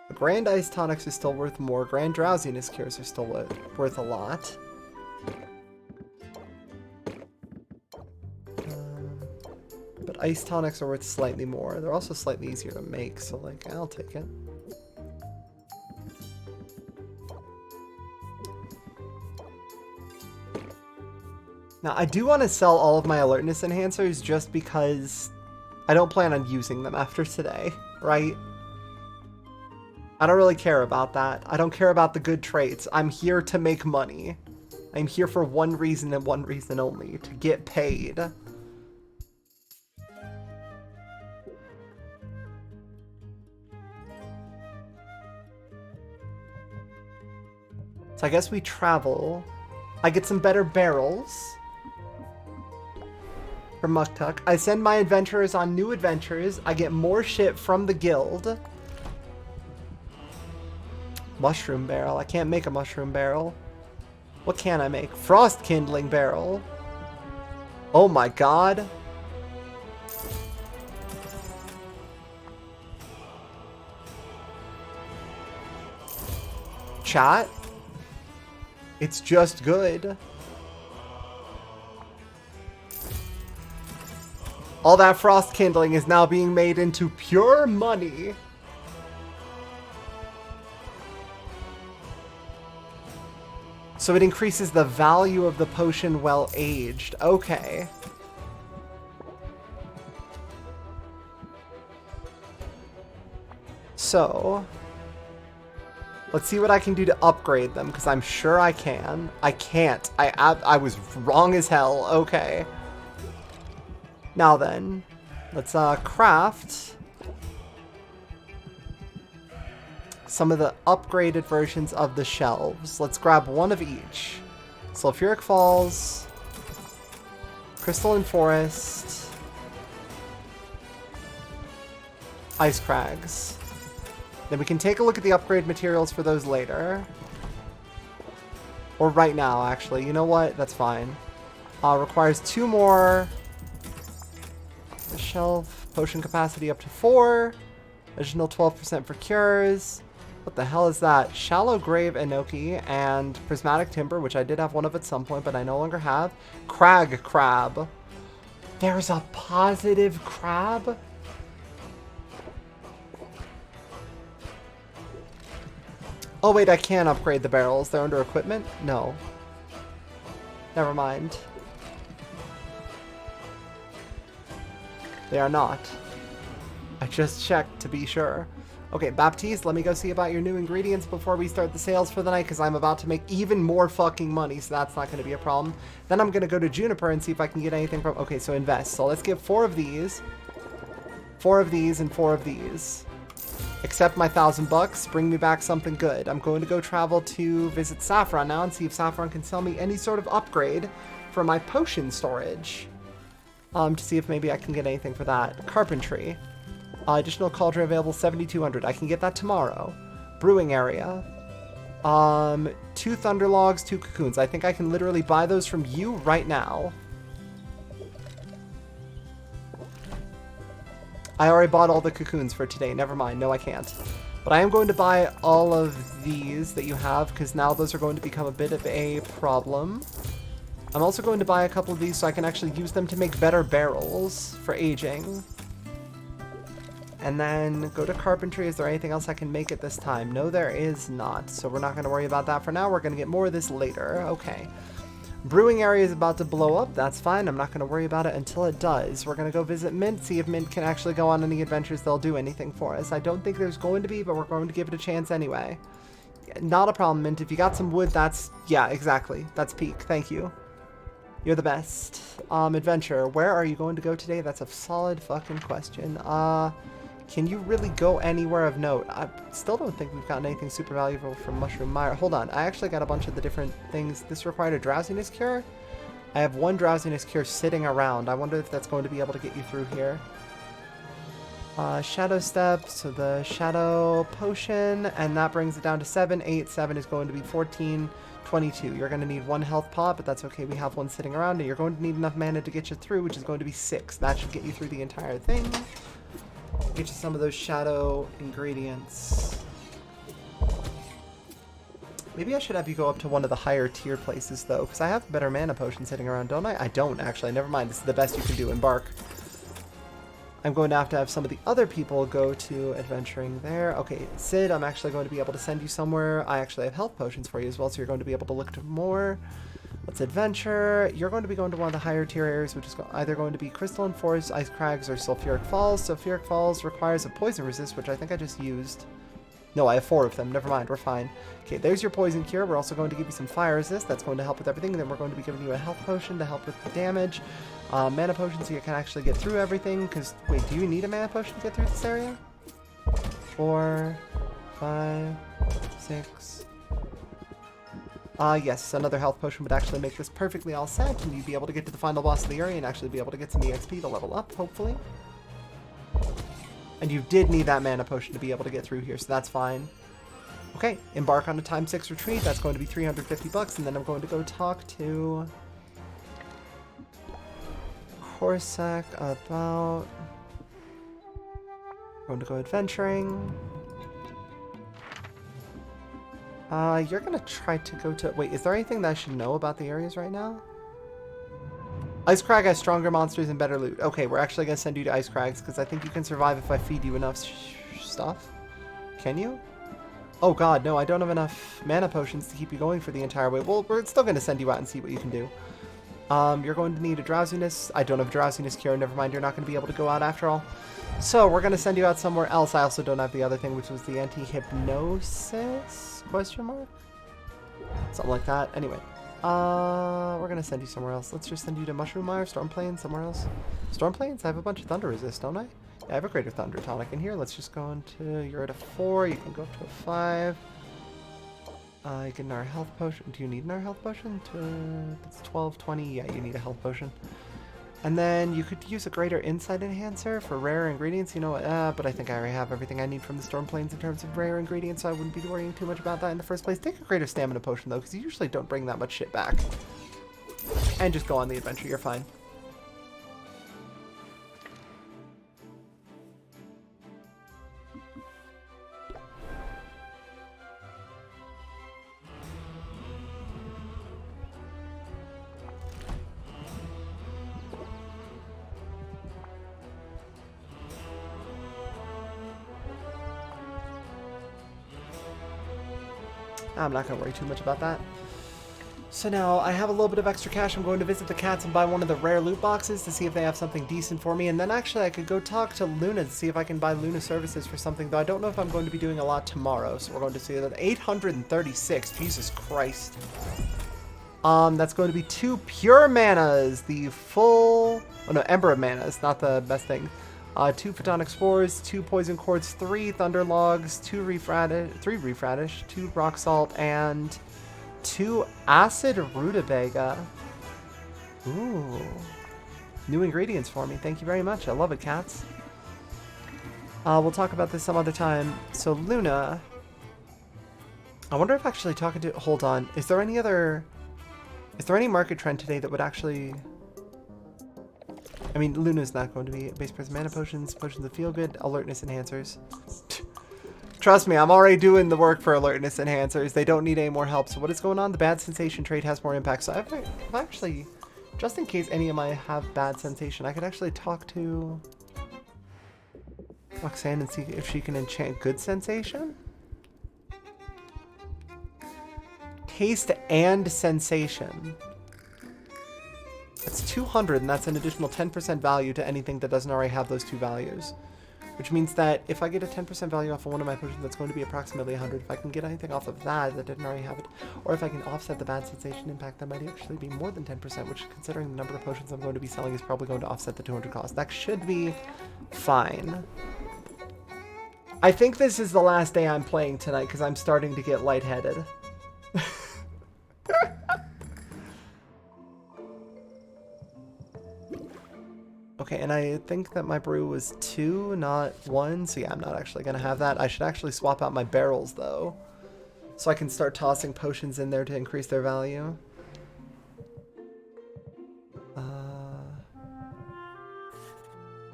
The Grand Ice tonics are still worth more. Grand Drowsiness cures are still worth a lot. But ice tonics are worth slightly more. They're also slightly easier to make, so like, I'll take it. Now, I do want to sell all of my alertness enhancers just because I don't plan on using them after today, right? I don't really care about that. I don't care about the good traits. I'm here to make money. I'm here for one reason and one reason only, to get paid. So I guess we travel. I get some better barrels from Muktuk. I send my adventurers on new adventures. I get more shit from the guild. Mushroom barrel. I can't make a mushroom barrel. What can I make? Frost kindling barrel. Oh my god. Chat. It's just good. All that frost kindling is now being made into pure money. So it increases the value of the potion while aged. Okay. So let's see what I can do to upgrade them, because I'm sure I can. I can't. I was wrong as hell. Okay. Now then, let's craft some of the upgraded versions of the shelves. Let's grab one of each. Sulfuric Falls, Crystalline Forest, Ice Crags. Then we can take a look at the upgrade materials for those later. Or right now, actually. You know what? That's fine. Requires 2 more. The shelf. Potion capacity up to 4. Additional 12% for cures. What the hell is that? Shallow Grave Enoki and Prismatic Timber, which I did have one of at some point, but I no longer have. Crag Crab. There's a positive crab? Oh wait, I can upgrade the barrels. They're under equipment? No. Never mind. They are not. I just checked to be sure. Okay, Baptiste, let me go see about your new ingredients before we start the sales for the night, because I'm about to make even more fucking money, so that's not going to be a problem. Then I'm going to go to Juniper and see if I can get anything from... Okay, so invest. So let's get 4 of these. 4 of these and 4 of these. Accept my $1,000. Bring me back something good. I'm going to go travel to visit Saffron now and see if Saffron can sell me any sort of upgrade for my potion storage. To see if maybe I can get anything for that. Carpentry. Additional cauldron available, 7,200. I can get that tomorrow. Brewing area. 2 thunder logs, 2 cocoons. I think I can literally buy those from you right now. I already bought all the cocoons for today. Never mind. No, I can't. But I am going to buy all of these that you have, because now those are going to become a bit of a problem. I'm also going to buy a couple of these so I can actually use them to make better barrels for aging. And then go to carpentry. Is there anything else I can make at this time? No, there is not. So we're not going to worry about that for now. We're going to get more of this later. Okay. Brewing area is about to blow up. That's fine. I'm not going to worry about it until it does. We're going to go visit Mint, see if Mint can actually go on any adventures. They'll do anything for us. I don't think there's going to be, but we're going to give it a chance anyway. Not a problem, Mint. If you got some wood, that's... Yeah, exactly. That's peak. Thank you. You're the best. Adventure. Where are you going to go today? That's a solid fucking question. Can you really go anywhere of note? I still don't think we've gotten anything super valuable from Mushroom Mire. Hold on. I actually got a bunch of the different things. This required a drowsiness cure. I have 1 drowsiness cure sitting around. I wonder if that's going to be able to get you through here. Shadow Step. So the Shadow Potion. And that brings it down to 7. 8. 7 is going to be 14. 22. You're going to need 1 health pot, but that's okay. We have 1 sitting around. And you're going to need enough mana to get you through, which is going to be 6. That should get you through the entire thing. Get you some of those shadow ingredients. Maybe I should have you go up to one of the higher tier places, though, because I have a better mana potion sitting around, don't I? I don't, actually. Never mind. This is the best you can do. Embark. I'm going to have some of the other people go to adventuring there. Okay, Sid, I'm actually going to be able to send you somewhere. I actually have health potions for you as well, so you're going to be able to look to more. Let's adventure. You're going to be going to one of the higher tier areas, which is either going to be Crystalline Forest, Ice Crags, or Sulfuric Falls. Sulfuric Falls requires a poison resist, which I think I just used. No, I have 4 of them. Never mind. We're fine. Okay, there's your poison cure. We're also going to give you some fire resist. That's going to help with everything. And then we're going to be giving you a health potion to help with the damage. Mana potion so you can actually get through everything. Because, wait, do you need a mana potion to get through this area? 4, 5, 6... yes, another health potion would actually make this perfectly all set, and you'd be able to get to the final boss of the area and actually be able to get some EXP to level up, hopefully. And you did need that mana potion to be able to get through here, so that's fine. Okay, embark on a time 6 retreat. That's going to be 350 bucks, and then I'm going to go talk to Corsac about... going to go adventuring. You're gonna try to go to... Wait, is there anything that I should know about the areas right now? Ice Crag has stronger monsters and better loot. Okay, we're actually gonna send you to Ice Crags, because I think you can survive if I feed you enough stuff. Can you? Oh god, no, I don't have enough mana potions to keep you going for the entire way. Well, we're still gonna send you out and see what you can do. You're going to need a drowsiness. I don't have a drowsiness cure. Never mind, you're not going to be able to go out after all. So, we're going to send you out somewhere else. I also don't have the other thing, which was the anti-hypnosis? Question mark? Something like that. Anyway. We're going to send you somewhere else. Let's just send you to Mushroom Mire, Storm Plains, somewhere else. Storm Plains? I have a bunch of thunder resist, don't I? Yeah, I have a greater thunder tonic in here. Let's just go into... You're at a 4. You can go up to a 5. You get our health potion. Do you need our health potion? It's 12, 20. Yeah, you need a health potion. And then you could use a greater insight enhancer for rare ingredients. You know what? But I think I already have everything I need from the Storm Plains in terms of rare ingredients, so I wouldn't be worrying too much about that in the first place. Take a greater stamina potion, though, because you usually don't bring that much shit back. And just go on the adventure. You're fine. I'm not going to worry too much about that. So now I have a little bit of extra cash. I'm going to visit the cats and buy one of the rare loot boxes to see if they have something decent for me. And then actually I could go talk to Luna to see if I can buy Luna services for something. Though I don't know if I'm going to be doing a lot tomorrow. So we're going to see that. 836. Jesus Christ. That's going to be 2 pure manas. The full... Oh no, Ember of Manas. Not the best thing. 2 Photonic Spores, 2 Poison Quartz, 3 Thunder Logs, 3 Reef Radish, 2 Rock Salt, and 2 Acid Rutabaga. Ooh. New ingredients for me. Thank you very much. I love it, cats. We'll talk about this some other time. So, Luna... I wonder if actually talking to... Hold on. Is there any market trend today that would actually... I mean, Luna's not going to be base price mana potions, potions of feel good, alertness enhancers. Trust me, I'm already doing the work for alertness enhancers. They don't need any more help. So what is going on? The bad sensation trait has more impact. So I've actually, just in case any of my have bad sensation, I could actually talk to Roxanne and see if she can enchant good sensation. Taste and sensation. That's 200, and that's an additional 10% value to anything that doesn't already have those two values. Which means that if I get a 10% value off of one of my potions, that's going to be approximately 100. If I can get anything off of that didn't already have it, or if I can offset the bad sensation impact, that might actually be more than 10%, which, considering the number of potions I'm going to be selling, is probably going to offset the 200 cost. That should be fine. I think this is the last day I'm playing tonight because I'm starting to get lightheaded. Okay, and I think that my brew was 2, not 1, so yeah, I'm not actually going to have that. I should actually swap out my barrels, though, so I can start tossing potions in there to increase their value.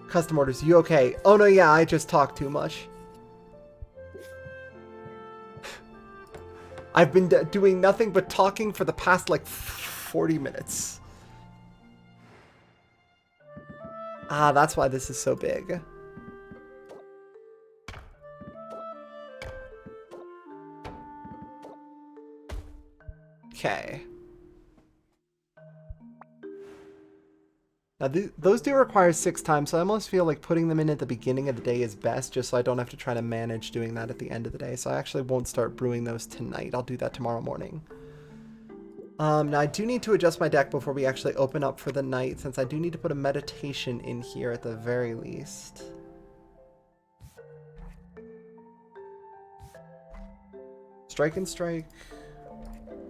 Custom orders, you okay? Oh no, yeah, I just talked too much. I've been doing nothing but talking for the past, like, 40 minutes. Ah, that's why this is so big. Okay. Now, those do require 6 times, so I almost feel like putting them in at the beginning of the day is best, just so I don't have to try to manage doing that at the end of the day. So I actually won't start brewing those tonight. I'll do that tomorrow morning. Now I do need to adjust my deck before we actually open up for the night, since I do need to put a meditation in here at the very least. Strike and strike,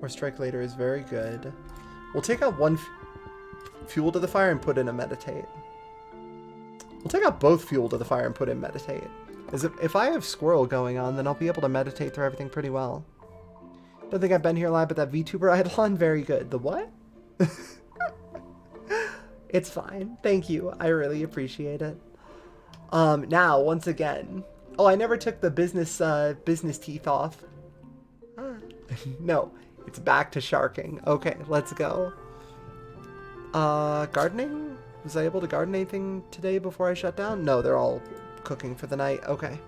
or strike later, is very good. We'll take out one fuel to the fire and put in a meditate. We'll take out both fuel to the fire and put in meditate. As if I have squirrel going on, then I'll be able to meditate through everything pretty well. Don't think I've been here live, but that VTuber Eidolon, very good. The what? It's fine. Thank you. I really appreciate it. Now, once again. Oh, I never took the business teeth off. No, it's back to sharking. Okay, let's go. Gardening? Was I able to garden anything today before I shut down? No, they're all cooking for the night. Okay.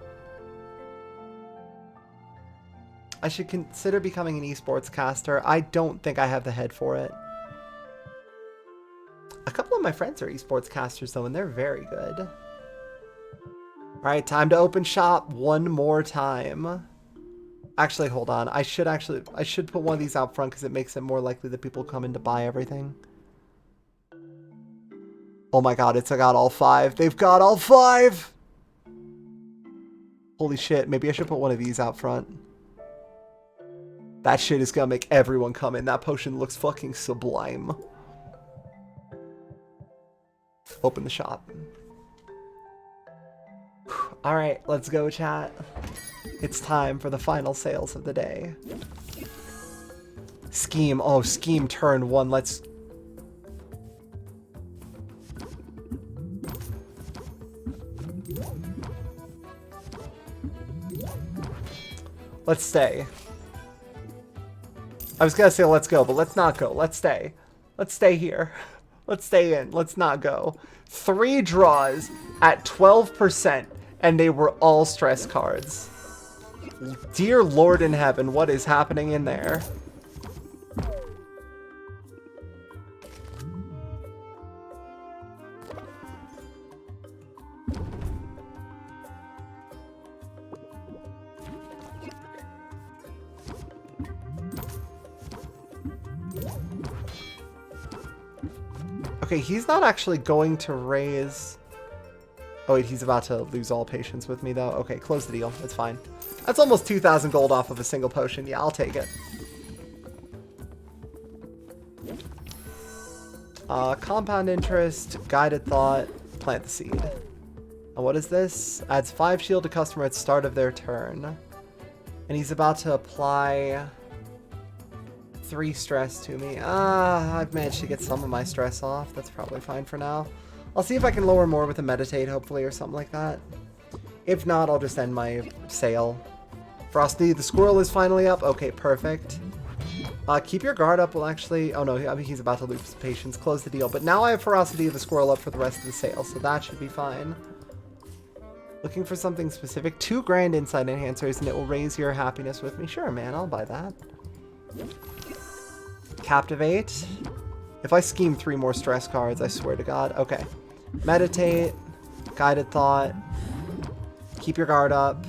I should consider becoming an esports caster. I don't think I have the head for it. A couple of my friends are esports casters, though, and they're very good. Alright, time to open shop one more time. Actually, hold on. I should put one of these out front because it makes it more likely that people come in to buy everything. Oh my god, it's got all 5. They've got all 5! Holy shit, maybe I should put one of these out front. That shit is gonna make everyone come in. That potion looks fucking sublime. Open the shop. Alright, let's go, chat. It's time for the final sales of the day. Scheme. Oh, scheme turn 1. Let's... Let's stay. I was gonna say let's go, but let's not go. Let's stay. Let's stay here. Let's stay in. Let's not go. 3 draws at 12%, and they were all stress cards. Dear Lord in heaven, what is happening in there? Okay, he's not actually going to raise... Oh wait, he's about to lose all patience with me though. Okay, close the deal. It's fine. That's almost 2,000 gold off of a single potion. Yeah, I'll take it. Compound interest, guided thought, plant the seed. And what is this? Adds 5 shield to customer at start of their turn. And he's about to apply 3 stress to me. I've managed to get some of my stress off. That's probably fine for now. I'll see if I can lower more with a meditate, hopefully, or something like that. If not, I'll just end my sale. Frosty, the squirrel is finally up. Okay, perfect. Keep your guard up will actually... Oh no, I mean, he's about to lose patience. Close the deal. But now I have Ferocity of the squirrel up for the rest of the sale, so that should be fine. Looking for something specific. 2 grand insight enhancers, and it will raise your happiness with me. Sure, man, I'll buy that. Captivate. If I scheme 3 more stress cards, I swear to God. Okay. Meditate. Guided Thought. Keep your guard up.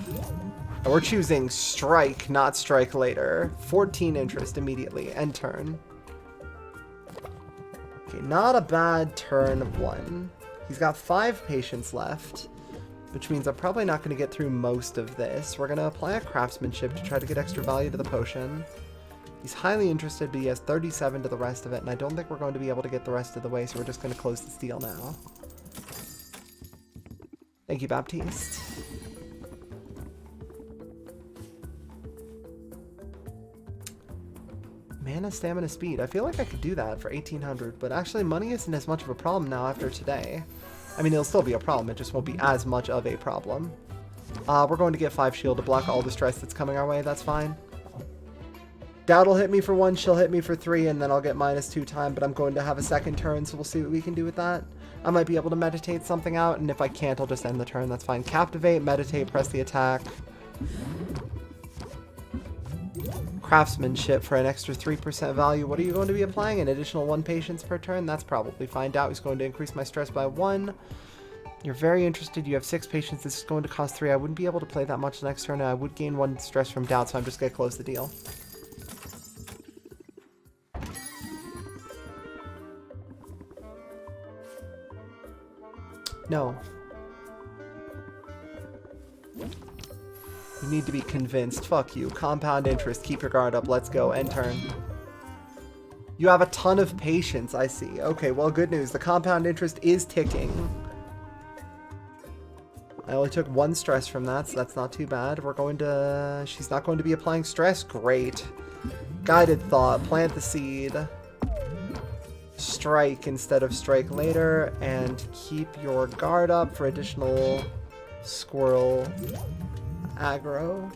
And we're choosing Strike, not Strike Later. 14 interest immediately. End turn. Okay, not a bad turn of 1. He's got 5 patience left, which means I'm probably not going to get through most of this. We're going to apply a craftsmanship to try to get extra value to the potion. He's highly interested, but he has 37 to the rest of it, and I don't think we're going to be able to get the rest of the way, so we're just going to close this deal now. Thank you, Baptiste. Mana, stamina, speed. I feel like I could do that for 1800, but actually money isn't as much of a problem now after today. I mean, it'll still be a problem, it just won't be as much of a problem. We're going to get 5 shield to block all the stress that's coming our way, that's fine. Dowd'll hit me for 1, she'll hit me for 3, and then I'll get -2 time, but I'm going to have a second turn, so we'll see what we can do with that. I might be able to meditate something out, and if I can't, I'll just end the turn, that's fine. Captivate, meditate, press the attack. Craftsmanship for an extra 3% value. What are you going to be applying? An additional 1 patience per turn? That's probably fine. Doubt is going to increase my stress by 1. You're very interested. You have 6 patience. This is going to cost 3. I wouldn't be able to play that much next turn. I would gain 1 stress from Doubt, so I'm just going to close the deal. No. You need to be convinced. Fuck you. Compound interest. Keep your guard up. Let's go. End turn. You have a ton of patience, I see. Okay, well, good news. The compound interest is ticking. I only took 1 stress from that, so that's not too bad. We're going to... She's not going to be applying stress? Great. Guided Thought. Plant the seed. Strike instead of strike later. And keep your guard up for additional squirrel aggro.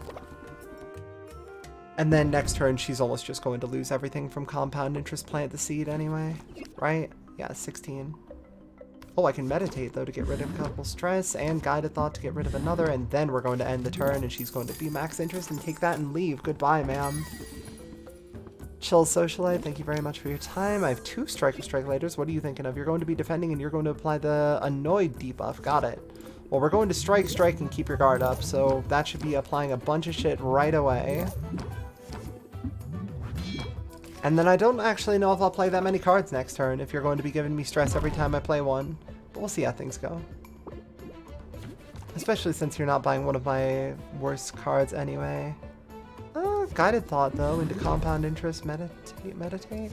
And then next turn, she's almost just going to lose everything from compound interest. Plant the seed anyway, right? Yeah, 16. Oh, I can meditate, though, to get rid of a couple stress, and guided thought to get rid of another, and then we're going to end the turn, and she's going to be max interest and take that and leave. Goodbye, ma'am. Chill Socialite, thank you very much for your time. I have 2 strike laters. What are you thinking of? You're going to be defending, and you're going to apply the annoyed debuff. Got it. Well, we're going to strike, and keep your guard up, so that should be applying a bunch of shit right away. And then I don't actually know if I'll play that many cards next turn, if you're going to be giving me stress every time I play one. But we'll see how things go. Especially since you're not buying one of my worst cards anyway. Guided Thought, though, into compound interest. Meditate?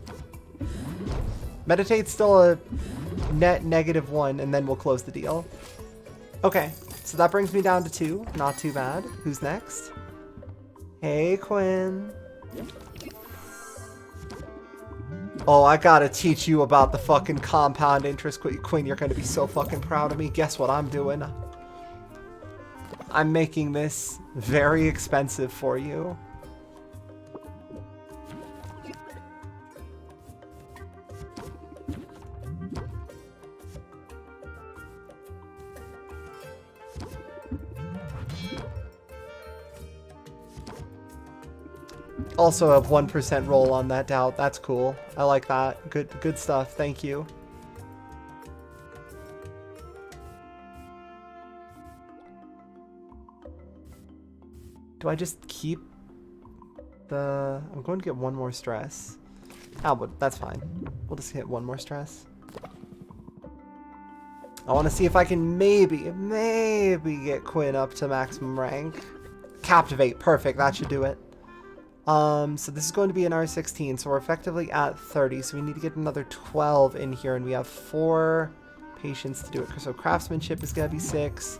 Meditate's still a net -1, and then we'll close the deal. Okay, so that brings me down to 2. Not too bad. Who's next? Hey, Quinn. Oh, I gotta teach you about the fucking compound interest. Quinn, you're gonna be so fucking proud of me. Guess what I'm doing? I'm making this very expensive for you. Also have 1% roll on that doubt. That's cool. I like that. Good stuff. Thank you. Do I just keep the... I'm going to get 1 more stress. Oh, but that's fine. We'll just hit 1 more stress. I want to see if I can maybe get Quinn up to maximum rank. Captivate. Perfect. That should do it. So this is going to be an R16, so we're effectively at 30, so we need to get another 12 in here, and we have 4 patience to do it. So craftsmanship is going to be 6,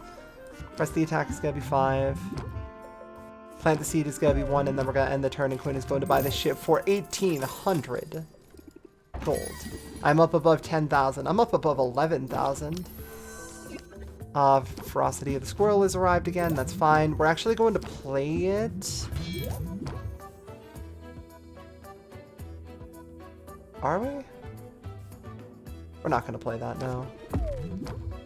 press the attack is going to be 5, Plant the seed is going to be 1, and then we're going to end the turn, and Quinn is going to buy this ship for 1,800 gold. I'm up above 10,000. I'm up above 11,000. Ferocity of the Squirrel has arrived again. That's fine. We're actually going to play it. Are we? We're not going to play that, no.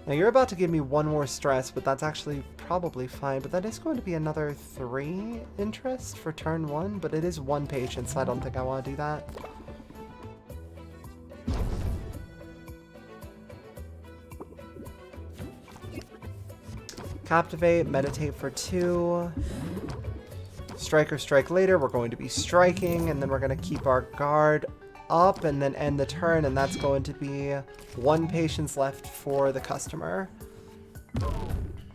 Now, you're about to give me 1 more stress, but that's actually probably fine. But that is going to be another 3 interest for turn 1, but it is 1 patience, so I don't think I want to do that. Captivate, meditate for 2. Strike or strike later, we're going to be striking, and then we're going to keep our guard up and then end the turn, and that's going to be 1 patience left for the customer.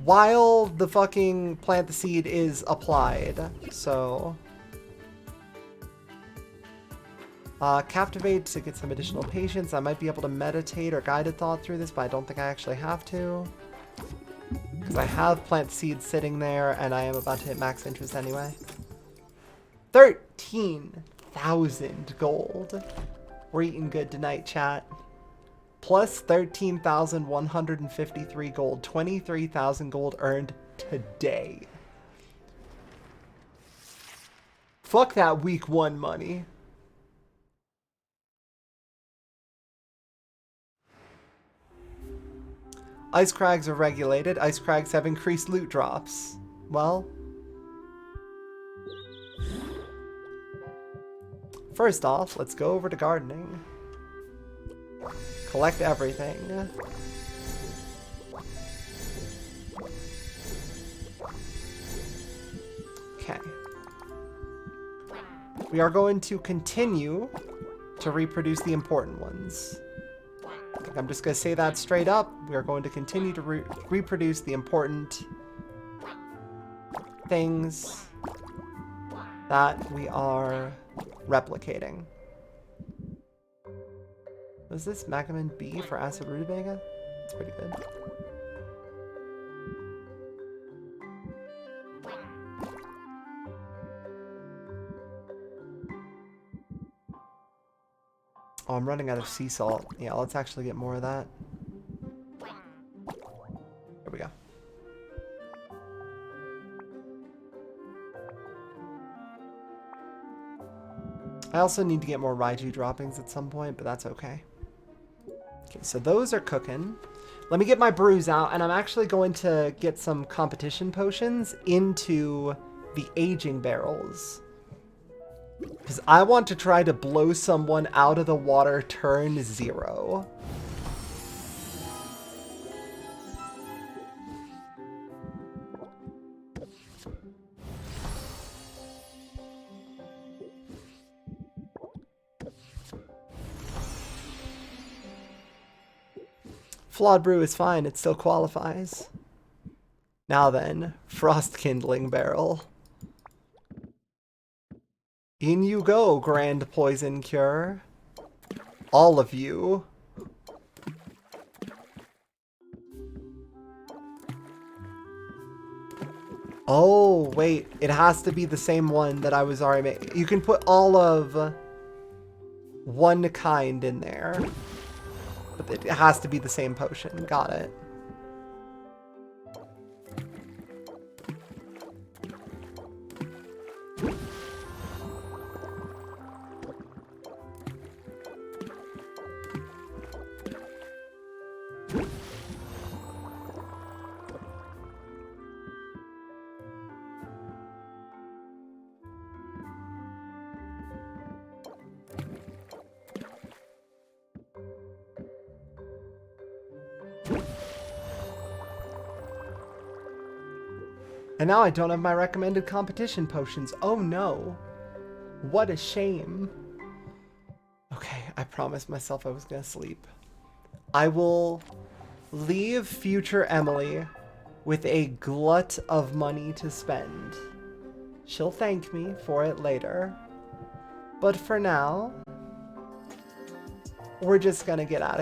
While the fucking plant the seed is applied, so... Captivate to get some additional patience. I might be able to meditate or guided thought through this, but I don't think I actually have to. Because I have plant seed sitting there, and I am about to hit max interest anyway. 13,000 gold. We're eating good tonight, chat. Plus 13,153 gold. 23,000 gold earned today. Fuck that week 1 money. Ice crags are regulated. Ice crags have increased loot drops. Well, first off, let's go over to gardening. Collect everything. Okay. We are going to continue to reproduce the important ones. I'm just going to say that straight up. We are going to continue to reproduce the important things that we are replicating. Was this Magamin B for Acid Rutabaga? It's pretty good. Oh, I'm running out of sea salt. Yeah, let's actually get more of that. There we go. I also need to get more Raiju droppings at some point, but that's okay. Okay, so those are cooking. Let me get my brews out, and I'm actually going to get some competition potions into the aging barrels. Because I want to try to blow someone out of the water turn 0. Flawed brew is fine, it still qualifies. Now then, frost kindling barrel. In you go, grand poison cure. All of you. Oh, wait. It has to be the same one that I was already making. You can put all of one kind in there. But it has to be the same potion. Got it. And now I don't have my recommended competition potions. Oh no. What a shame. Okay, I promised myself I was gonna sleep. I will leave future Emily with a glut of money to spend. She'll thank me for it later. But for now, we're just gonna get out of here.